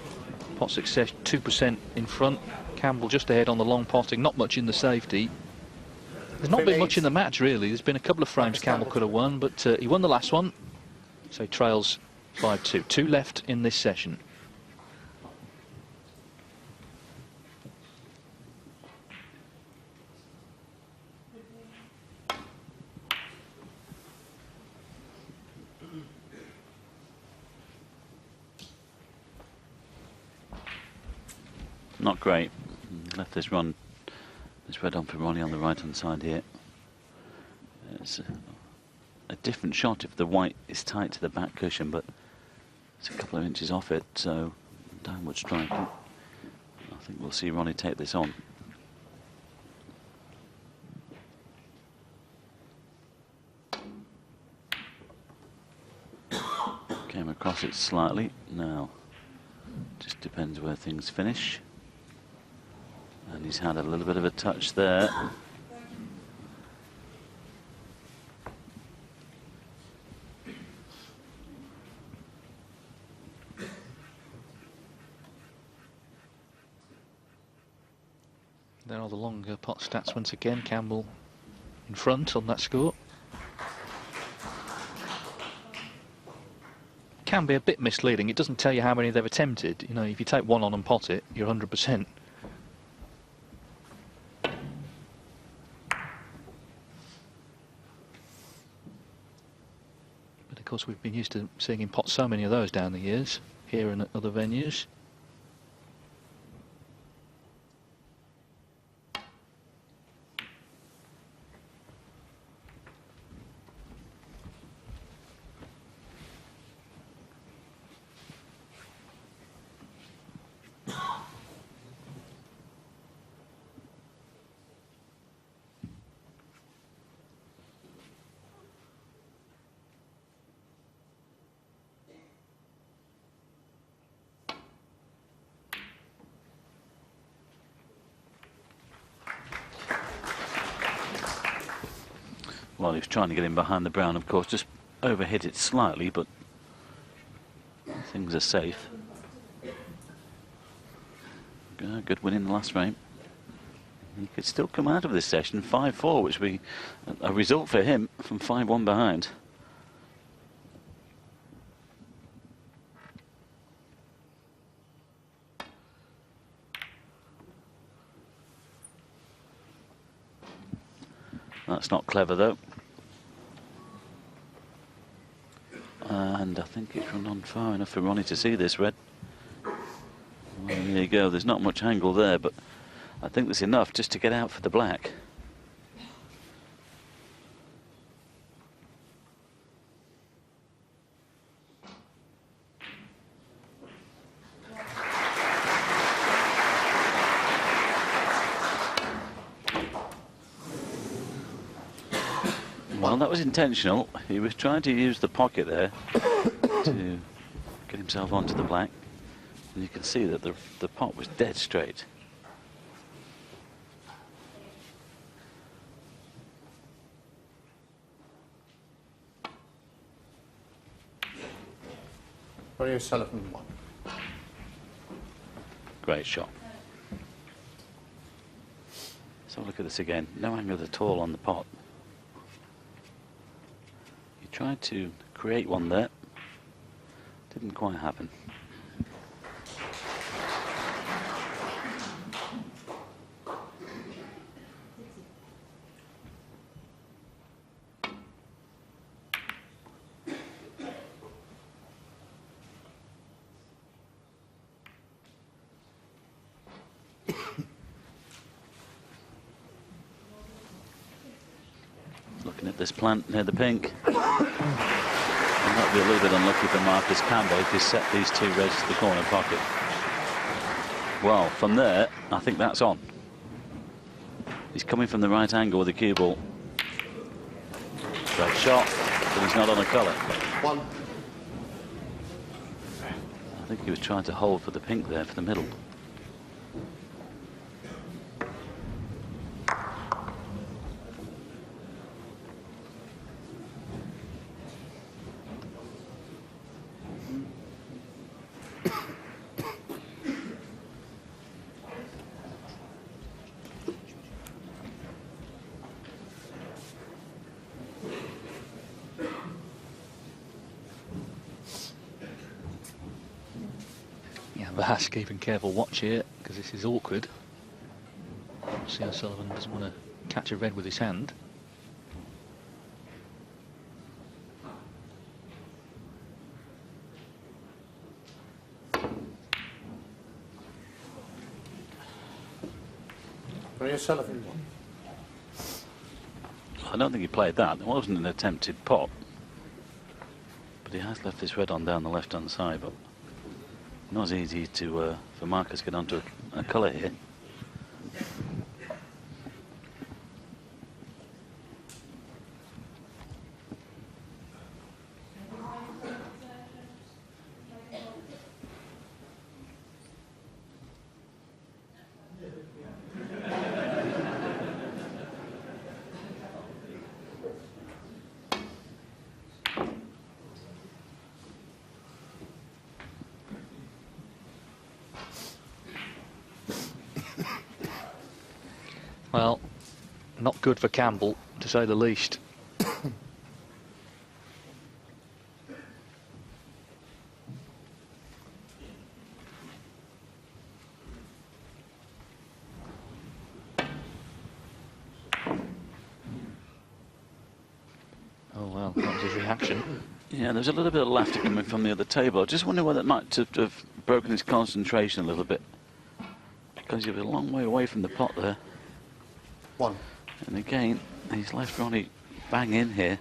Pot success 2% in front. Campbell just ahead on the long potting, not much in the safety. There's not been much in the match, really. There's been a couple of frames Campbell could have won, but he won the last one. So he trails 5-2. 2 left in this session. Not great. Left this red on for Ronnie on the right-hand side here. It's a different shot if the white is tight to the back cushion, but it's a couple of inches off it, so downward striking. I think we'll see Ronnie take this on. Came across it slightly. Now, just depends where things finish. And he's had a little bit of a touch there. There are the longer pot stats once again. Campbell in front on that score. Can be a bit misleading. It doesn't tell you how many they've attempted. You know, if you take one on and pot it, you're 100%. But of course, we've been used to seeing him pot so many of those down the years, here and at other venues. Well, he was trying to get in behind the brown, of course, just overhit it slightly, but things are safe. Good win in the last frame. He could still come out of this session 5-4, which would be a result for him from 5-1 behind. That's not clever, though. And I think it's run on far enough for Ronnie to see this red. Well, there you go. There's not much angle there, but I think there's enough just to get out for the black. Well, that was intentional. He was trying to use the pocket there to get himself onto the black. And you can see that the pot was dead straight. Ronnie O'Sullivan 1. Great shot. So look at this again. No angle at all on the pot. He tried to create one there. Didn't quite happen. Looking at this plant near the pink. And that'll be a little bit unlucky for Marcus Campbell if he set these two reds to the corner pocket. Well, from there, I think that's on. He's coming from the right angle with the cue ball. Great shot, but he's not on a colour. 1. I think he was trying to hold for the pink there for the middle. Perhaps keeping careful watch here, because this is awkward. See, O'Sullivan doesn't want to catch a red with his hand. Ronnie O'Sullivan 1. I don't think he played that. It wasn't an attempted pot. But he has left this red on down the left-hand side. But not as easy to for Marcus to get onto a colour here. Well, not good for Campbell, to say the least. Oh well, that was his reaction. Yeah, there's a little bit of laughter coming from the other table. I just wonder whether it might have broken his concentration a little bit. Because he was a long way away from the pot there. 1. And again, he's left Ronnie bang in here.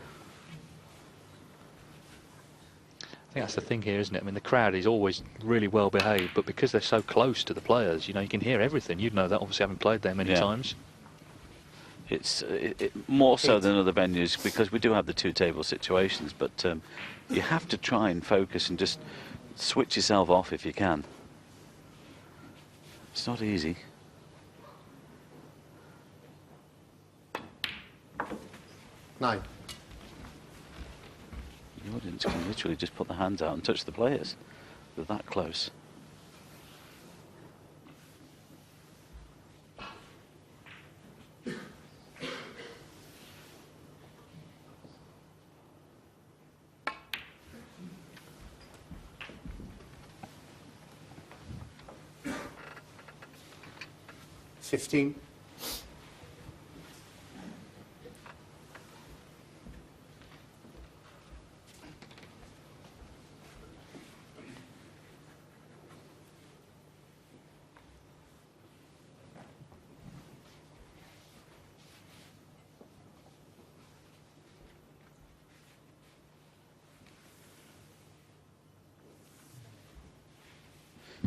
I think that's the thing here, isn't it? I mean, the crowd is always really well behaved, but because they're so close to the players, you know, you can hear everything. You'd know that, obviously, having played there many times. It's more so than other venues because we do have the two-table situations, but you have to try and focus and just switch yourself off if you can. It's not easy. 9. The audience can literally just put their hands out and touch the players. They're that close. $15.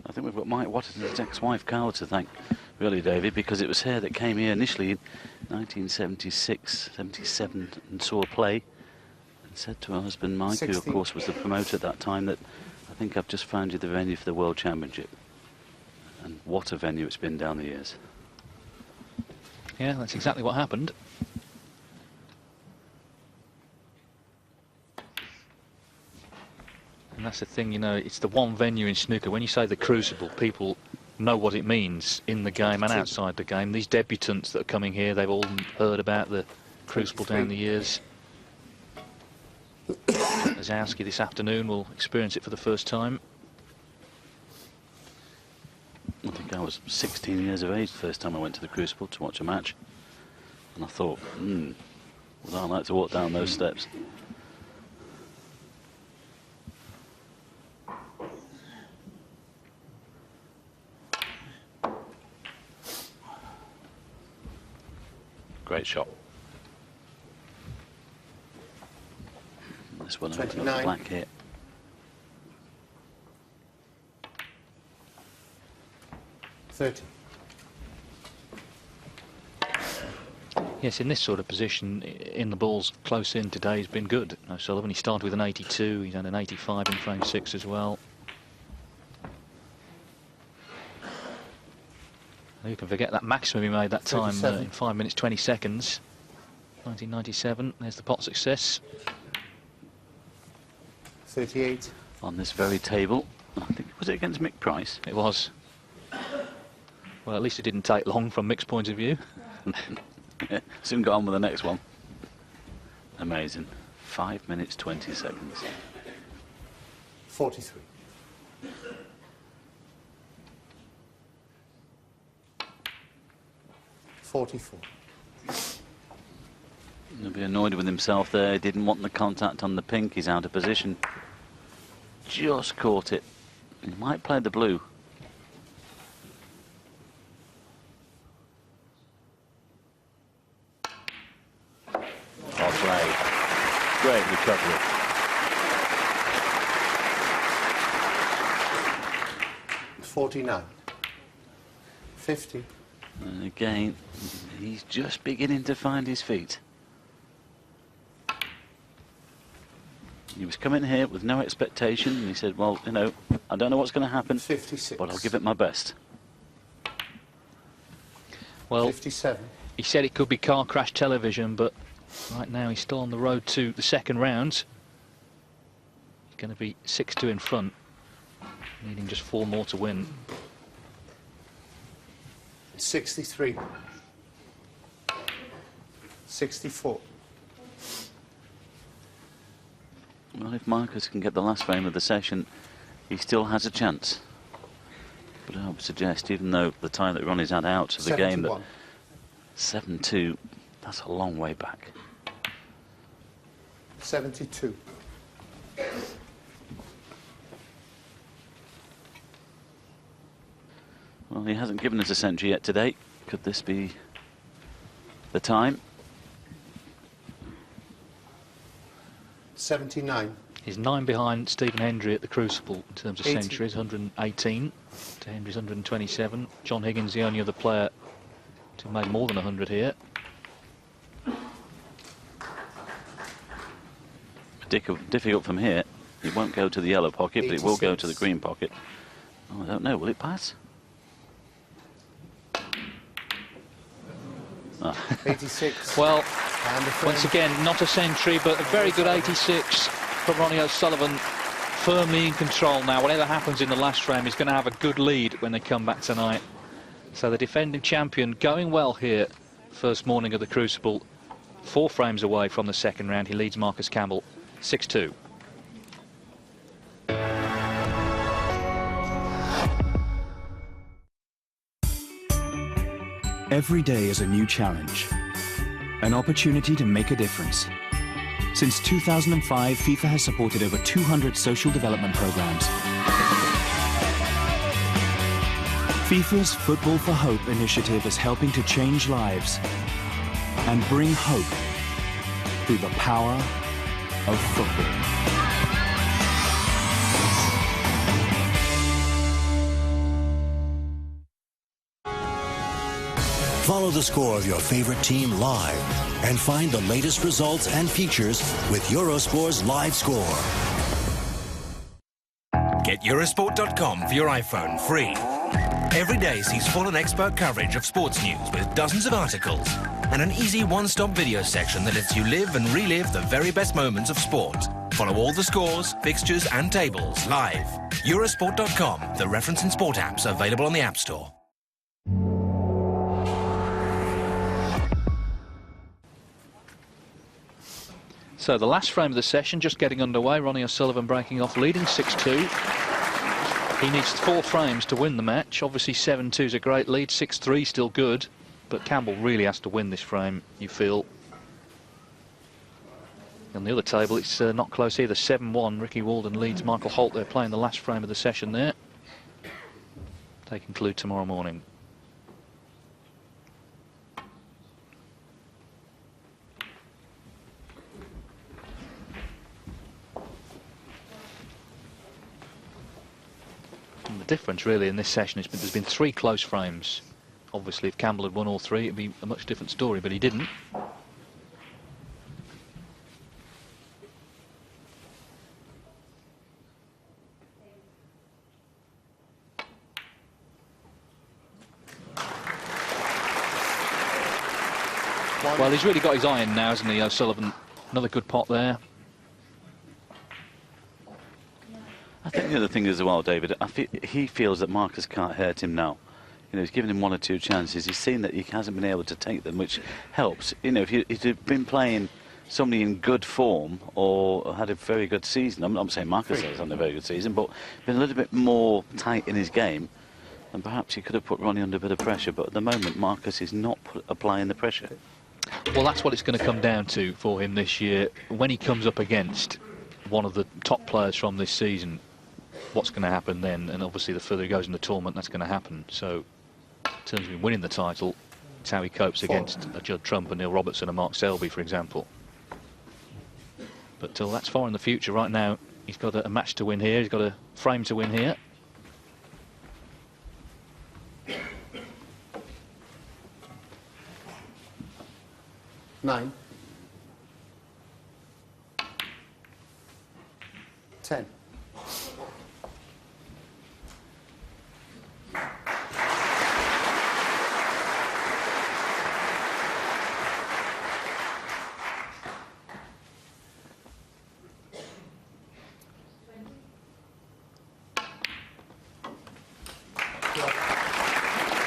I think we've got Mike Watterton's ex-wife Carla to thank, really, David, because it was her that came here initially in 1976, 77 and saw a play and said to her husband Mike, 16. who of course was the promoter at that time, that I think I've just found you the venue for the World Championship. And what a venue it's been down the years. Yeah, that's exactly what happened. And that's the thing, you know, it's the one venue in snooker. When you say the Crucible, people know what it means in the game and outside the game. These debutants that are coming here, they've all heard about the Crucible down the years. Zowski this afternoon will experience it for the first time. I think I was 16 years of age the first time I went to the Crucible to watch a match. And I thought, would I like to walk down those steps? Great shot. This one opened up the black hit. Yes, in this sort of position, in the balls close in today, he's been good. O'Sullivan, he started with an 82, he's had an 85 in frame 6 as well. You can forget that maximum he made that time in 5 minutes 20 seconds. 1997, there's the pot success. 38. On this very table, I think, was it against Mick Price? It was. Well, at least it didn't take long from Mick's point of view. Yeah, soon got on with the next one. Amazing. 5 minutes 20 seconds. 43. He'll be annoyed with himself there. He didn't want the contact on the pink. He's out of position. Just caught it. He might play the blue. Great recovery. $49. $50. And again, he's just beginning to find his feet. He was coming here with no expectation, and he said, well, you know, I don't know what's going to happen, 56. but I'll give it my best. Well, 57. He said it could be car crash television, but right now he's still on the road to the second round. He's going to be 6-2 in front, needing just 4 more to win. 63. 64. Well, if Marcus can get the last frame of the session, he still has a chance. But I would suggest, even though the time that Ronnie's had out of the game, that 7-2, that's a long way back. 72. Well, he hasn't given us a century yet today. Could this be the time? 79. He's 9 behind Stephen Hendry at the Crucible in terms of 80. centuries, 118 to Hendry's 127. John Higgins, the only other player to make more than 100 here. Difficult from here. It won't go to the yellow pocket, but it will go 86. to the green pocket. Oh, I don't know. Will it pass? Oh. 86. Well, once again, not a century, but a very good 86 from Ronnie O'Sullivan. Firmly in control now. Whatever happens in the last frame, he's going to have a good lead when they come back tonight. So the defending champion going well here, first morning of the Crucible. 4 frames away from the second round. He leads Marcus Campbell 6-2. Every day is a new challenge, an opportunity to make a difference. Since 2005, FIFA has supported over 200 social development programs. FIFA's Football for Hope initiative is helping to change lives and bring hope through the power of football. Follow the score of your favorite team live and find the latest results and features with Eurosport's live score. Get Eurosport.com for your iPhone free. Every day sees full and expert coverage of sports news with dozens of articles and an easy one-stop video section that lets you live and relive the very best moments of sport. Follow all the scores, fixtures and tables live. Eurosport.com, the reference and sport apps available on the App Store. So the last frame of the session just getting underway. Ronnie O'Sullivan breaking off, leading 6-2. He needs 4 frames to win the match. Obviously 7-2 is a great lead, 6-3 still good, but Campbell really has to win this frame, you feel. On the other table it's not close either, 7-1. Ricky Walden leads Michael Holt. They're playing the last frame of the session there. They conclude tomorrow morning. And the difference really in this session is there's been 3 close frames. Obviously if Campbell had won all 3 it'd be a much different story, but he didn't. Well, he's really got his eye in now, hasn't he, O'Sullivan? Another good pot there. I think the other thing is as well, David, he feels that Marcus can't hurt him now. You know, he's given him 1 or 2 chances. He's seen that he hasn't been able to take them, which helps. You know, if you'd been playing somebody in good form or had a very good season, I'm not saying Marcus has had a very good season, but been a little bit more tight in his game, and perhaps he could have put Ronnie under a bit of pressure. But at the moment, Marcus is not applying the pressure. Well, that's what it's going to come down to for him this year. When he comes up against one of the top players from this season, what's going to happen then? And obviously the further he goes in the tournament, that's going to happen. So in terms of him winning the title, it's how he copes against a Judd Trump, and Neil Robertson and Mark Selby, for example. But that's far in the future. Right now, he's got a match to win here. He's got a frame to win here. Nine. 10.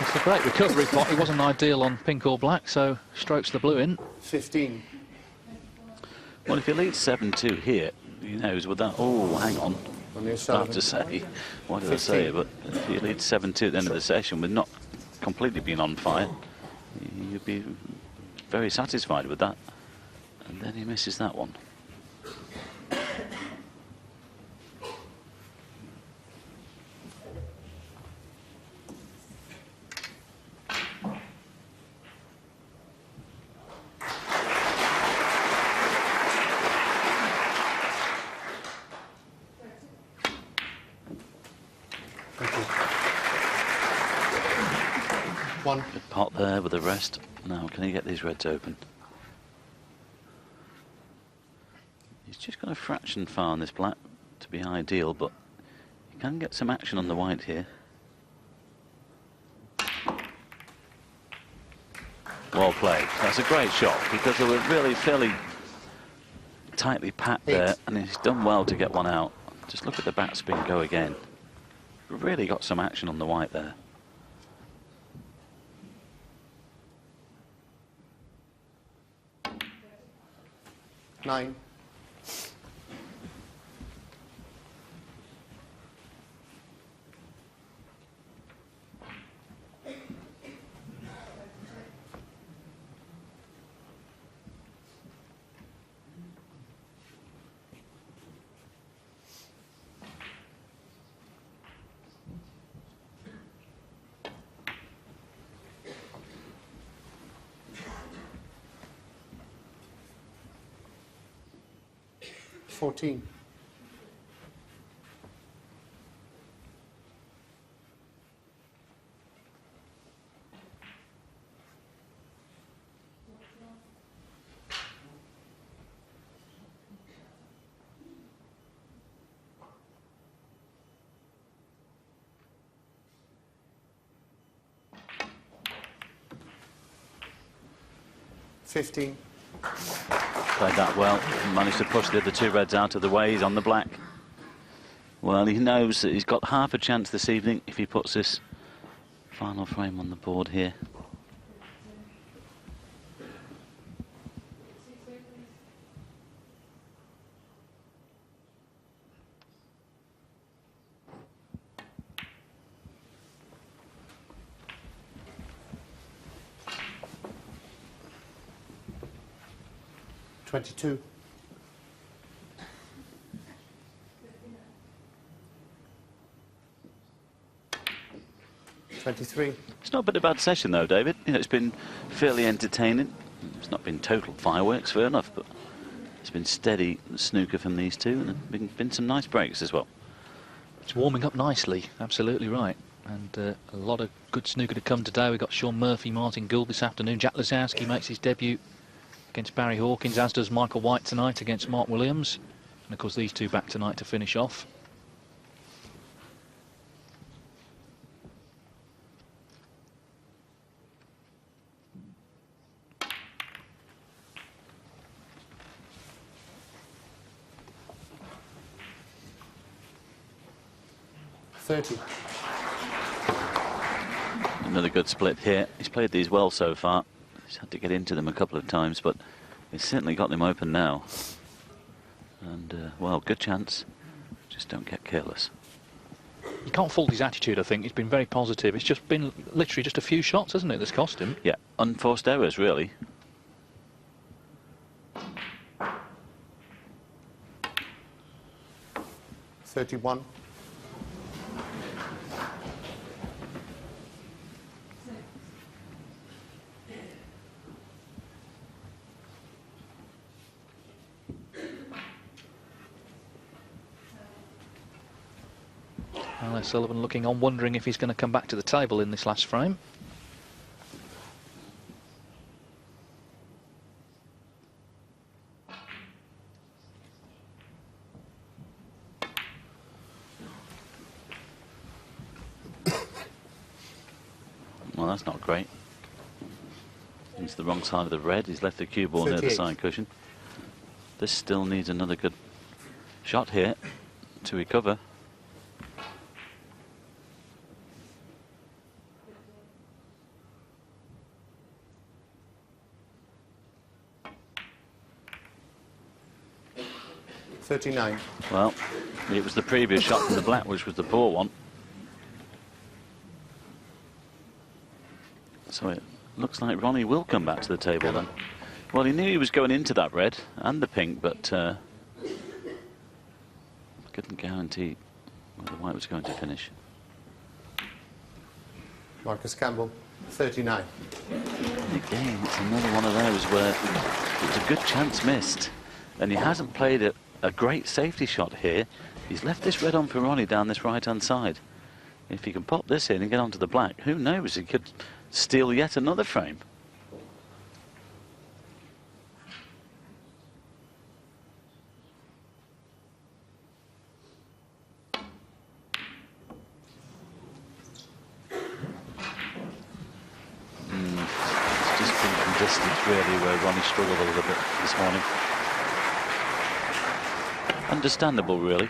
It's a great recovery pot. It wasn't ideal on pink or black, so strokes the blue in. 15. Well, if he leads 7-2 here, he knows with that. Oh, hang on. I have to say, why did I say it? But if he leads 7-2 at the end of the session with not completely being on fire, you'd be very satisfied with that. And then he misses that one. One. Good pot there with the rest. Now, can he get these reds open? He's just got a fraction far on this black to be ideal, but he can get some action on the white here. Well played. That's a great shot because they were really fairly tightly packed there, and he's done well to get one out. Just look at the backspin go again. Really got some action on the white there. Nine. $14. $15. Played that well, managed to push the other two reds out of the way. He's on the black. Well, he knows that he's got half a chance this evening if he puts this final frame on the board here. $22. $23. It's not been a bad session though, David. You know, it's been fairly entertaining. It's not been total fireworks, fair enough, but it's been steady snooker from these two, and there have been some nice breaks as well. It's warming up nicely, absolutely right. And a lot of good snooker to come today. We've got Sean Murphy, Martin Gould this afternoon. Jack Lazowski makes his debut against Barry Hawkins, as does Michael White tonight against Mark Williams. And of course these two back tonight to finish off. $30. Another good split here. He's played these well so far. He's had to get into them a couple of times, but he's certainly got them open now. And, well, good chance. Just don't get careless. You can't fault his attitude, I think. He's been very positive. It's just been literally just a few shots, hasn't it, that's cost him? Yeah, unforced errors, really. $31. Well, O'Sullivan looking on, wondering if he's going to come back to the table in this last frame. Well, that's not great. He's the wrong side of the red. He's left the cue ball near the side cushion. This still needs another good shot here to recover. $39. Well, it was the previous shot from the black, which was the poor one. So it looks like Ronnie will come back to the table then. Well, he knew he was going into that red and the pink, but couldn't guarantee where the white was going to finish. Marcus Campbell, 39. Again, it's another one of those where it was a good chance missed, and he hasn't played a great safety shot here. He's left this red on for Ronnie down this right-hand side. If he can pop this in and get onto the black, who knows, he could steal yet another frame. It's just been from distance really where Ronnie struggled a little bit this morning. Understandable really.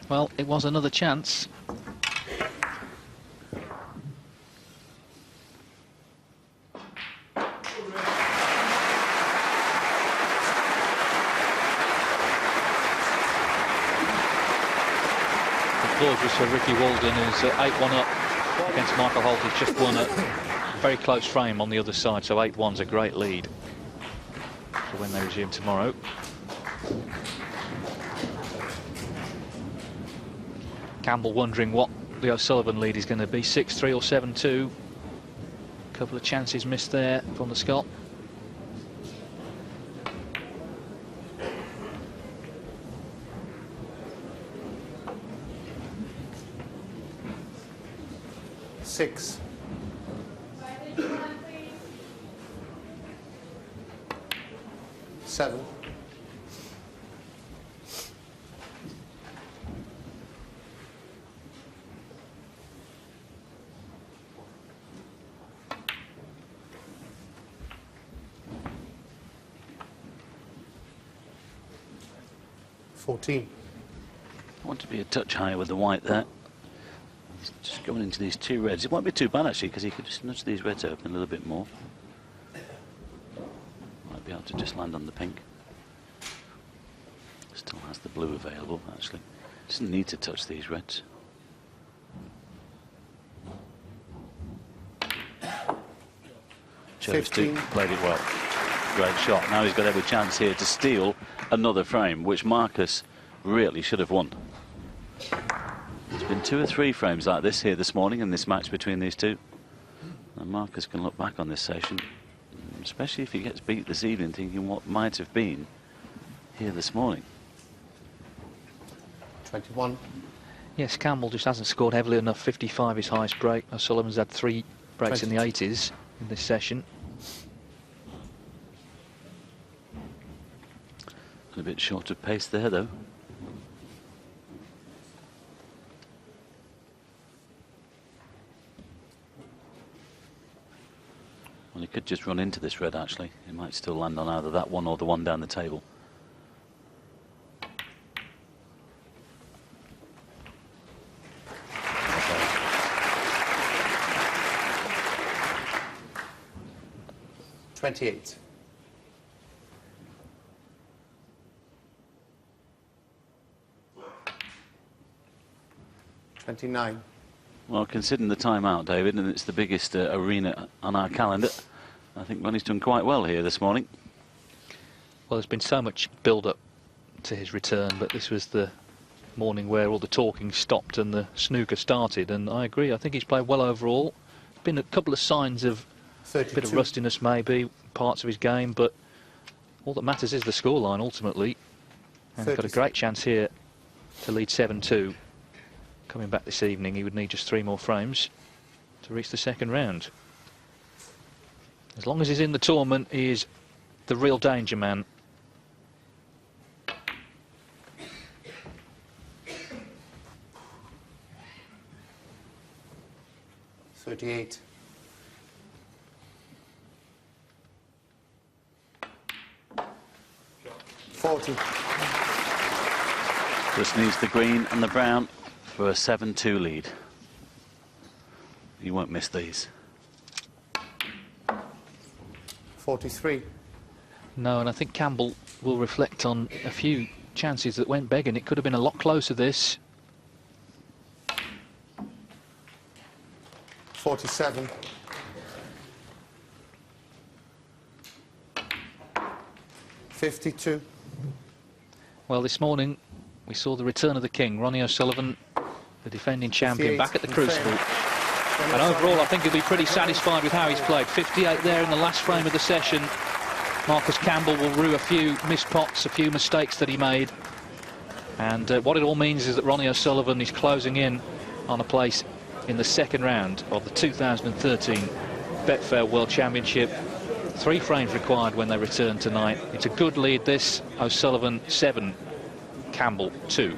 Well, it was another chance. Applause was for Ricky Walden, who's 8-1 up against Michael Holt. He's just won a very close frame on the other side, so 8-1's a great lead for when they resume tomorrow. Campbell wondering what the O'Sullivan lead is going to be, 6-3 or 7-2. A couple of chances missed there from the Scot. Six. Seven. I want to be a touch higher with the white there. He's just going into these two reds. It won't be too bad actually, because he could just nudge these reds open a little bit more. Might be able to just land on the pink. Still has the blue available actually. Doesn't need to touch these reds. Chose to, played it well. Great shot. Now he's got every chance here to steal another frame, which Marcus really should have won. There's been 2 or 3 frames like this here this morning in this match between these two. And Marcus can look back on this session, especially if he gets beat this evening, thinking what might have been here this morning. 21. Yes, Campbell just hasn't scored heavily enough. 55 his highest break. O'Sullivan's had 3 breaks 22. in the 80s in this session. A bit short of pace there though. Well, he could just run into this red actually. He might still land on either that one or the one down the table. $28. Well, considering the timeout, David, and it's the biggest arena on our calendar, I think Ronnie's done quite well here this morning. Well, there's been so much build-up to his return, but this was the morning where all the talking stopped and the snooker started, and I agree, I think he's played well overall. Been a couple of signs of a bit of rustiness maybe, parts of his game, but all that matters is the scoreline ultimately. And he's got a great chance here to lead 7-2. Coming back this evening, he would need just 3 more frames to reach the second round. As long as he's in the tournament, he is the real danger man. $38. $40. Just needs the green and the brown for a 7-2 lead. You won't miss these. 43. No, and I think Campbell will reflect on a few chances that went begging. It could have been a lot closer, this. 47. $52. Well, this morning we saw the return of the king, Ronnie O'Sullivan, the defending champion, back at the Crucible. And overall, I think he'll be pretty satisfied with how he's played. 58 there in the last frame of the session. Marcus Campbell will rue a few missed pots, a few mistakes that he made. And what it all means is that Ronnie O'Sullivan is closing in on a place in the second round of the 2013 Betfair World Championship. 3 frames required when they return tonight. It's a good lead, this. O'Sullivan 7, Campbell 2.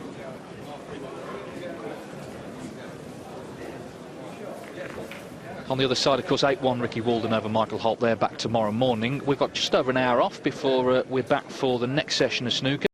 On the other side, of course, 8-1 Ricky Walden over Michael Holt. They're back tomorrow morning. We've got just over an hour off before we're back for the next session of snooker.